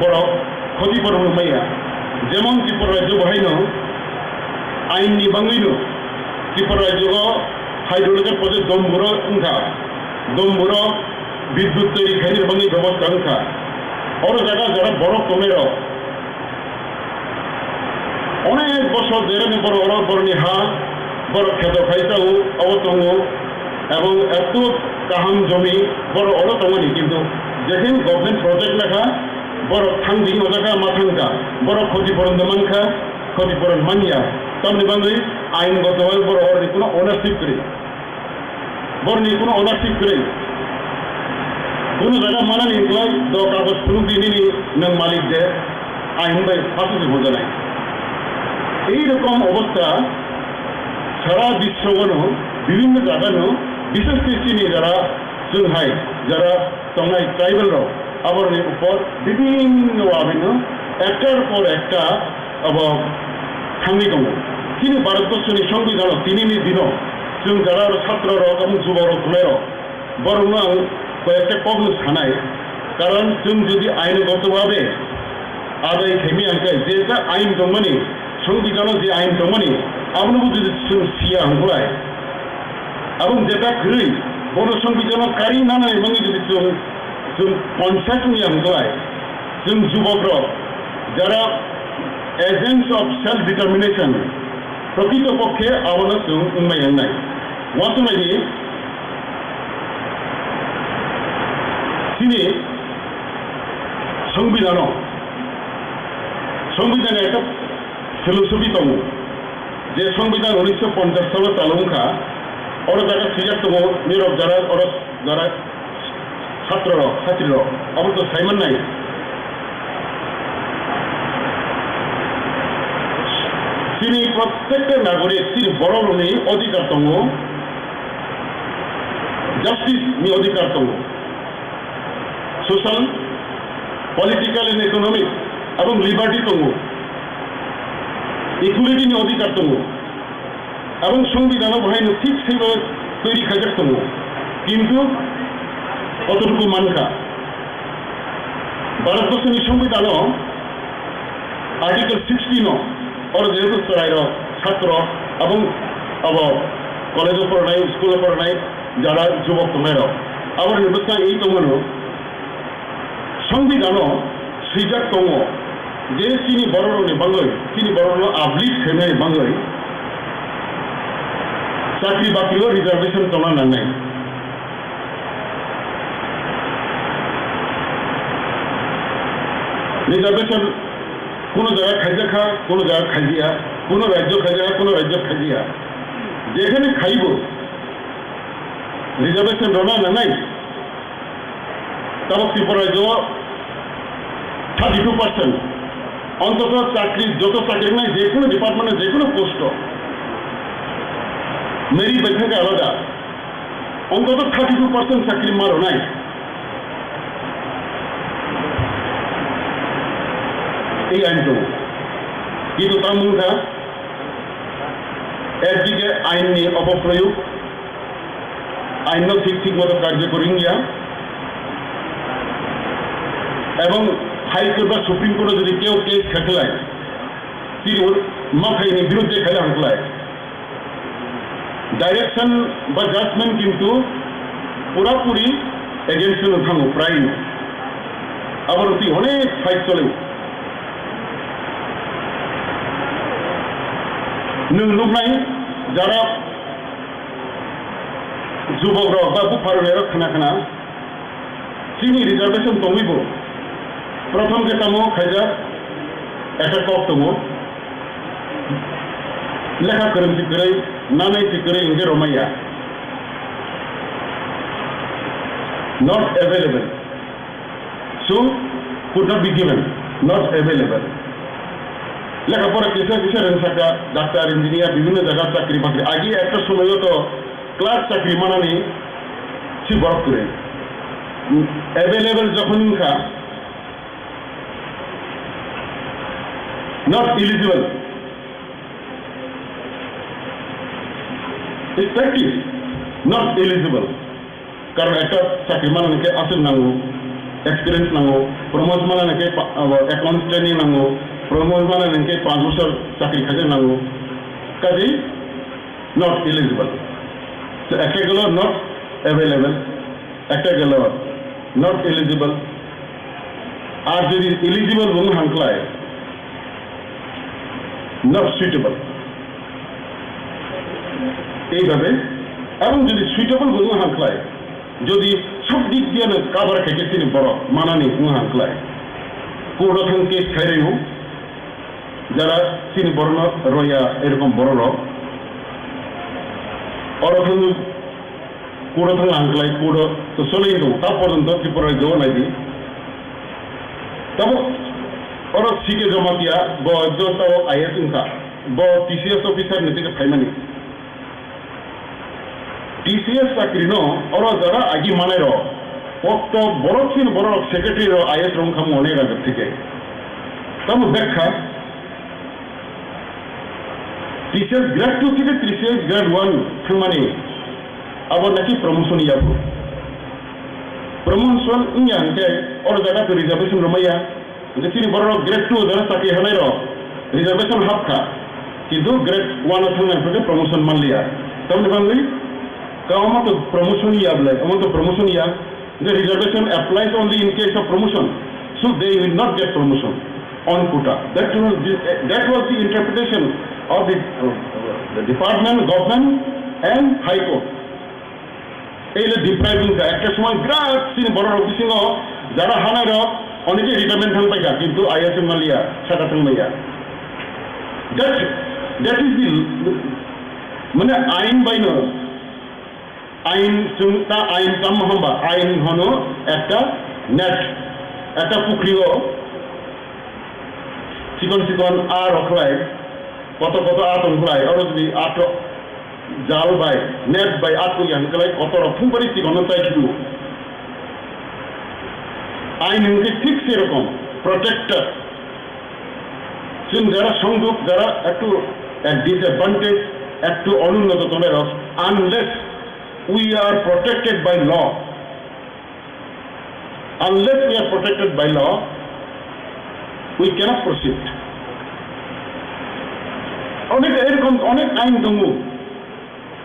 বড় ক্ষতিপূরণ হইয়া যেমন ত্রিপুরা রাজ্য বাহাইন আইননি বাঙাইন ত্রিপুরা রাজ্য হাইড্রোলিকের প্রজেক্ট দমবুর উঙ্খা দমবুর বিদ্যুৎ তৈরি খাইনের বাঙাই ব্যবস্থা উঙ্খা অর জায়গা যারা বড় কমের অনেক বছর যেরকম বড় অর বরণী হা বড় ক্ষেত খাইতাও অবতঙ্গ এবং এত কাহাম জমি বড় অর তঙ্গনি কিন্তু যেখানে গভর্নমেন্ট প্রজেক্ট লেখা বড় থাঙ্গি মজাকা মাথাঙ্কা বড় ক্ষতিপূরণ মানখা ক্ষতিপূরণ মানিয়া তামনি বাঙ্গি আইনগতভাবে বড় অর কোনো অনারশিপ করে বরনি কোনো অনারশিপ করে কোনো জায়গা মানানি হংলাই দ কাগজ ফুলুক দিনি নং মালিক দে আইন বাই ফাঁসি বোঝা নাই এইরকম অবস্থা সারা বিশ্বগণ বিভিন্ন জায়গানো বিশেষ করে চিনি যারা जोंहाय যারা তংনাই ট্রাইবেল রাও আবরণের উপর বিভিন্ন আবিন্ন একটার পর একটা থামি দङ তিনি ভারতবর্ষनि সংবিধাन दिनैनि दिनाव जों যারা ছাত্র রাও এবং যুব রাव थुनाय राव বরং आं কয়েকটা কম সানাय কারণ जों যদি আইনগতভাবে আদায় থেমি আনকাय যেটা আইন দंमोन সংবিধাनाव যে আইন दंमोन আমরাও যদি जों सिया हंगलाय এবং যেটা গৃহী बर' संविधानाव कारि नानै मंगै जुदि जों पन्सायतनि हंगलाय जों जुबकराव যারা एजेंट्स ऑफ सेल्फ डिटरमिनेशन प्रकृतपक्षे आवनो जों उन्माय हंनाय वासनायनि তিনি সংবিধানে একটা ফিলোসফি दङ যে সংবিধান 1950 সালে চালুখা ওরা যারা সিজার দङ নীরব যারা ছাত্ররা আমার তো সাইমন নাই তিনি প্রত্যেকটা নাগরিক তিনি বড়নি অধিকার দङ জাস্টিসনি অধিকার দङ সোশ্যাল পলিটিক্যাল এন্ড ইকোনমিক এবং লিবার্টি দङ ইকুয়ালিটিनि অধিকার দङ এবং সংবিধানাव बाहायनो ঠিক সেইভাবে তৈরি খাইজাক दङ কিন্তু কতটুকু মানখা ভারতবর্ষनि সংবিধাनाव आर्टिकल 16 और যেহেতু চড়াইর ছাত্র এবং কলেজে পড়াই স্কুলে পড়াই যারা যুবক দङायराव আবার ব্যবস্থা এই দङनो সংবিধাनाव সিজাক दङ যে চিনি বড়নি বাঙ্গই চিনি বড়নো আবলিট হেনাই বাঙ্গই চাকরি বাকরিও রিজার্ভেশন দङ নাই রিজার্ভেশন কোন জায়গায় খাইজাখা কোন জায়গায় খাইজিয়া কোন রাজ্য খাইজাখা কোন রাজ্য খাইজিয়া যেখানে খাইব রিজার্ভেশন দङ নাই তবে ত্রিপুরা রাজ্য 32% অন্তত চাকরি যত চাকরি নাই যে কোনো ডিপার্টমেন্টে যে কোনো পোস্ট মেরি বেতনকে আলাদা অন্তত 32% চাকরি মারো নাই এই আইন দङ কিন্তু তার মুখা একদিকে আইননি অপপ্রয়োগ আইন ঠিক মতো কার্যকরী গিয়া এবং হাইকোর্ট বা সুপ্রিম কোর্টে যদি কেউ কেস খেলায় তিনি মাথায়নি বিরুদ্ধে খেলা হাঁকলায় ডাইরেকশন বা জাজমেন্ট কিন্তু পুরাপুরি এগেন্স্ট থামো প্রায় আবার অতি অনেক ফাইট চলে নুকনাই যারা যুবকরা বা বুফারের খানা চিনি রিজার্ভেশন দङैबो प्रथम केटामो खायजा একটা কক दङ लेखा गोरों सिकरै नानै सिकरै इंगे Ramya not available so could not be given not available লেখাপড়া কিসে রেনসাকা ডাক্তার ইঞ্জিনিয়ার বিভিন্ন জায়গায় চাকরি বাকরি আগে একটা সময়ও তো ক্লাস চাকরি মানানি সে বরফ করে অ্যাভেলেবল যখন খা not eligible is practice not eligible কারণ একটা চাকরি মানানিকে আসল নাঙ্গো এক্সপিরিয়েন্স নাঙ্গো প্রমোশন মানানিকে অ্যাকাউন্টস ট্রেনিং নাঙ্গো প্রমোশন মানানিকে 5 বছর চাকরি খাইতে নাঙ্গো কাজেই not eligible so একটা গেল not available একটা গেল not eligible আর যদি eligible বং হাঙ্কলায় not suitable এইভাবে এবং যদি সুইটেবল বং হাঙ্কলায় যদি সব দিক দিয়ে কাবার খেকে তিনি বড় মানানি বং হাঙ্কলায় কোর্ট কেস খাইরেও যারা তিনি বড় রইয়া এরকম বড় অরথন কোড থাকা আঙ্কলাই কোড তো চলেই দো তা পর্যন্ত ত্রিপুরা রাজ্য নাইদি তবে ওরা শিখে জমা দিয়া তাও আইএস উনকা টিসিএস অফিসার নিজেকে ফাইমানি টিসিএস চাকরি ন ওরা যারা আগি মানে কত বড় ছিল বড় সেক্রেটারি আইএস রংখাম অনেক আগে থেকে তবে ব্যাখ্যা টিসিএস গ্রেড 2 থেকে টিসিএস গ্রেড 1 থামানি আবার নাকি প্রমোশন ইয়াবো প্রমোশন ইংয়াংতে ওর জায়গা তো রিজার্ভেশন রমাইয়া যে চিনি বড় গ্রেড 2 যারা চাকরি হানাই রিজার্ভেশন হাফকা কিন্তু গ্রেড 1 থামানি প্রমোশন মানলিয়া তবে বাংলি কাওমা তো প্রমোশন ইয়াবলে আমন তো promotion yeah the reservation applies only in case of promotion, so they will not get promotion on quota. That was the interpretation of the department, government and High Court. এই ডিপ্রাইভিং একটা সময় বিরাট scene বড় অফিসিং যারা হানার অনেকে retirement থান পাইকা কিন্তু ISM Malia সাটা থান মাইয়া that is the মানে আইন বাইন আইন তা আইন কাম হবা আইন হনো একটা নেট একটা পুকুরিও চিকন চিকন আর অখলাই কত কত আতঙ্কলাই আর যদি আট জাল বাই নেট বাই আতঙ্কি হানকালাই কত রকম করে চিকন চাই শুধু আইন হচ্ছে ঠিক সেরকম প্রটেক্টর যারা সংযোগ যারা একটু ডিসঅ্যাডভান্টেজ একটু অনুন্নত তোমার unless we are protected by law. Unless we are protected by law, we cannot proceed. অনেক আইন দঙ্গু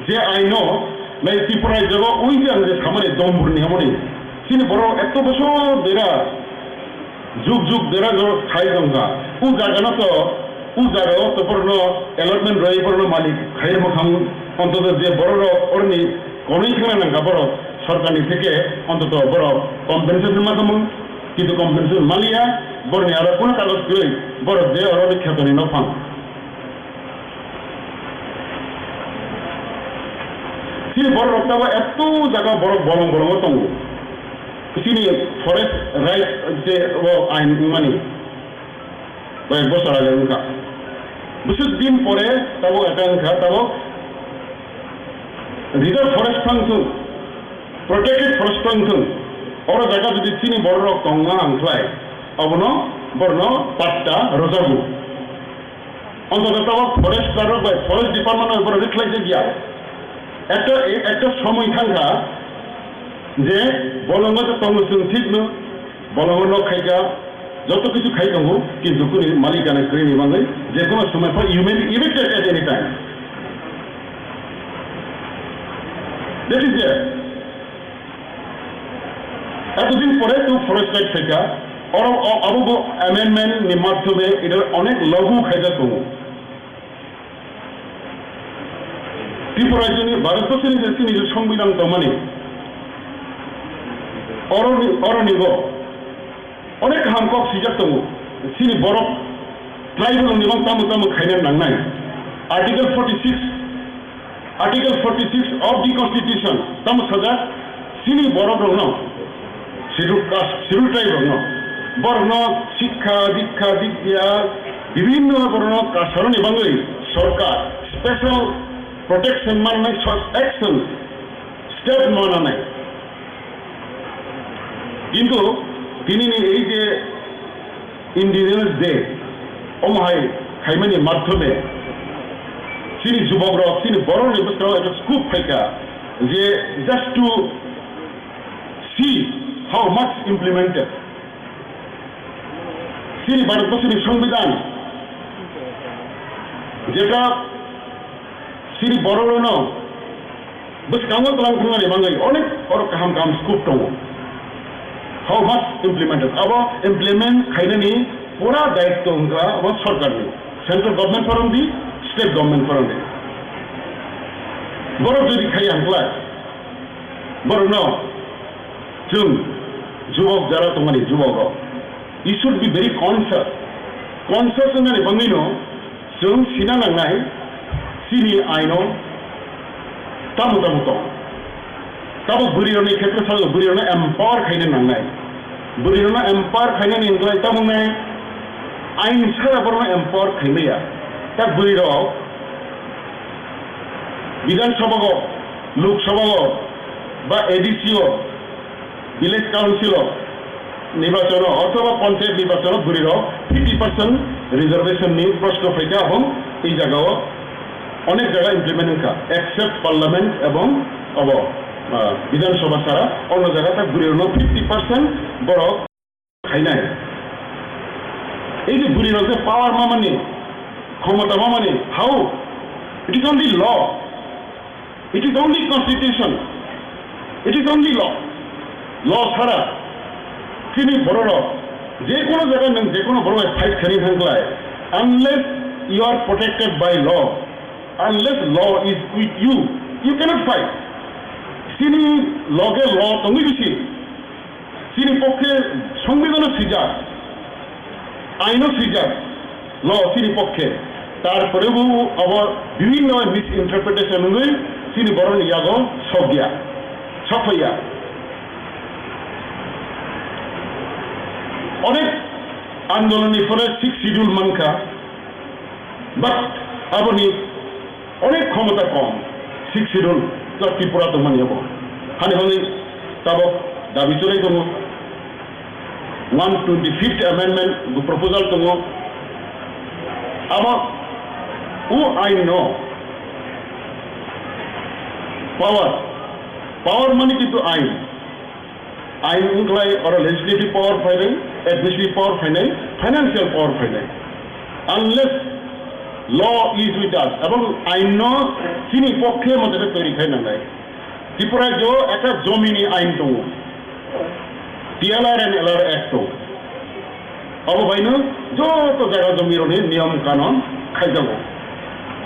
যে আইনও নাই ত্রিপুরায় যাব ওই যে আমি যে সামনে দম্বুর নিয়মনি তিনি বড় এত বছর বেড়া যুগ যুগ বেড়া খাই দঙ্গা ও জায়গা তো ও জায়গা তো পড়ল অ্যালটমেন্ট রয়ে পড়ল মালিক খাইয়ের মুখাম অন্তত যে বড় অর্নি কোনইখানে না বড় সরকারি থেকে অন্তত বড় কম্পেনসেশন মাধ্যমে কিন্তু কম্পেনসেশন মালিয়া বড় আর কোনো কাগজ করে বড় যে অনেক খ্যাতনি নফান তিনি বড় রক্তাব এত জায়গা বড় বড় বড় তঙ্গ তিনি ফরেস্ট রাইট যে আইন মানে কয়েক বছর আগে উনকা বিশেষ দিন পরে তাবো একটা উনকা তাবো reserve forest function protected forest function ওর জায়গা যদি চিনি বড় টঙ্গা আংখ্লাই অবন বর্ণ পাঁচটা রজাবু অন্তত ফরেস্ট ফরেস্ট ডিপার্টমেন্টের উপরে রিখলাইছে গিয়া একটা সময় থাকা যে বলঙ্গ টঙ্গ ঠিক ন বলঙ্গ খাইকা যত কিছু খাই দঙ্গ কিন্তু কোন মালিকানা করে নিবাঙ্গাই যে কোনো সময় পর you may be evicted at any time That is there. এতদিন পরে তো ফরেস্ট রাইট থেকে আরো অ্যামেন্ডমেন্ট মাধ্যমে এটার অনেক লঘু খাইজা কমু ত্রিপুরা ভারতবর্ষের নিজের সংবিধান তো মানে অরনিব অনেক হামকক সিজার দङ চিনি বড় ট্রাইবেল নিবাं তামু তামু খাইनो नांनाय article 46 of the Constitution tam saja sini boro rogno scheduled caste scheduled tribe rogno borno শিক্ষা দীক্ষা বিদ্যা বিভিন্ন বর্ণ কাশরণ এবং সরকার স্পেশাল প্রোটেকশন মানে অ্যাকশন স্টেপ মানা নাই কিন্তু তিনি এই যে ইন্ডিজিনাস ডে অমহাই খাইমানি মাধ্যমে তিনি যুবকরা তিনি বড় নির্বাচন একটা স্কুপ থেকে যে just to see how much implemented তিনি ভারতবর্ষের সংবিধান যেটা তিনি বড় ন বেশ কামল কালাম বাঙালি অনেক বড় কাহাম কাম স্কুপ দङ হাউ মাচ ইমপ্লিমেন্টেড अब ইমপ্লিমেন্ট খাইनायनि পুরা দায়িত্ব अब सरकारनि central government forum state government forum बर' जुदि खाई आंख्लाय बर' न जों जुबक जारा दङनि जुबक you should be very conscious होननानै बाङैनो जों सिना नांनाय सिनि आइनो तामु तामु दं Tabu Burino Ketasa Burino Empire Kainan Nanai. Burino Empire Kainan in Tamune Ain Sarabano Empire Kaimia. Tak Burino Bidan Sabago, Luke Sabago, বা এডিসিও ভিলেজ কাউন্সিল নির্বাচন অথবা পঞ্চায়েত নির্বাচন ঘুরিল 50% রিজার্ভেশন নিয়ে প্রশ্ন হইকা এবং এই জায়গাও অনেক জায়গা ইমপ্লিমেন্ট হইকা এক্সেপ্ট পার্লামেন্ট এবং বিধানসভা ছাড়া অন্য জায়গাটা ঘুরিল 50% বড় খাইনাই এই যে ঘুরিল যে পাওয়ার মামানি ক্ষমতা মামানি how it is only law it is only constitution It is only law. Law ছাড়া তিনি বড় যে কোনো জায়গায় যে কোনো বড় ফাইট খেলি থাকলে unless you are protected by law, unless law is with you, you cannot fight. তিনি লগে ল তুমি বেশি তিনি পক্ষে সংবিধানও সিজার আইনও সিজার ল তিনি পক্ষে তারপরেও আবার বিভিন্ন মিস ইন্টারপ্রিটেশন হয়ে তিনি বড় ইয়াগ সজ্ঞা সফাইয়া অনেক আন্দোলনের ফলে 6 শিডিউল মানকা বাট আপনি অনেক ক্ষমতা কম 6 শিডিউল ত্রিপুরা তো মানি হব হানি হানি তাবক দাবি চলে দङ 125th amendment proposal দङ ama I know power money কিন্তু আইন উনলাই ওরা legislative power ফাইনাই administrative power ফাইনাই financial power ফাইনাই unless law is with us এবং আইন চিনি পক্ষে মধ্যে তৈরি খাই না নাই ত্রিপুরায় যে একটা জমিনি আইন দङ TLR and LR Act অববাইনো যত জায়গা জমির নিয়ম কানুন খাই যাব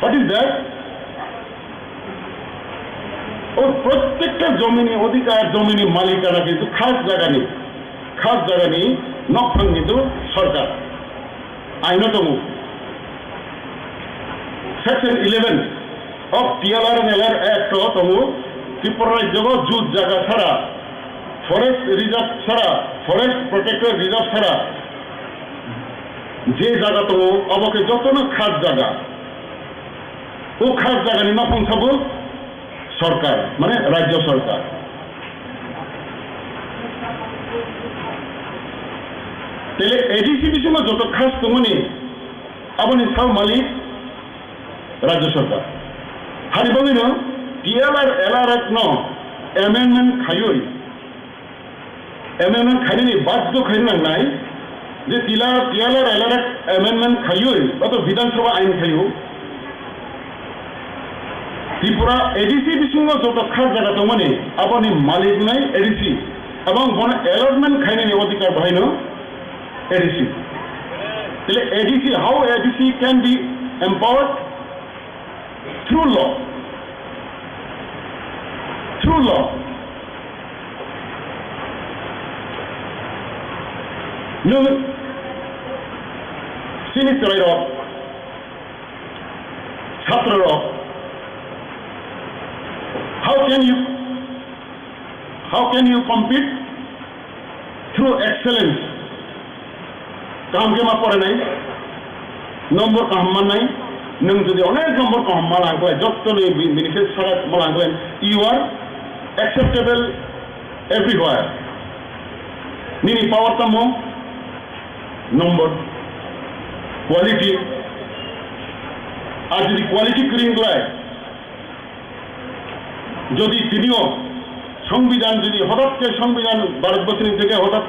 what is that ও প্রত্যেকটা জমিনি অধিকার জমিনি মালিকানা কিন্তু খাস জায়গা নেই নকশন কিন্তু সরকার আইনত section 11 of TLR and LR Act তমু ত্রিপুরা রাজ্য জুত জায়গা ছাড়া ফরেস্ট রিজার্ভ ছাড়া ফরেস্ট প্রোটেক্টর রিজার্ভ ছাড়া যে জায়গা তমু অবকে যত না খাস জায়গা ও খাস জায়গা নি নকশন সব সরকার মানে রাজ্য সরকার তাহলে এডিসি বিষয় যত খাস তমনি আপনি সাউ মালিক রাজ্য সরকার হারি Bolin TLR LR Act amendment খাইই অ্যামেন্ডমেন্ট খাইনি বাধ্য খাই নাই যে TLR LR Act অ্যামেন্ডমেন্ট খাইই অত বিধানসভা আইন খাইও ত্রিপুরা এডিসি বিষয় যত খাস জায়গা তো মানে আপনি মালিক নাই এডিসি এবং অ্যালটমেন্ট খাইনি অধিকার বাহিনী এডিসি তাহলে ADC how ADC can be empowered through law নং সিনিস্টার ছাত্র how can you compete through excellence काम के मा पड़े नहीं नंबर का हम नहीं नंग जो अनेक नंबर का हम मालांगले जत्तो ने बेनिफिट सारा मालांगले you are acceptable everywhere नीनी पावर तमो नंबर क्वालिटी आज यदि क्वालिटी क्रीम लाए যদি তিনিও সংবিধান যদি হঠাৎ সংবিধান ভারতবর্ষের থেকে হঠাৎ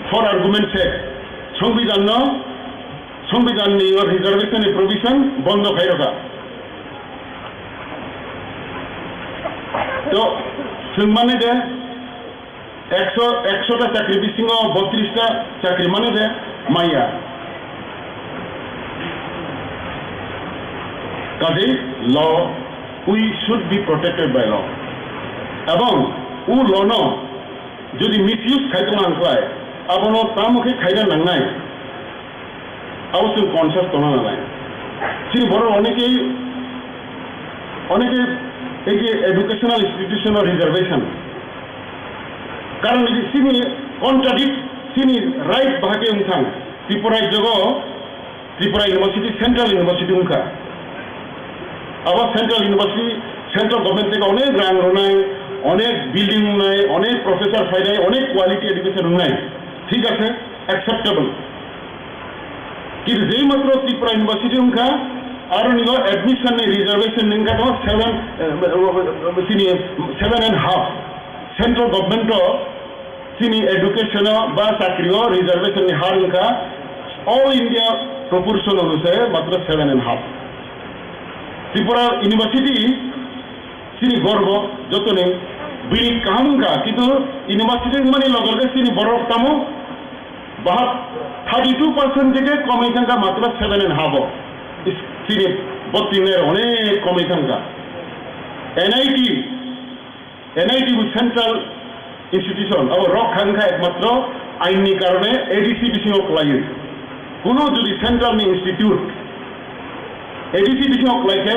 ফর আর্গুমেন্ট চেক সংবিধান রিজার্ভেশন প্রভিশন বন্ধ খাই রাখা তো মানে যে 100টা চাকরি বিশিং 32টা চাকরি মানে যে মাইয়া কাজেই ল we should be protected by law এবং ও ল যদি মিসইউজ খাইতো নাংলায় আপনো তা মুখে খাইনা নাংনাই অবশ্যই কনসাস তোলা নাই তিনি বড় অনেকে এই যে এডুকেশনাল ইনস্টিটিউশনাল রিজার্ভেশন কারণ সিনি কন্ট্রাডিক্ট সিনি রাইট ভাগে উঠাং ত্রিপুরায় জগ ত্রিপুরা ইউনিভার্সিটি সেন্ট্রাল ইউনিভার্সিটি উনকা আবার সেন্ট্রাল ইউনিভার্সিটি সেন্ট্রাল গভর্নমেন্ট থেকে অনেক রাং রনায় অনেক বিল্ডিং নাই অনেক প্রফেসর ফাইনাই অনেক কোয়ালিটি এডুকেশন নাই ঠিক আছে অ্যাকসেপ্টেবল কিন্তু যেই মাত্র ত্রিপুরা ইউনিভার্সিটি উনকা আর নিগ এডমিশন রিজার্ভেশন নিংকা তো 7.5 সেন্ট্রাল গভর্নমেন্ট সিনি এডুকেশন বা চাকরিও রিজার্ভেশন হার উনকা অল ইন্ডিয়া প্রপোর্শন অনুসারে মাত্র 7.5 ত্রিপুরা ইউনিভার্সিটি সিনি গর্ব যতনে বিল কাহামুঙ্গা কিন্তু ইউনিভার্সিটি মানে লগে সিনি বড় কামো 32% থেকে কমে থাকা মাত্র 7.5 সিনি বত্রিনের অনেক কমে থাকা এনআইটি সেন্ট্রাল ইনস্টিটিউশন আবার রক খাঙ্কা একমাত্র আইনি কারণে এডিসি বিসিও ক্লাইন কোনো যদি সেন্ট্রাল ইনস্টিটিউট এডিসি বিসিও ক্লাইকে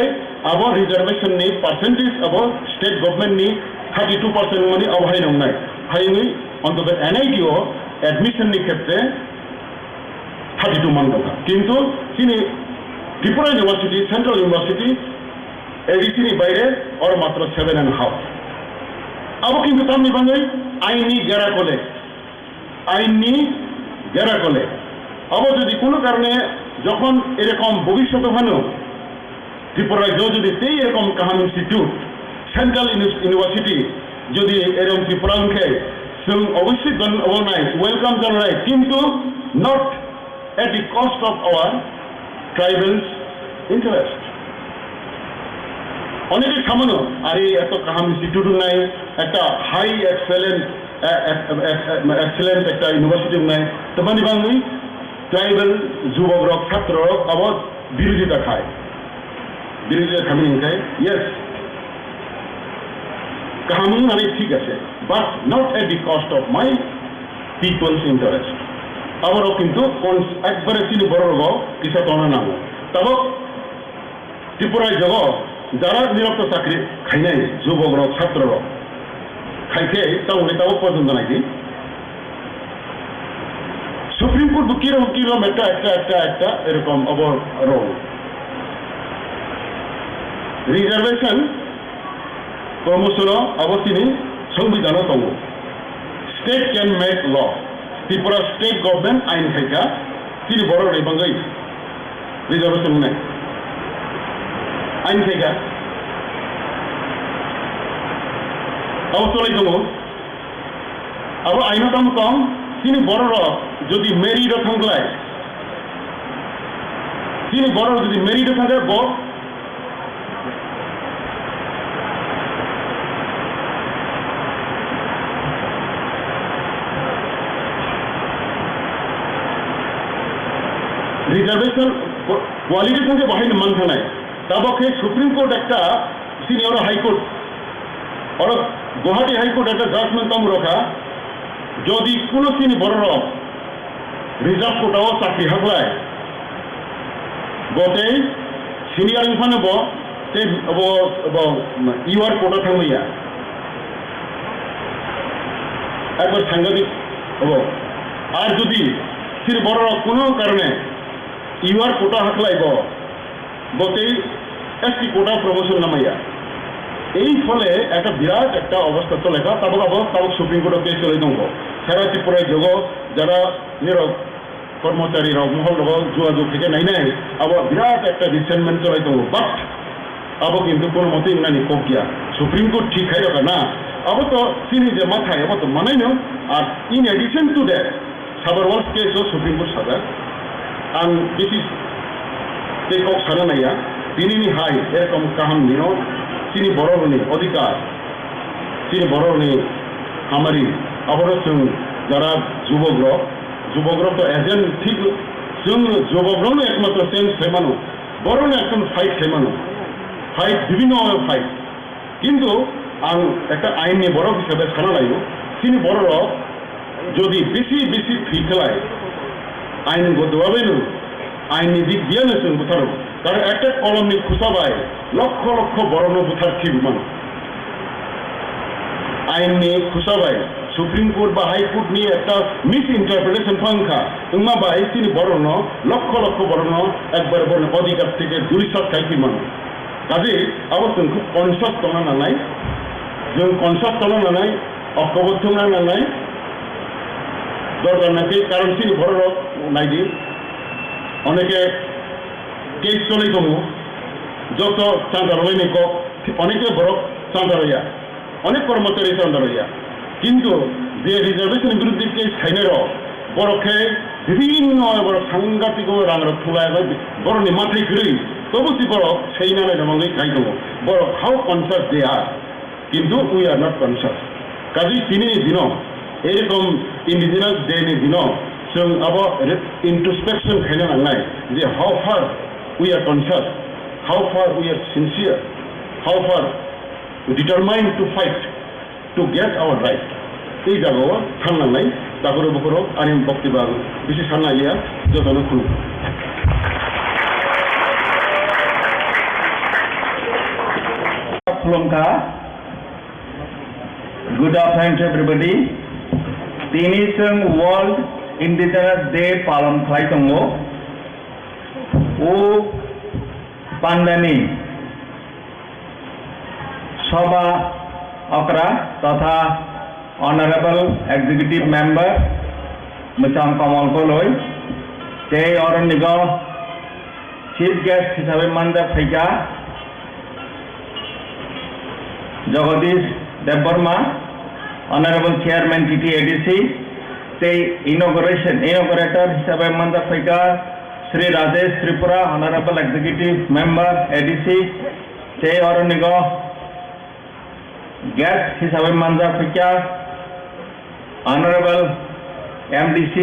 আবার রিজার্ভেশন নি পার্সেন্টেজ আবার স্টেট গভর্নমেন্ট নি 32% মানে অবহাই নাই হাইনি অন্তত এনআইটিও এডমিশন নি ক্ষেত্রে 32 মান টাকা কিন্তু তিনি Tripura university central university ADC নি বাইরে আর মাত্র 7.5 আবার কিন্তু তার নিবাঙ্গে আইনি গেরা কলে আবার যদি কোনো কারণে যখন এরকম ভবিষ্যতে ভানো ত্রিপুরায় যদি সেই এরকম কাহাম ইনস্টিটিউট সেন্ট্রাল ইউনিভার্সিটি যদি এরকম ত্রিপুরাকে অবশ্যই ওয়েলকাম জানাই কিন্তু not at the cost of our tribals interest অনেকে সামানো আরে এত কাহাম ইনস্টিটিউট নাই একটা হাই এক্সেলেন্ট একটা ইউনিভার্সিটি নাই তো মানে বাংলি ট্রাইবেল যুবক রক ছাত্র রক আবার বিরোধিতা খায় খামি খায় ইয়েস কাহামি মানে ঠিক আছে but not at the cost of my people's interest আবারও কিন্তু একবারে তিনি বড় রোগ কিছু তনা নাম তবে ত্রিপুরায় জগ যারা নিরক্ত চাকরি খাই নাই যুবক রক ছাত্র রক খাইছে তাও তাও পর্যন্ত নাকি সুপ্রিম কোর্ট কিরকম একটা এরকম অবর রোগ রিজার্ভেশন প্রমোশন আবার তিনি সংবিধানও দङ state can make law Tripura state government আইন খাইকা তিনি বড় রেবাঙ্গাই রিজার্ভেশন নাই আইন খাইকা আবার চলাই দङ আবার আইনত দङ তিনি বড় যদি মেরিট থাকলে তিনি বড় যদি মেরিট থাকে বড় রিজার্ভেশন কোয়ালিটি থেকে বাহিনী মানতে নাই তাবকে সুপ্রিম কোর্ট একটা সিনিয়র হাইকোর্ট আর গুয়াহাটি হাইকোর্ট একটা জাজমেন্ট তাম রখা যদি কোনো সিনি বড় রিজার্ভ কোটাও চাকরি হাকলায় গতে সিনিয়র ইনফানে ইউআর কোটা থাকইয়া একবার সাংঘাতিক হব আর যদি সিনি বড় কোনো কারণে ইউআর কোটা হাকলাইব গতেই এসটি কোটা প্রমোশন নামাইয়া এই ফলে একটা বিরাট একটা অবস্থা চলে তাবক সুপ্রিম কোর্টে কেস চলে দङ সারা ত্রিপুরায় যোগ যারা নিরব কর্মচারী মহল যোগাযোগ থেকে নাই আবার বিরাট একটা রিসেন্টমেন্ট চলাই দङ বাট আবার কিন্তু কোনো মতে ইংরানি কক গিয়া সুপ্রিম কোর্ট ঠিক খাই রাখা না আবার তো তিনি যে মাথায় আবার তো মানাই না আর in addition to that Sabharwal's কেসও সুপ্রিম কোর্ট সাজা आं बिटिस टेक साना नाया दिनैनि हाय एरकम काहाम निनो सिनि बर'नि अधिकार सिनि बर'नि खामानि आबारो जों যারা যুবকরা তো এজেন্ট ঠিক जों যুবকরানো একমাত্র চেঞ্জ সেমানো বরং একজন ফাইট বিভিন্ন ফাইট কিন্তু आं একটা আইননি বড় হিসেবে সানা লাইব সিনি বড় যদি বেশি ফি খেলায় আইনগতভাবেও আইনি দিক দিয়ে বুথার কারণ একটা কলমনি খুঁচাবায় লক্ষ বড় বুথার ঠিক মানুষ आइननि खुसाबाय सुप्रीम कोर्ट बा हाई कोर्ट नि एक मिस इंटरप्रिटेशन पंखा उमा बाई तिनी बरनो लक्ष लक्ष बरनो एकबार बरनो अधिकार থেকে দুলিশত খাইতি মান কাজে অবশ্য খুব কনসাস তনা নানাই जों कनसास তনা নানাই অকবদ্ধ নানাই দরকার নাকি কারণ তিনি বড় নাইদি অনেকে কেস চলে দङ যত চাঁদারলাইনি কক অনেকে বড় চাঁদারইয়া অনেক কর্মচারী চাঁদারইয়া কিন্তু যে রিজার্ভেশন বিরুদ্ধে কেস খাইনের বড়কে বিভিন্ন বড় সাংঘাতিক রাঙার থুলায় বড়নি মাথায় ঘুরেই তবু সে বড় সেই নামে জমাঙ্গই খাই দङ বড় হাউ কনসাস দে আর কিন্তু উই আর নট কনসাস কাজেই তিনি দিন এরকম ইন্ডিজিনাস ডে नि दिन जों अब इंट्रोस्पेक्शन खायनो नांनाय जे how far we are conscious how far we are sincere how far determined to fight to get our right এই জায়গাও সাননাंनाय তারপরে বকরো আনি বক্তব্য বেশি সাননাইয়া যতন খুব
Kulumka. Good afternoon to everybody. Tini sung World Indigenous Day palam khlai tongo. O pandani Sabha Akra totha Honorable Executive Member Machang Kamal Koloi Tei Oran Nigo Chief Guest hisabe manda phaika Jagadish Debbarma, Honorable Chairman TTADC, the inaugurator hisabe manda phaika Sri Rajesh Tripura, Honorable Executive Member ADC, the Oronigo guest hisabe manda phaika Honorable MDC,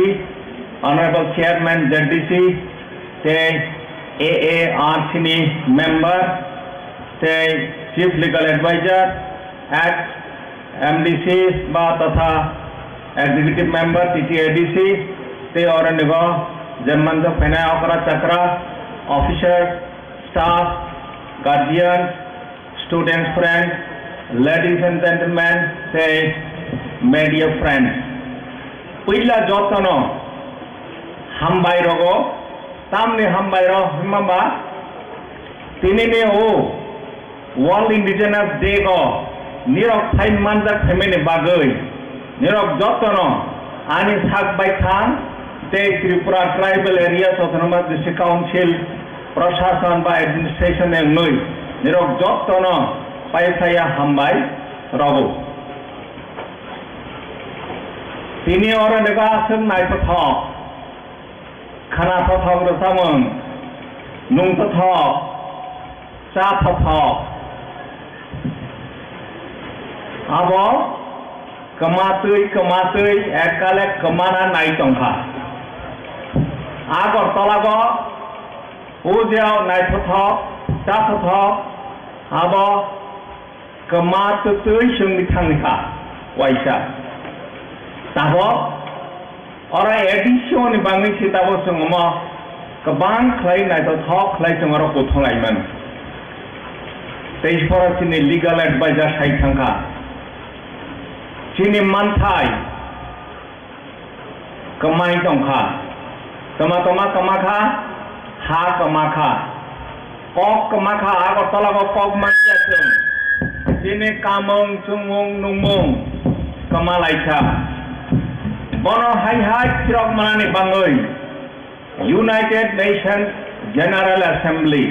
Honorable Chairman ZDC, the AARC member, the Chief Legal Advisor at MDC বা তথা Executive Member TTADC তে Oranigo Jammanza Pena Okra Chakra Officer Staff Guardians Students Friends Ladies and Gentlemen say Media Friends Puila Jotono Hambai Rogo Tamni Hambai Ro Himamba Tinine O World Indigenous Day go nirok thai manjak themeni bagoi nirok jotono ani sak by khan te Tripura Tribal Areas Autonomous District Council Prashasan by Administration noi nirok jotono paisaya hambai rogo tini ora nega asung nai pathok khana pathok rosamung nung pathok cha pathok abo kematui ekale kemana naik tongka agor tolago ujau naik pathok cha pathok abo kematui sung ditangka waisa tabo ora edition ni bangi sitabo sungmo kebang klai naik pathok klai sungoro puthonglaiman Teisfora sini legal advisor sai thangka Sini mantai kemai tongka toma kemakha ha kemakha kok kemakha agor tolago kok makia sung sini kamong sungmung nungmung kemalaika bono hai sirok manani bangoi United Nations General Assembly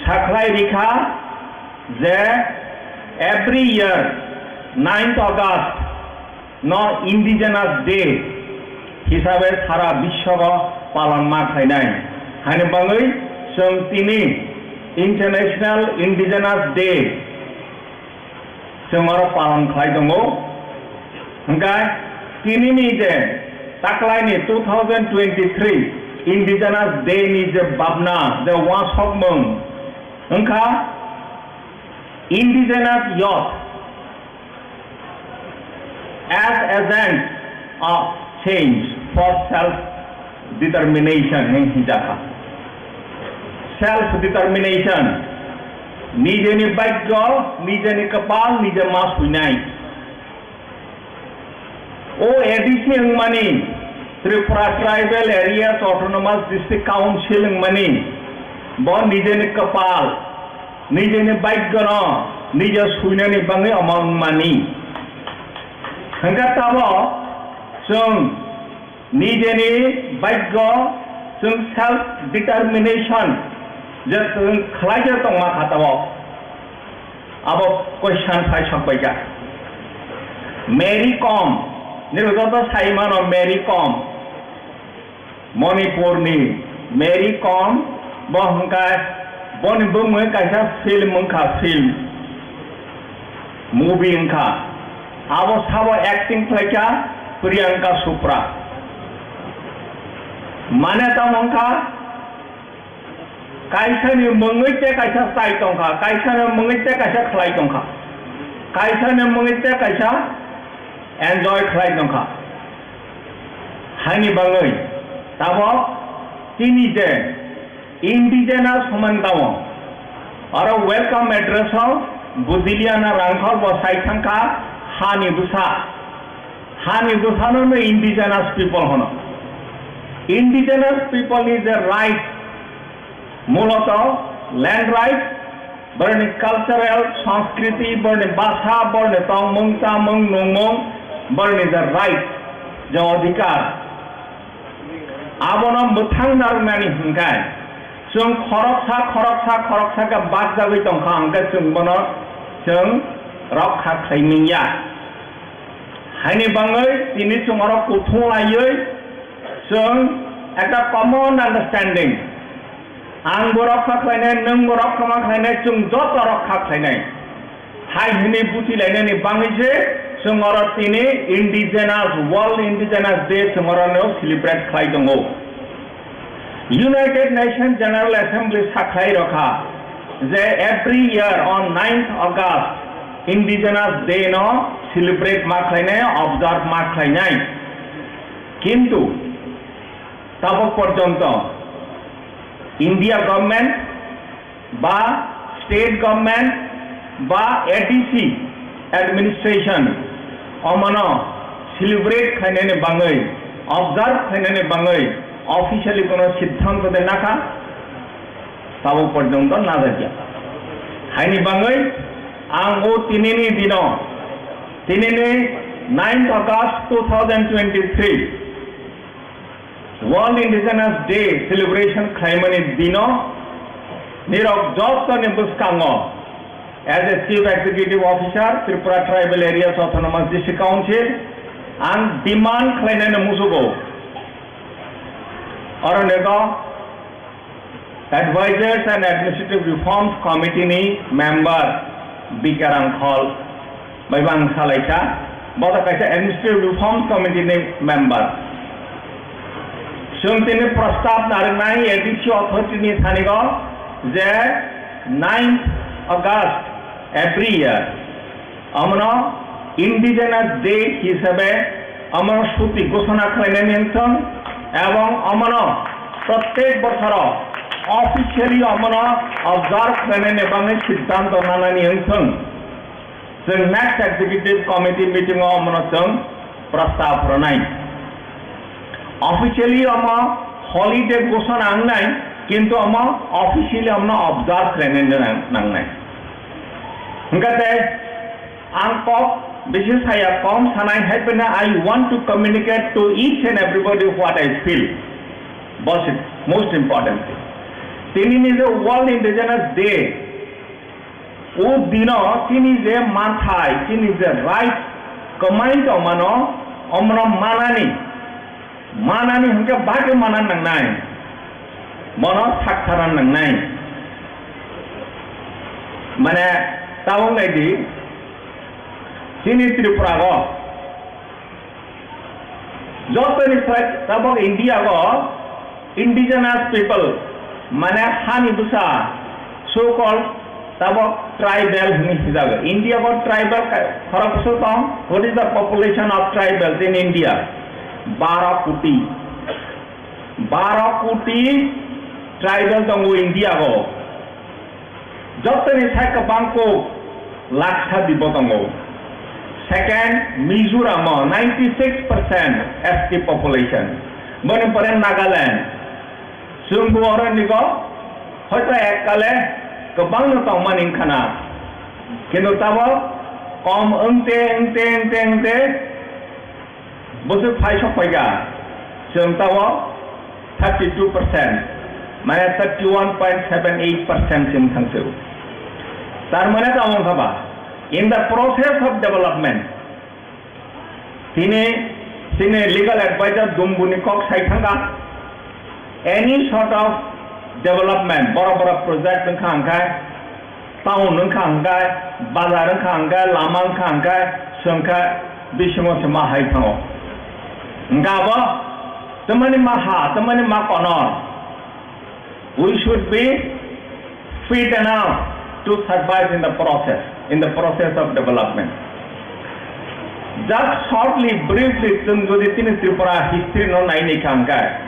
saklai rikha যে every year 9th August no Indigenous Day হিসাবে সারা বিশ্ব পালন মা খাইনাই হানি বাঙৈ जों তিনি International Indigenous Day जों পালন খাই দङ ओंखाय তিনি नि जे ताकलायनि 2023 Indigenous Day नि जे बाबना जे वासकमों ओंखा Indigenous youth as agents of change for self-determination in Hijaka. Self-determination. Nijeni baik gol, nijeni kepal, nijeni mas punai.
O ADC money, Tripura Tribal Areas Autonomous District Council money, Bon Nijani Kapal, Nijani Baigano, Nija Sunani Bangi among money. Hangatawa, some Nijani Baigo, some self determination, just Klaja Toma Hatawa. About question 5 Baja. Mary Com. Nirvata Simon or Mary Com Monipurni Mary Com Bonka Bonibum Kasha film movie Inka I was how acting like Priyanka Chopra Manata Monka Kaishan Mungite Kasha Saitonka Kaishan Mungite Kasha Klaitonka Kaishan Mungite Kasha enjoy khai dongkha haini bangai tabo tini je indigenous human tawo aro welcome address of Budiliana Rangkhor bo saithangka hani busa no indigenous people hono indigenous people is a right muloto land right burning cultural sanskriti burning bhasha burning tongmung tamung nungmung burn is the right जो अधिकार आबोनो मुथां नारनानि हंगाय जों खरकसा का बात जाबै दंखा हंगा जों बनो जों रक्षा खालामनिया हायनि बाङै दिनै जों आरो कुथुंलायै जों একটা कमन आन्डारस्टैंडिंग आंबो रक्षा खालामनाय नोंबो रक्षा खालामनाय जों जत रक्षा खालामनाय हाय हिनि बुजिलायनायनि बाङैसो Sumara Tini Indigenous World Indigenous Day Sumara celebrate Klaidongo. United Nations General Assembly Sakai Roka. They every year on 9th August Indigenous Day no celebrate Maklaine, observe Maklaine. Kintu Tabok Porjonto India government ba state government ba ADC administration Omano celebrate Khanene Bangai, observe Khanene Bangai, officially Kono Siddhanto de Naka, Tabo Porjonto Nadaja. Haini Bangai, Ango Tinini Dino, Tinini 9th August 2023, World Indigenous Day celebration Khaimani Dino, Nirok Joston Buskango. As a Chief Executive Officer, Tripura Tribal Areas Autonomous District Council, and demand Kleinen Musugo. Oronego, Advisors and Administrative Reforms Committee member, Bikarang Hall, Baibang Salaita, Bodakaita Administrative Reforms Committee member. Sumtini Prastab Naranai, ADC Authority Thanigo, there 9th August. Every year, Amano Indigenous Day হিসাবে Amano Shuti ঘোষণা করে নিয়েছেন এবং Amano প্রত্যেক বছর officially Amano observe করে এবং সিদ্ধান্ত নানা নিয়েছেন जों next executive committee meeting Amano जों प्रस्ताव प्रनाय ऑफिशियली Amano हॉलिडे घोषणा आंनाय किंतु Amano ऑफिशियली Amano ऑब्जर्व करे नांनाय Ngate angkop bisnis saya kom sanai happen I want to communicate to each and everybody what I feel. Boss it most important thing. Tini is a World Indigenous Day. O dino tini is a mathai, tini is a right command omano manani hingga bagi manan nang nai. Mono saksaran nang nai. Mana Tawang lagi, sini Tripura go. Jopan effect, tabok India go, indigenous people, mana hani busa, so called tabok tribal hisabe. India go tribal, harap sultan. What is the population of tribals in India? 12 koটি tribal tanggo India go. Jopan effect bangko laksa dibotongo. Second, Mizoram 96% ST population. Menempore Nagaland. Sungguh orang ni ko, hoita ekkale kebang tong maning khana. Kintu tabo kom engte busuk phai sok paiga. Sung tabo 32%. Mana 31.78% sim thangsu. Tar mane tamo khaba. In the process of development, sine legal advisor dumbuni kok sai thanga. Any sort of development, bora project nangkai, town nangkai, bazar nangkai, lama nangkai, sengkai, bisungo semua hai thango. Ngabo, temani makonor. We should be fit enough to survive in the process of development. Just shortly, briefly, jodi tini Tripura history no naini kangkai.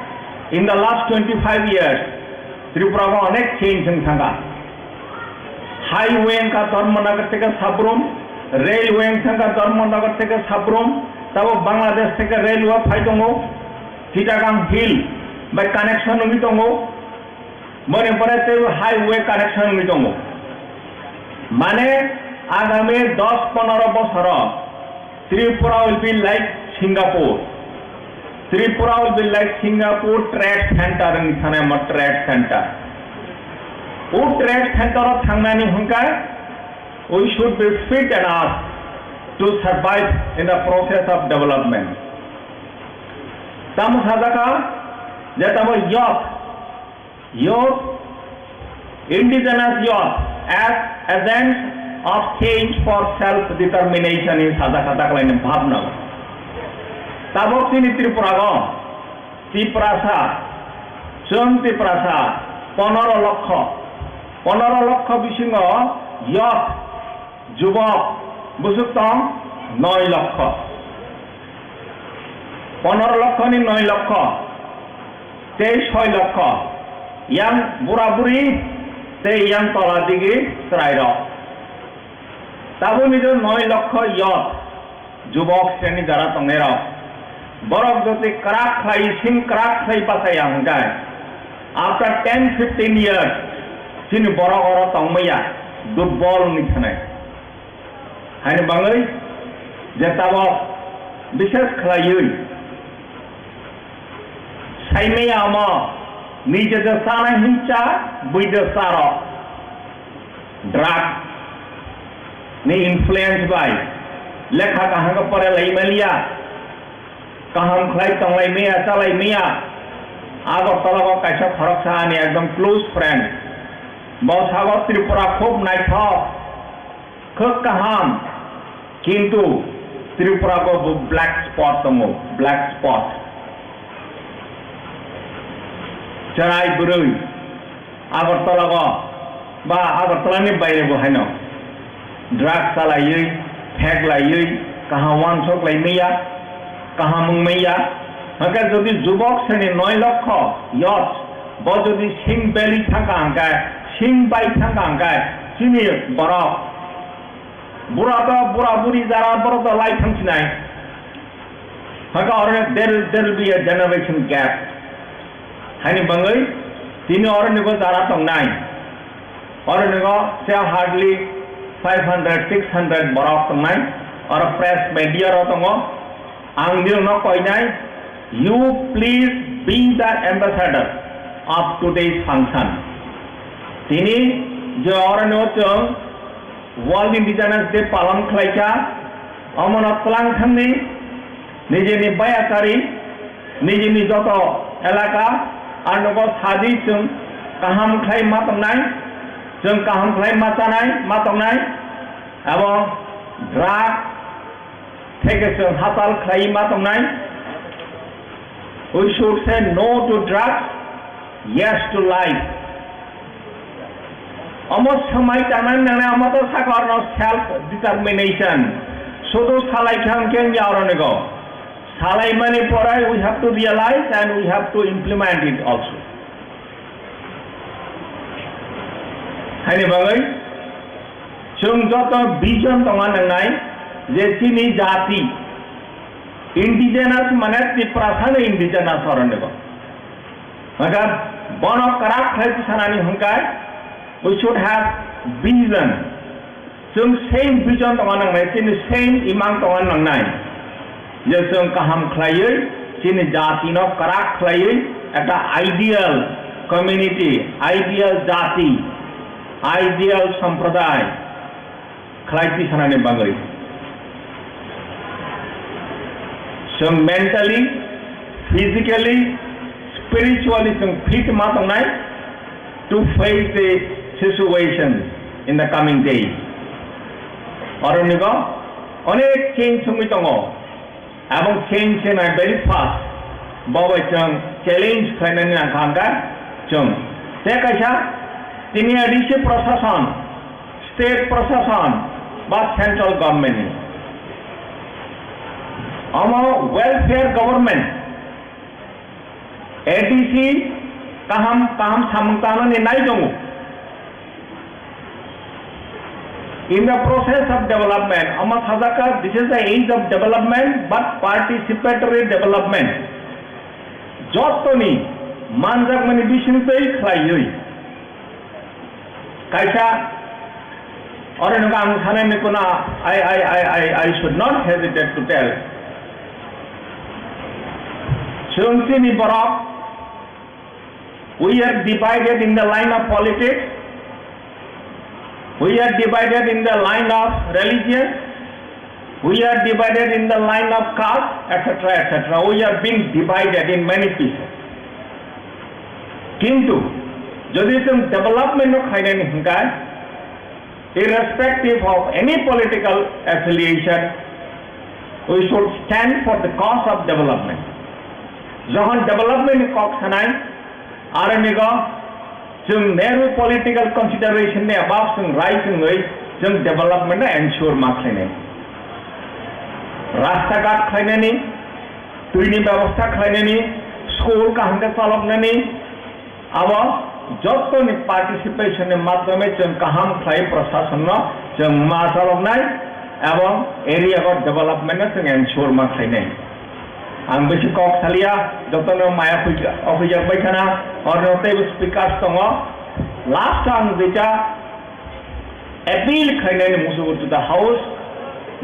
In the last 25 years, Tripura ko onek change thanga. Highway ka Dharmanagar theke Sabrum, railway thanga Dharmanagar theke Sabrum, tabo Bangladesh theke railway phaitongo, Chittagong Hill by connection umitongo, Manipur te highway connection umitongo. Mane agami 10-15 বছর Tripura will be like Singapore. Tripura will be like Singapore Trade Center in Thanema Trade Center. Trade Center of Thangnani Hunkai, we should be fit enough to survive in the process of development. Tamu sadaka, jatamo youth, indigenous youth, as agents of change for self-determination in sadaka lain bhavna. Tabok sini Tripura Tiprasa, Sung Tiprasa, 15 লক্ষ বিসিং youth, যুবক, busuk tong 9 লক্ষ। 15 লক্ষ ni 9 লক্ষ, 6 লক্ষ, yang bura-buri, yang tola digi, trairo. Tabu nijo 9 লক্ষ youth, যুবক শ্রেণী যারা tongero. Borok joti kerak khai sing kerak khai pasai yang gai. After 10-15 years, sini borok oro tongmaya durbol ni thanai. Hani bangai jetabo bishes khalayui. Saimaya ama nije je sana hincha buide saro. Drug ni influence by lekha kahang ka pare lai melia. Kaham khlai tonglai mia chalai mia agor tolako kaisa khorok sahani ekdom close friend bawsago Tripura khub naithok khok kaham kintu Tripura ko black spot tongo black spot charai burui agor tolako ba agor tolani baire bo haino drug salai thek lai kaham wan sok lai mia कहाँ मुंगमैया अगर जदि जुबक श्रेणी 9 লক্ষ youth बजदि Singh बेली थाका अंगाय Singh by थाका अंगाय सिनी बरफ बुरा बुरी जारा बरफ लाई थांसिनाय हका और there will be a generation gap हानि बंगै तिनी और निको जारा तंगनाय और निको से hardly 500-600 बरफ तंगनाय और press media row तंगो you please be the ambassador of today's function. Tini jo orang notong World Indigenous Day palang kelaika, amonat pelang thani, nije ni bayakari, nije ni joto elaka, arnogo sadi jeng kaham kelai matongnai, jeng kaham kelai matongnai, abo drug take a hatal klaima tongnai. We should say no to drugs, yes to life. Almost samai taman nane amato sakar no self determination. Sudo salai khang keng yaronego. Salai mani porai we have to realize and we have to implement it also. Hani bagai, chung joto vision tongan nangai. जे चीनी जाति indigenous माने तिप्रासान indigenous औरनेगो मगर बनो कराक खाई सनानी हुंकाय we should have vision जों same vision तंगन नंगनाय चीनी same इमां तंगन नंगनाय जे जों kaham खायै चीनी जाति न कराक खायै एक ideal community ideal जाति ideal संप्रदाय खाई सनानी बागै जों mentally physically spiritually जों fit मा तंगनाय to face the situation in the coming days. और उन्हें अनेक change संग तंगो, एवं change से मैं very fast, बाबा चंग challenge करने ना खांगा चंग, ते कैसा तिन्हें अधिक प्रशासन, state प्रशासन, बात central government, अमां welfare government, ADC kaham samungtana ni nai dongu. In the process of development, Amma Khazaka, this is the age of development, but participatory development. Jotoni, manjak mani bishin pei khlaiyoi. Kaisa, or in I should not hesitate to tell. Chungsini Barak, we are divided in the line of politics. We are divided in the line of religion. We are divided in the line of caste, etc., etc. We are being divided in many pieces. Kintu, jodi some development of irrespective of any political affiliation, we should stand for the cause of development. Johan development kok sanai, araniga. जों Nehru political consideration ने above जों right जों development ensure माखलायनाय रास्ता घाट खालायनायनि दैनि व्यवस्था खालायनायनि school काहांखो चालकनायनि अब जतनि participation माध्यमे जों काहाम खालाय प्रशासन जों मा चालकनाय एवं एरिया को डेवलपमेंट जों एनश्योर माखलायनाय आं बेसे कक सालिया जतनो माया अफिजाबाय थाना और नोटे स्पीकर दङ लास्ट आं बेटा अपील खायनाय मुसुगु टु द हाउस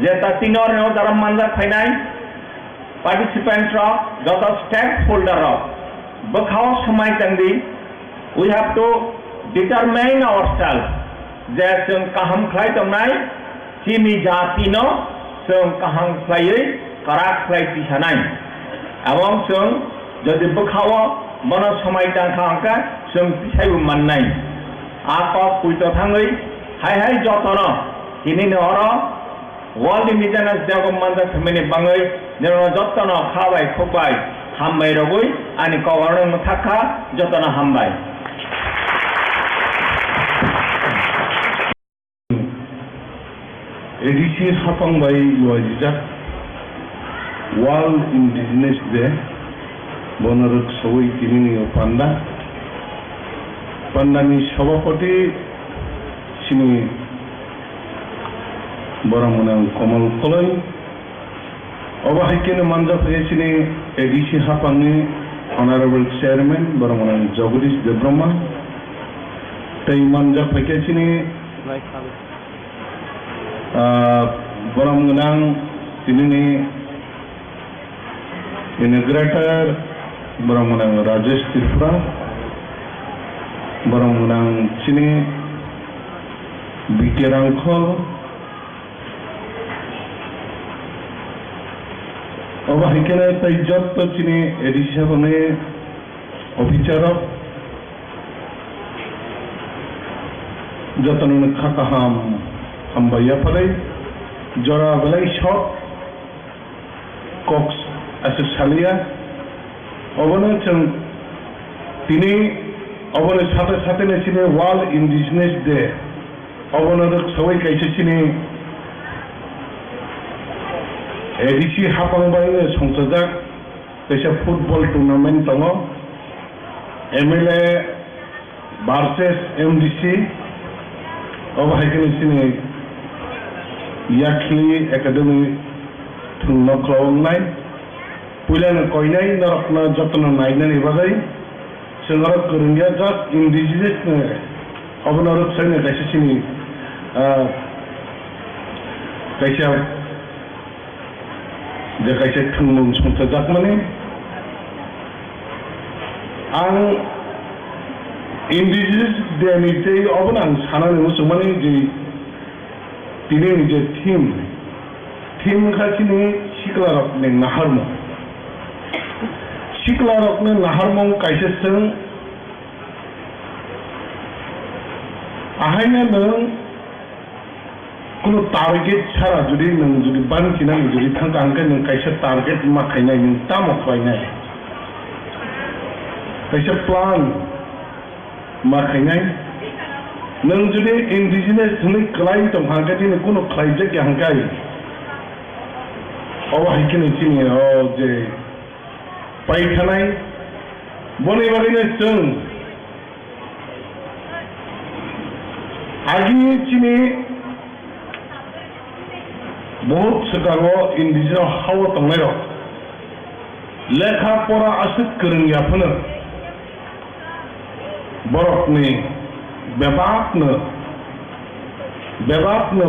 जेता तिनर नो दाराम मानजा खायनाय पार्टिसिपेंट्स जत स्टेक होल्डर बखाव समाय तंगदि we have to determine ourself जे जों काहाम खाय तंनाय चिनि जाति न जों काहाम खायै कराक खाय तिसानाय एवं जों जदि बखाव मन समाय दांखा जों फिसायबो मोननाय आक कुइट थाङै हाय हाय जतन दिनैनो हर वर्ल्ड इंडिजिनस डेभलपमेंट फेमिलि बाङै जेराव जतन खाबाय खोबाय हामबाय रगै आनि गवर्नमेन्ट थाखा जतन हामबाय
एडिसी हाफांबाय युवाजिजाक वर्ल्ड इंडिजिनस डे बनरक सवै तिनिनि पान्डा पान्डानि सभापति सिनि बरमनां कमल कलय अबाहायकेन मानजा फैसिनि एडिसी हाफांनि ऑनरेबल चेयरमैन बरमनां जगदीश देब्रह्मा तै मानजा फैकेसिनि बरमनां तिनिनि इनग्रेटर बरमनां राजेश त्रिपुरा बरमनां चिनी बीके रांखल अबाहायकेने तैजत चिनी एडिशने अफिसार जतन खाकाहाम हामबाया फले जरा बेलाई शॉप कॉक्स सालिया अबनो जों तिनि अबनो साथे साथे चिने वर्ल्ड इंडिजिनस डे अबनो सबै कैसे चिने एडिसी हाफांबाय संसजाक कैसे फुटबल टूर्नामेंट दङ एमएलए भार्सेस एमडीसी अबाहायकेनो चिने Yakli Academy Tunoklownai, Pulan Koinai, Narapna Jatana Nainan Ibadai, Senara Kurunga, just indigenous of another Senate Assassin Kaisha the Kaisha Tunum Sunta Jakmani and indigenous Danite of an Sanan Musumani, Tini team Kachini, Shiklarokne Naharmo. Shiklarokne Naharmo Kaishasan Ahana Kuno target Chara Judi and Judi Bantina, Judi Tankan and Kaisha target Makana in Tamokwaina. Kaisha plan Makana. Nang jadi indigenous ni klien tu hangkat ini kuno klien je hangkai. Awak hikin ini je paithanai. Boleh bagaimana seng. Agi ini बहुत sekarang indigenous hawa tenggelam. Lekha pora asyik kerengya pun. Borok ni. Bebapna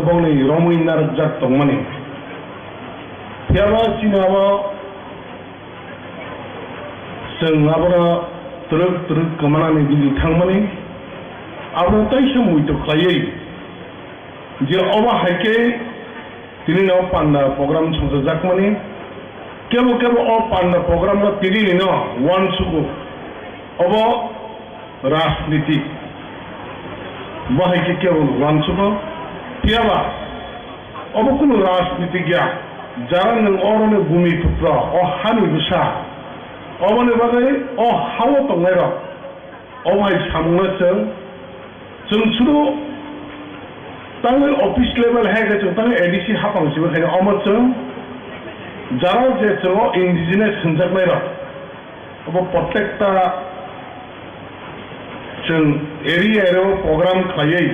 bangni Romuin narjat tongmani. Tiada sinawa sengabra teruk kemana ni di thangmani. Abra taisha muito klai. Je awa hake tini na panda program chungsa jakmani. Kebo awa panda program na tiri ni na one suku. Awa राजनीति वह के केवल वांसुब पियावा अब कुन राजनीतिज्ञ जारन और ने भूमि पुत्र ओ हानि बुसा अबने बागै ओ हाव तंगैर अबाय सामनसों जों सुदु तांगे ऑफिस लेवल है के जों तांगे एडीसी हापांसिबो खाय अमरजों जारा जे जों इंडिजिनस संजाकनाय अब प्रत्येकता जों एरियायाव प्रग्राम खायै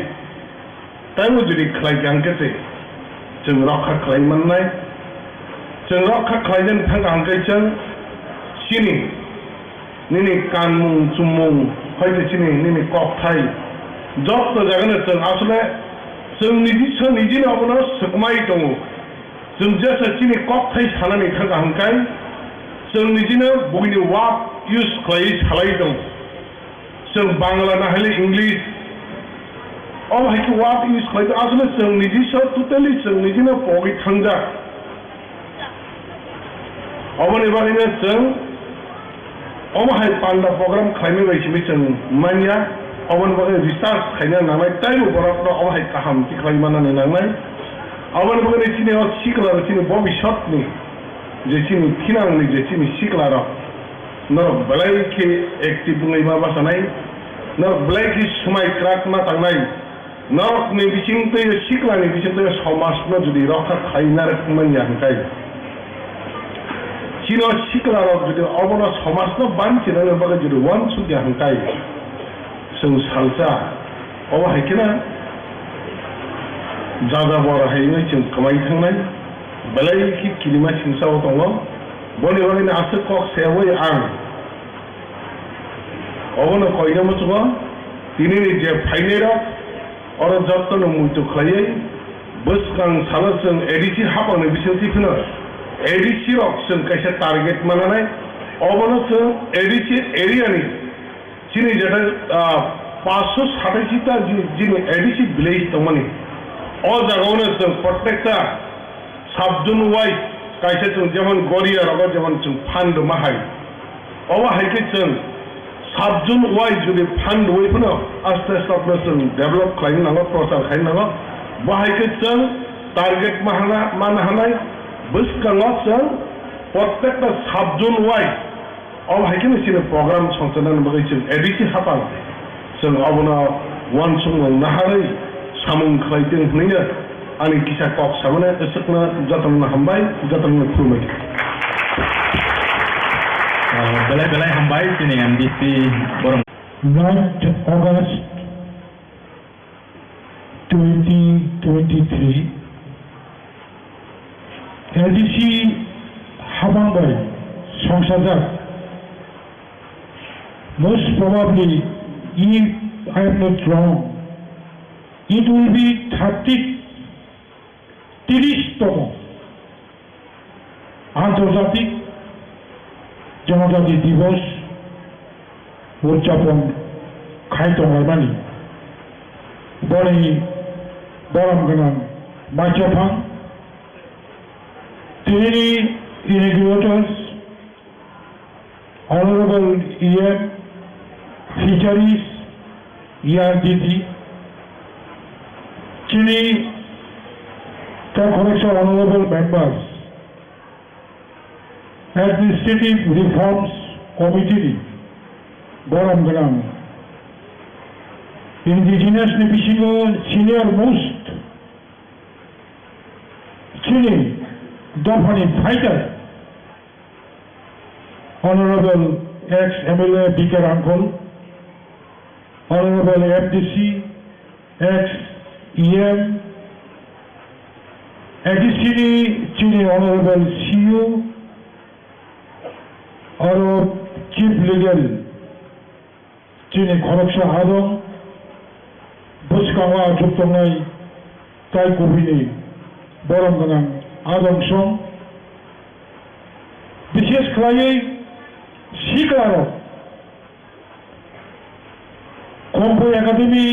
टाइम जुदि खालायगांकेसे जों रखा खालायमोननाय जों रखा खालायजों थांगांकेजों सिनि निनि कानमुं जुमुं हयतो सिनि निनि ककथाय जब जागोन जों आसले जों निजिनो अबनो सकमाय दङ जों जेसे सिनि ककथाय सानानै थांगांकाय जों निजिनो बगिनि वार्ड इउज खालाय सालाय दङ जों बांला नाहले इंग्लिश अब हायके वार्ड इउज खालाय आसले जों निजिसो टोटली जों निजिनो बगि थांजा अबनि बागैनो जों अबहाय पान्डा प्रग्राम खालामनाय बायदियै जों मानिया अबनि बागै रिसार्च खालामनो नांनाय टाइम बराबनो अबहाय काहामथि खालामनानै नांनाय अबनि बागै सिनेमा सिखलार सिने भबिष्यतनि जे सिनि थिनांनि जे सिनि सिखलार न बलायखि एक्टिभ बुङैबा बासानाय न बलायखि समाय क्राक मा थांनाय न नि बिथिंते सिखलानि बिथिंते समाजनो जुदि रखा खालामना रोखोमनि हांखाय Chino Siklarok जुदि अबनो समाजनो बानथिनानै बागै जुदि वान सुग्या हांखाय जों सालजा अब हायकेना जाजा बर हायनो जों कमाय थांनाय बलायखि किलिमा सिंसाव दङ बनि बागैनो आसो कक सेवै आं अबनो कयनो मसुबा दिनैनि जे फाइनेर अर जत्तनो मुइतो खायै बसकां सालो जों एडिसि हाबानो बिसोरथिफोनो एडिसि रक जों कैसे टारगेट मानानै अबनो जों एडिसि एरियानि जिनि जेटा 587टा जिनि एडिसि विलेज दंमानि अ जागावनो जों प्रत्येकटा साबजुन वाइज कैसे जों जेमन गरिया रग जेमन जों फान्ड माहाय अब हायके जों साबजुन वाइज जुदि फान्ड वैफोनो आस्ते आस्ते जों डेभलप खालामनो नांगौ प्रचार खालामनो नांगौ बाहायके जों टारगेट मानो हानाय बसकाङाव जों प्रत्येकटा साबजुन वाइज अब हायकेनो सिने प्रग्राम संचालन बागै जों एडिसि हापां जों अबनो वान समाव नाहारै सामुं खालायदों होनैनो आंनि किसा कक सामने एसेखनो जातन हामबाय जातन खुलुमबाय
बेलाय हामबाय दिनै एमडिसि बर'
9th August 2023 LDC Habangbai Sangsajak. Most probably, if I am not wrong, it will be 30তম আন্তর্জাতিক জনজাতি দিবস উদযাপন খাইতমারমানি বড়ি বরমগনাম বাচ্চাফাং তিনি inaugurators, Honorable EM, Fisheries, ERDT, Chini, Honorable Members, Administrative Reforms Committee, Boramganam, Indigenous Nipishigo Senior Most, Chini, Dofani Fighter, Honorable ex-MLA Bikar Uncle, Honorable MDC, ex-EM, additionally, Chini Honorable CEO, or Chief Legal, Chini Khoroksha Adong, Buskawa Juktongai, Tai Kubini, Boramganam, Adong Song, বিশেষ করে শিক্ষার compo academy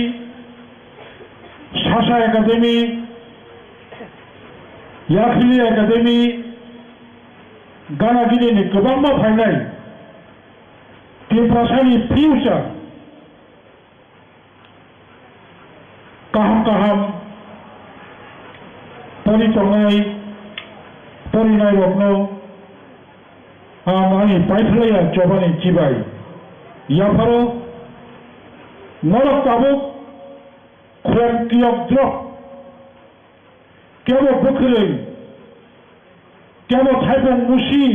শাসা academy ইয়াফিলি academy गानागिरिनि गोबां मावफायनाय देमग्रासानि future गाहाम परितंनाय परिनायरत्न आंनि बायफ्लेया जबानि जिबाय याफारो नरक Tabuk खुरेम तियक truck केवो बोखोरै केवो थाइबं मुसि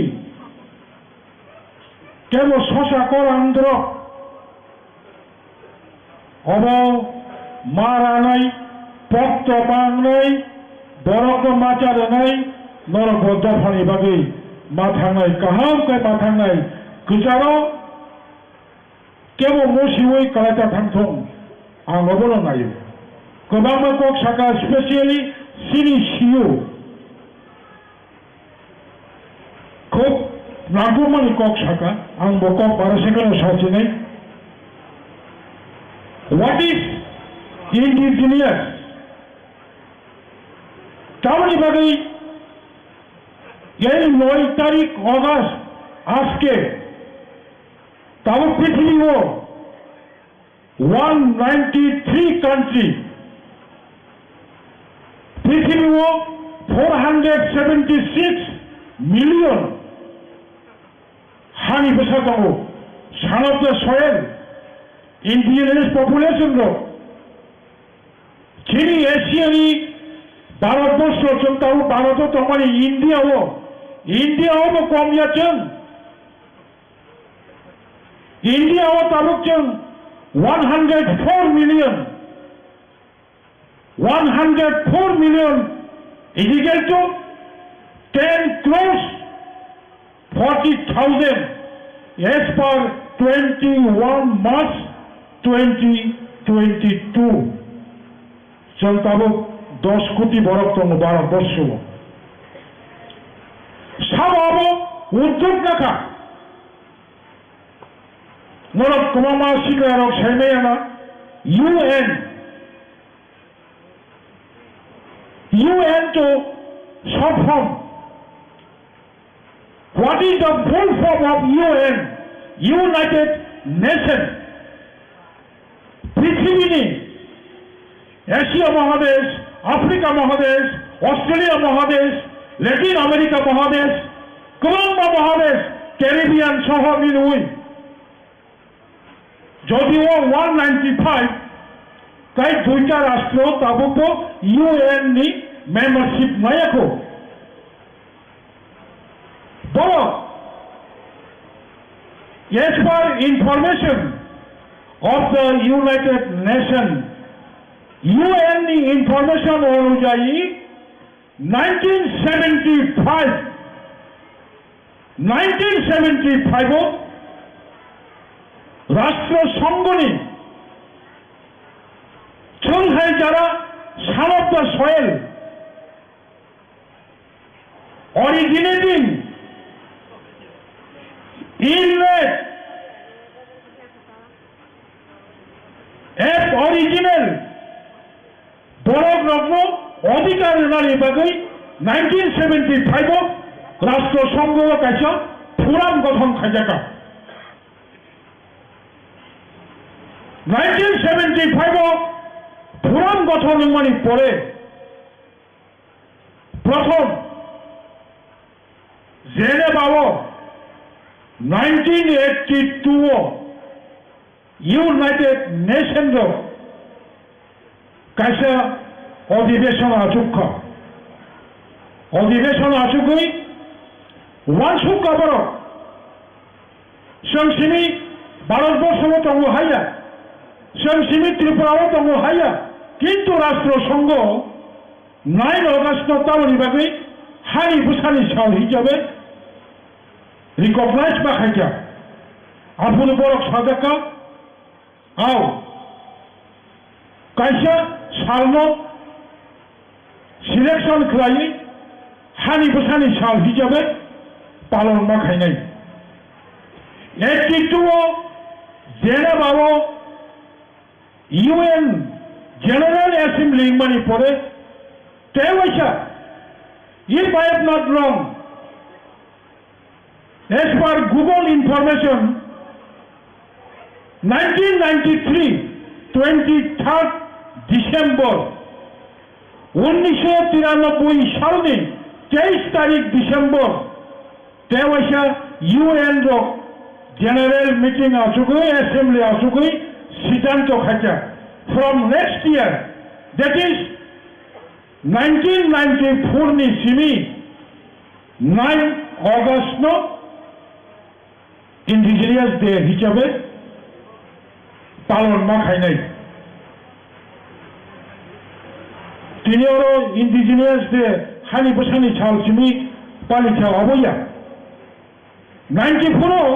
केवो ससा करांद्र अब मारानाय पक्त बांनाय बरक माचारनाय नरक दफानि बागै माथांनाय गाहामखाय माथांनाय गोजानाव केवो मुसिवै कालायता थांथं आं अबनो नायो गोबां कक साका स्पेसियली सिनि सिउ খুব নাগমানি কক শাখা আং বক বারো সেখানে সাজিনে হোয়াট ইজ ইন্ডিজিনিয়াস তারই বাকি এই 9 তারিখ অগাস্ট আজকে তাও পৃথিবীও 193 কান্ট্রি পৃথিবীও 476 মিলিয়ন हानि बेसाद दङ सान of the Sayal indigenous population दं जोंनि एसियानि भारतबर्षजों ताव भारताव थांबाय इन्डियाआवबो खम जादों इन्डियाआव तालुकजों 104 million Ezekiel to 10 crores 40,000 as per 21 March 2022 जों ताबो 10 कोटी बरफ दङ भारतबर्षआव साबाबो उद्योग नाखा नरक कमामा सिगारक साइमेयाना UN to short form. What is the full form of UN? United Nations. পৃথিবীনি এশিয়া মহাদেশ আফ্রিকা মহাদেশ অস্ট্রেলিয়া মহাদেশ ল্যাটিন আমেরিকা মহাদেশ কলম্বিয়া মহাদেশ ক্যারিবিয়ান সহ মিলিয়ে যদিও 195 তাই দুইটা রাষ্ট্র তাবুকো UN নি মেম্বারশিপ নায়াকো বড় as per information of the United Nations UN নি information অনুযায়ী 1975 রাষ্ট্রসংঘনি সংখ্যায় যারা son of the soil originating illness এক অরিজিনাল বড়গ্রন্থ অধিকার নারী বাগৈ 1975 রাষ্ট্রসংঘ কাছে ফোরাম গঠন খাইজাকা 1975 ফোরাম গঠন মানে পরে প্রথম জেনেভাও 1982 ইউনাইটেড নেশনস কাছে অধিবেশন আচুক্ষ অধিবেশন আচুকই ওয়ানসুক কাবর সংসিমি ভারতবর্ষও দङ হাইয়া সংসিমি ত্রিপুরাও দङ হাইয়া কিন্তু রাষ্ট্রসংঘ 9 আগস্ট তামনি বাগৈ হানি বুসানি সাল হিসাবে রিকগনাইজ বাখাইয়া আপনি বড় সাজাকা আও কাইসা সালনো সিলেকশন খাই হানি বুসানি সাল হিসাবে পালন মাখাইনাই 82 জেনেভাও ইউএন জেনারেল অ্যাসেম্বলি মানে পরে তেইশা if I am not wrong as per Google information 1993 23rd December 1993 সালে 23 তারিখ ডিসেম্বর তেইশা ইউএন র জেনারেল মিটিং আসুকই অ্যাসেম্বলি আসুকই সিদ্ধান্ত খাইছা from next year that is 1994 ni simi 9 August no Indigenous Day hisabe palon ma khainai tini oro Indigenous Day hani bosani chal simi palikha aboya 94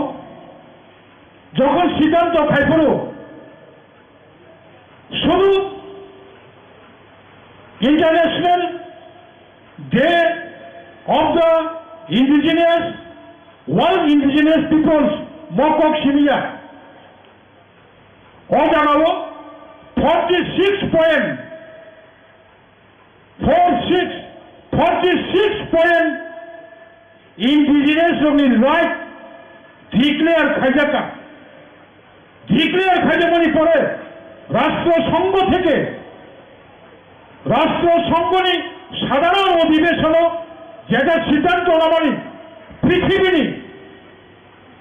যখন সিদ্ধান্ত খাইপড়ো শুধু International Day of the Indigenous World Indigenous Peoples Mokok Shimiya Ojanabo 46 point Indigenous right declare খাইজাকা declare খাইজামানি পরে রাষ্ট্রসংঘ থেকে রাষ্ট্রসংঘনি সাধারণ অধিবেশন যেটা সিদ্ধান্ত নামানি পৃথিবীনি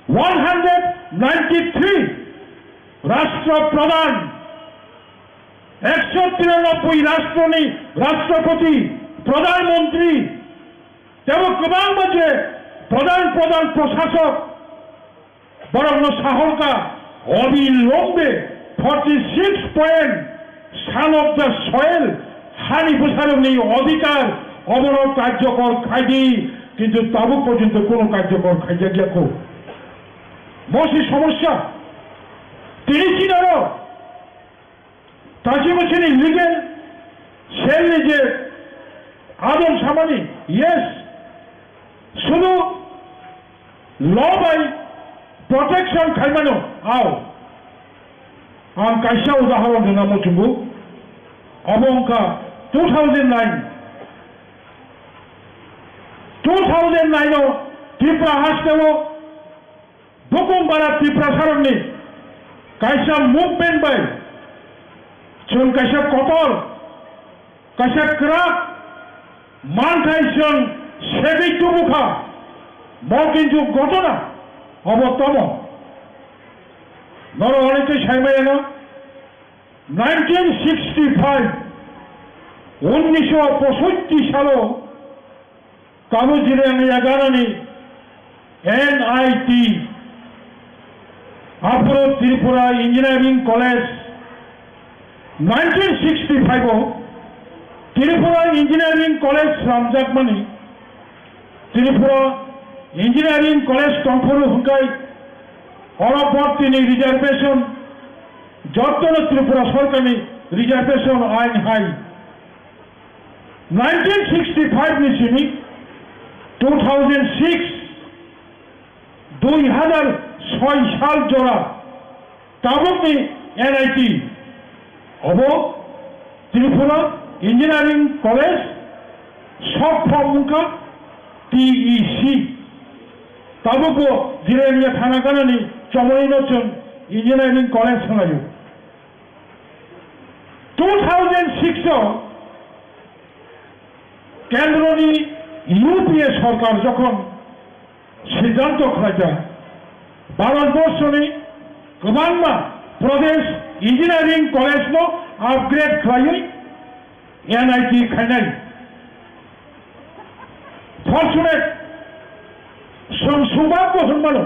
193 রাষ্ট্রপ্রধান 193 রাষ্ট্রনি রাষ্ট্রপতি প্রধানমন্ত্রী এবং গোবাং মাঝে প্রধান প্রশাসক বরং সাহসকা অবিলম্বে 46 point son of the soil হানি বুসারণী অধিকার অবরোধ কার্যকর খাইদি কিন্তু তাবু পর্যন্ত কোনো কার্যকর খাইজা গিয়া কো মসি সমস্যা তিনি ছিলেন তাজি বলছেন লিগেল সেল নিজে আদম সামানি ইয়েস শুধু ল বাই প্রটেকশন খাইমানো আও আম কাইসা উদাহরণ জানামো চুম্বু অবঙ্কা 2009 ত্রিপুরা হাসতেও বুকুমবারা ত্রিপুরা সারণনি কাইসা মুভমেন্ট বাই চুন কাইসা কতল কাইসা ক্রাক মানখাইসন সেবি টুবুখা ম কিন্তু ঘটনা অবতম নর অনেকে সাইমাইনা 1965 1965 সাল কাগজিরে এগারানি NIT আফ্রো Tripura engineering college 1965 Tripura engineering college রামজাকমানি ত্রিপুরা ইঞ্জিনিয়ারিং কলেজ টংফরু হুঙ্কাই অরবর্তিনি রিজার্ভেশন যত্ন ত্রিপুরা সরকারি রিজার্ভেশন আইন হাই 1965 ni sini 2006 2006 সাল জোড়া তাবুকনি NIT of Tripura engineering college সব ফর্মুকা TEC তাবুক জিরেনিয়া থানা কানানি চমরিনচন ইঞ্জিনিয়ারিং কলেজ হনায়ু 2006 কেন্দ্রনি ইউপিএ সরকার যখন সিদ্ধান্ত খাইতা ভারতবর্ষনি গোबांमा প্রদেশ ইঞ্জিনিয়ারিং কলেজ নো আপগ্রেড খাইই NIT খাইনাই ফরচুনেট সৌভাগ্য হনমানো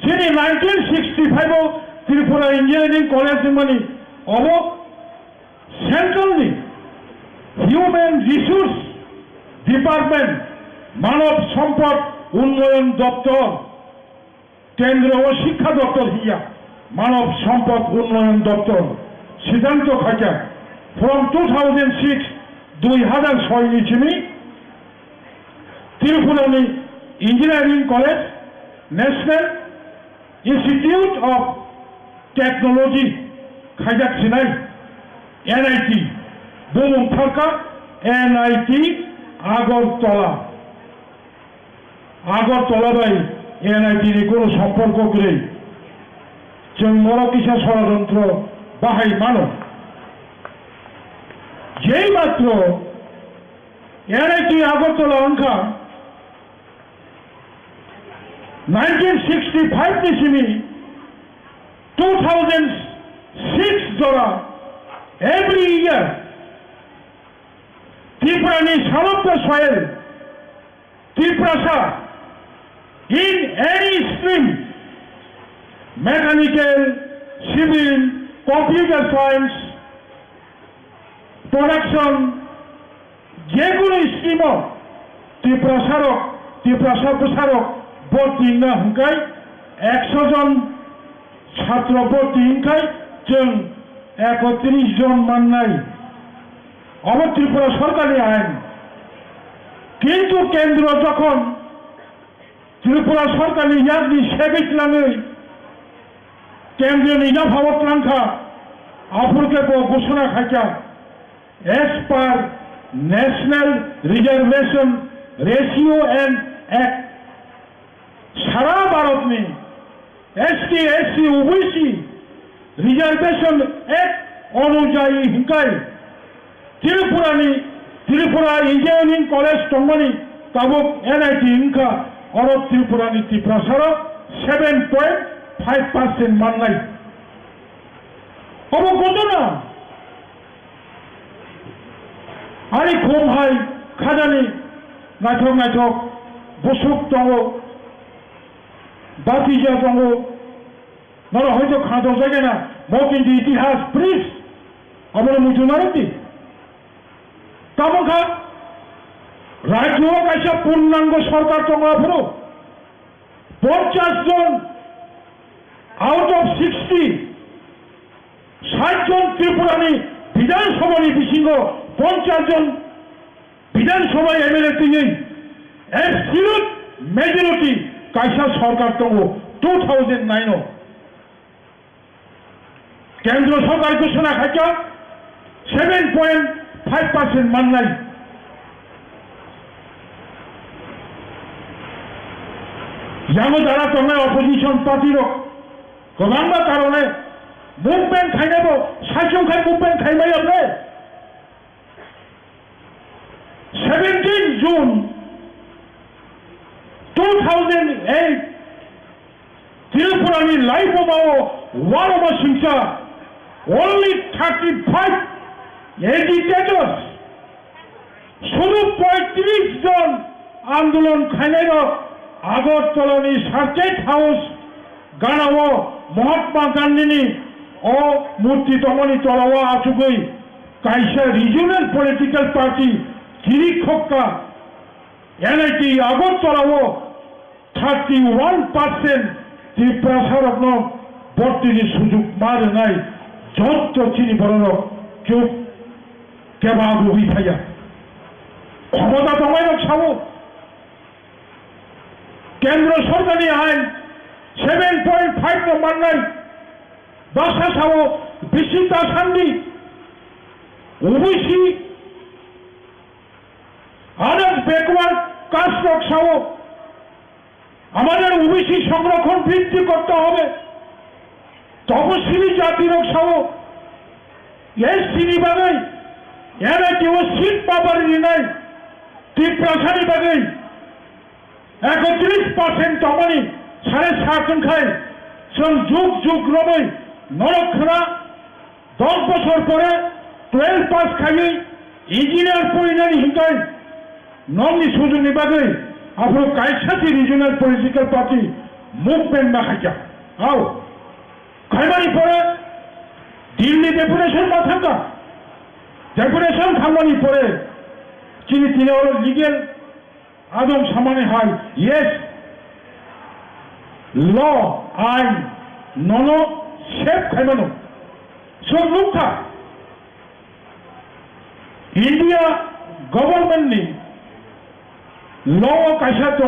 সিনি 1965 ত্রিপুরা ইঞ্জিনিয়ারিং কলেজ মানি অব সেন্ট্রালনি হিউম্যান রিসোর্স ডিপার্টমেন্ট মানব সম্পদ উন্নয়ন দপ্তর কেন্দ্র ও শিক্ষা দপ্তর হিয়া মানব সম্পদ উন্নয়ন দপ্তর সিদ্ধান্ত খাইতা ফ্রম 2006 2006 নিচিনি ত্রিপুরানি engineering college national institute of technology খাইজা ছিনাই NIT বুমুং থাকা NIT Agartala by NIT ni কোনো সম্পর্ক করে जों মরকিসা ষড়যন্ত্র বাহাই মানো যেই মাত্র NIT আগরতলা অঙ্কা 1965 ni sini 2006 জোড়া every year Tripurani Salopta soil Triprasa in any stream mechanical, civil, computer science, production যে কোনো স্ট্রিমও ত্রিপ্রাসা প্রসারক ভর্তি না হুঙ্কাই 100 জন ছাত্র ভর্তি হুঙ্কাই जों 31 জন মাননাই অব ত্রিপুরা সরকারি আইন কিন্তু কেন্দ্র যখন ত্রিপুরা সরকারি ইয়াদনি সেবিতলাঙै কেন্দ্রীয় নিজা ভাবতলাংখা আফুরকে ঘোষণা খাইছা as per National Reservation Ratio and Act সারা ভারতনি ST SC OBC reservation act অনুযায়ী হুঙ্কাই ত্রিপুরা ইঞ্জিনিয়ারিং কলেজ টঙ্গনি তাবুক NIT হুঙ্কা অরব ত্রিপুরানি ত্রিপ্রাসার 7.5% মাননাই অব ঘটনা আরে খোমহাই খাজানি নাইথক বসুক দङ বাতিজা দङ নর হয়তো খাঁদো জায়গা না মকিন্দি ইতিহাস প্রিস আমরা মুজুনারতি তামখা রাজ্য কাইসা পূর্ণাঙ্গ সরকার দङ 50 জন আউট অফ 60 60 জন ত্রিপুরানি বিধানসভানি বিশিঙ্গ 50 জন বিধানসভা MLA তিনি অ্যাবসলিউট মেজরিটি কাইসা সরকার দङ 2009 কেন্দ্র সরকার ঘোষণা খাইছা 7.5% মাননাই যেমন যারা তোমার অপোজিশন পার্টির গোবাंमा কারণে মুভমেন্ট খাইনাব সাইসংখাই মুভমেন্ট খাইবাই আপনি 17 জুন 2008 ত্রিপুরানি লাইফ ওমাও ওয়ারমা সিংসা only 35 agitators শুধু 35 জন আন্দোলন খাইনাইর আগরতলানি সার্কিট হাউস গানাও মহাত্মা গান্ধীনি ও মূর্তি তমনি তলাওয়া আচুগই কাইসা রিজিওনাল পলিটিক্যাল পার্টি চিরিখক্কা এনআইটি আগরতলাও 31% ত্রিপুরা সারগ্ন বর্তিনি সুযোগ মারে নাই যত চিনি বড় কেউ কেবা গুবি থাইয়া ক্ষমতা দমাই সাবো কেন্দ্র সরকারি আইন 7.5 নম্বর নাই বাসা সাবো বিশিতা শান্তি ওবিসি আদার্স ব্যাকওয়ার্ড কাস্ট রক্ষাও আমাদের ওবিসি সংরক্ষণ বৃদ্ধি করতে হবে তপশিলি জাতি রক্ষাও এসসি বিভাগে এরা কেউ সিট পাবার নাই ত্রিপুরা বিভাগে 31% তমানি 7.5 সংখ্যায় যুগ যুগ রবে নরক্ষরা 10 বছর পরে 12 পাস খাইয়ে ইঞ্জিনিয়ার পরিণামী হিংকায় নমনি সুযোগ বিভাগে আপনার কাইসাতি রিজিওনাল পলিটিক্যাল পার্টি মুভমেন্ট না খাইয়া আও খাইমানি পরে দিল্লি ডেপুটেশন না থাকা ডেপুটেশন খামানি পরে চিনি তিনি হল লিগেল আদম সামানে হয় ইয়েস ল আইন নন সেফ খাইমানো সব লুকা ইন্ডিয়া গভর্নমেন্টনি ল কাইসা তো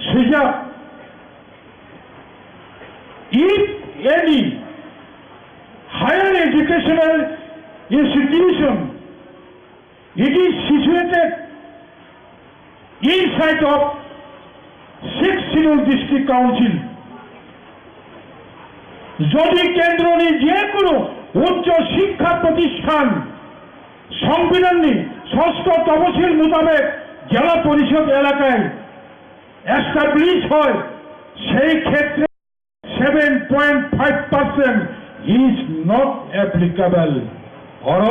সুজা if any higher educational institution it is situated inside of 6 scheduled district council যদি কেন্দ্রনি যে কোনো উচ্চ শিক্ষা প্রতিষ্ঠান সংবিধাননি ষষ্ঠ তফসিল মোতাবেক জেলা পরিষদ এলাকায় এস্টাবলিশ হয় সেই ক্ষেত্রে 7.5% is not applicable और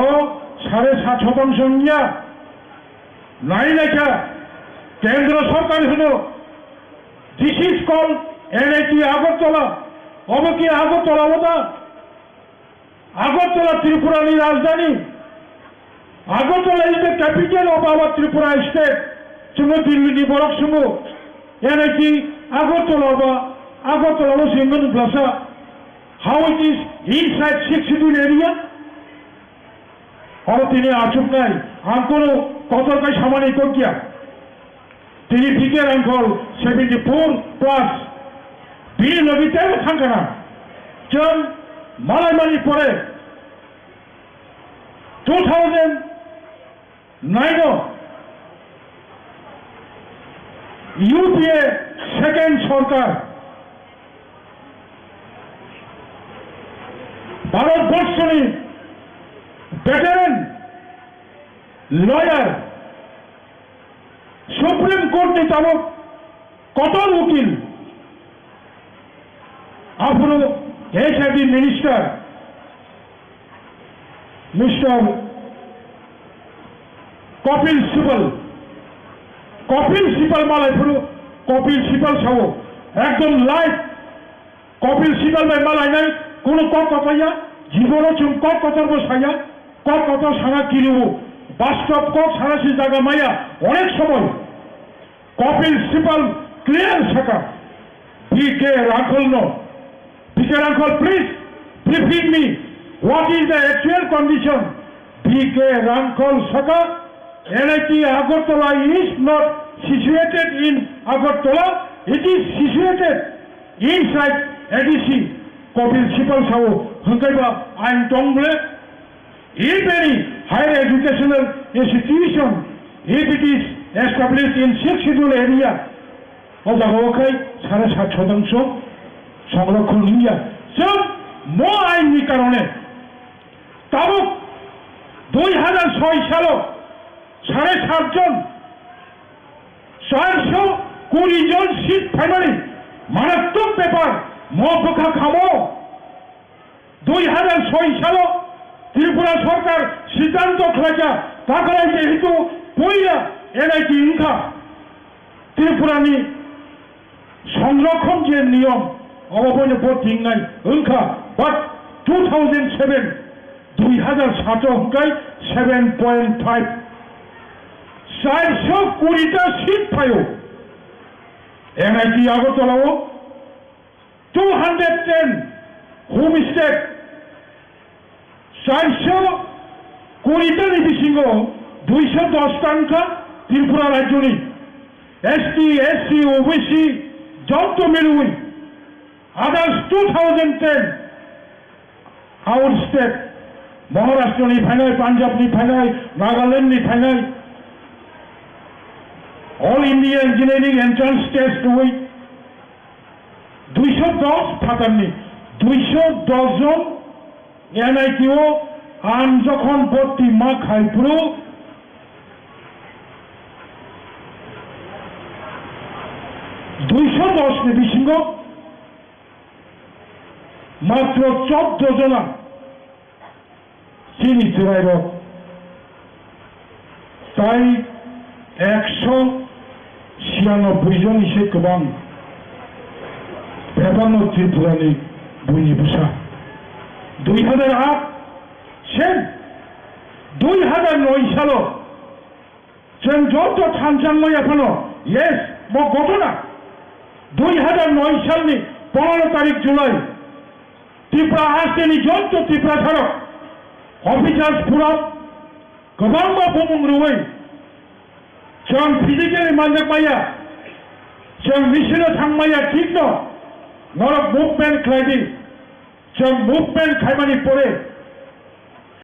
7.5% নাই লেখা কেন্দ্র সরকার হলো this is call NIT Agartala অবকি আগরতলা ওটা আগরতলা ত্রিপুরার রাজধানী Agartala is the capital of our Tripura state চুনো দিল্লি বরক সুমো এনআইটি আগরতলা বা Agartala was Indian Plaza. How it is inside 6 scheduled area? और তিনি আচুক নাই আঙ্কল কত কাজ সামানি কোকিয়া তিনি ফিকের আঙ্কল 74+ বিল লবিতে থাকা না জন মালাইমানি পরে 2009 ইউপিএ সেকেন্ড সরকার ভারতবর্ষে ভেটারেন লয়ার সুপ্রিম কোর্টে চালক কত উকিল আপনার HID minister mister Kapil Sibal মালাইপুর কপিল সিবাল সহ একদম লাইভ কপিল সিবাল ভাই মালাই নাই কোন কথাইয়া জীবন চুম কথার বসাইয়া কথা সারা কিনব বাস্তব সারাশি জায়গা মাইয়া অনেক সময় কপিল সিবাল ক্লিয়ার থাকা বিকে Rakhal BK Rakhal please briefing me what is the actual condition BK Rakhal থাকা NIT Agartala is not situated in Agartala, it is situated inside ADC. Kopil Sipal Sao, Hankaiba, and Tongle. If any higher educational institution, if it is established in 6 scheduled area of the Hokai, Sarasat Chodangsho, Sangrokon India. So, more ain ni karone. Tabuk 2006 সালে 7.5 জন 620 জন seat finally মারাত্মক ব্যাপার মহাপক্ষা খামো 2006 সালে ত্রিপুরা সরকার সিদ্ধান্ত খেলা তাকলাই যেহেতু পইলা NIT Inca ত্রিপুরানি সংরক্ষণ যে নিয়ম অবপনে ঠিক নাই ইনকা বাট 2007 2014 7.5 420টা সিট পাইও NIT আগরতলাও 210 হোম স্টেট 420টা নিবিসিংহ 210 টাকা ত্রিপুরা রাজ্যনি ST SC OBC যত মিলুই আদার্স 2010 আউট স্টেট মহারাষ্ট্রনি ফাইনাল পাঞ্জাবনি ফাইনাল নাগাল্যান্ডনি final all India engineering entrance test হই 210 ফাটারনি 210 জন NITও আন যখন ভর্তি মা খাইপুরু নিবিসিংহ মাত্র 14 জনা চিনি চূড়াইব তাই 196 জন এসে গোबां बेबानो त्रिपुरानि बयनि बुसा 2008 सेम 2009 सालो जों जत थानसांबाय एखोनो येस म घटना 2009 सालनि 15 तारिख जुलाई त्रिपुरा हास्टेनि जत त्रिपुरा थारक अफिसार्सफोराव गोबां बुंरुयै जों फिजिकेलि मानजाबाया जों बिसोरनो थांबाया थिक दं नरक मुभमेन्ट खालायदि जों मुभमेन्ट खालामनायनि परे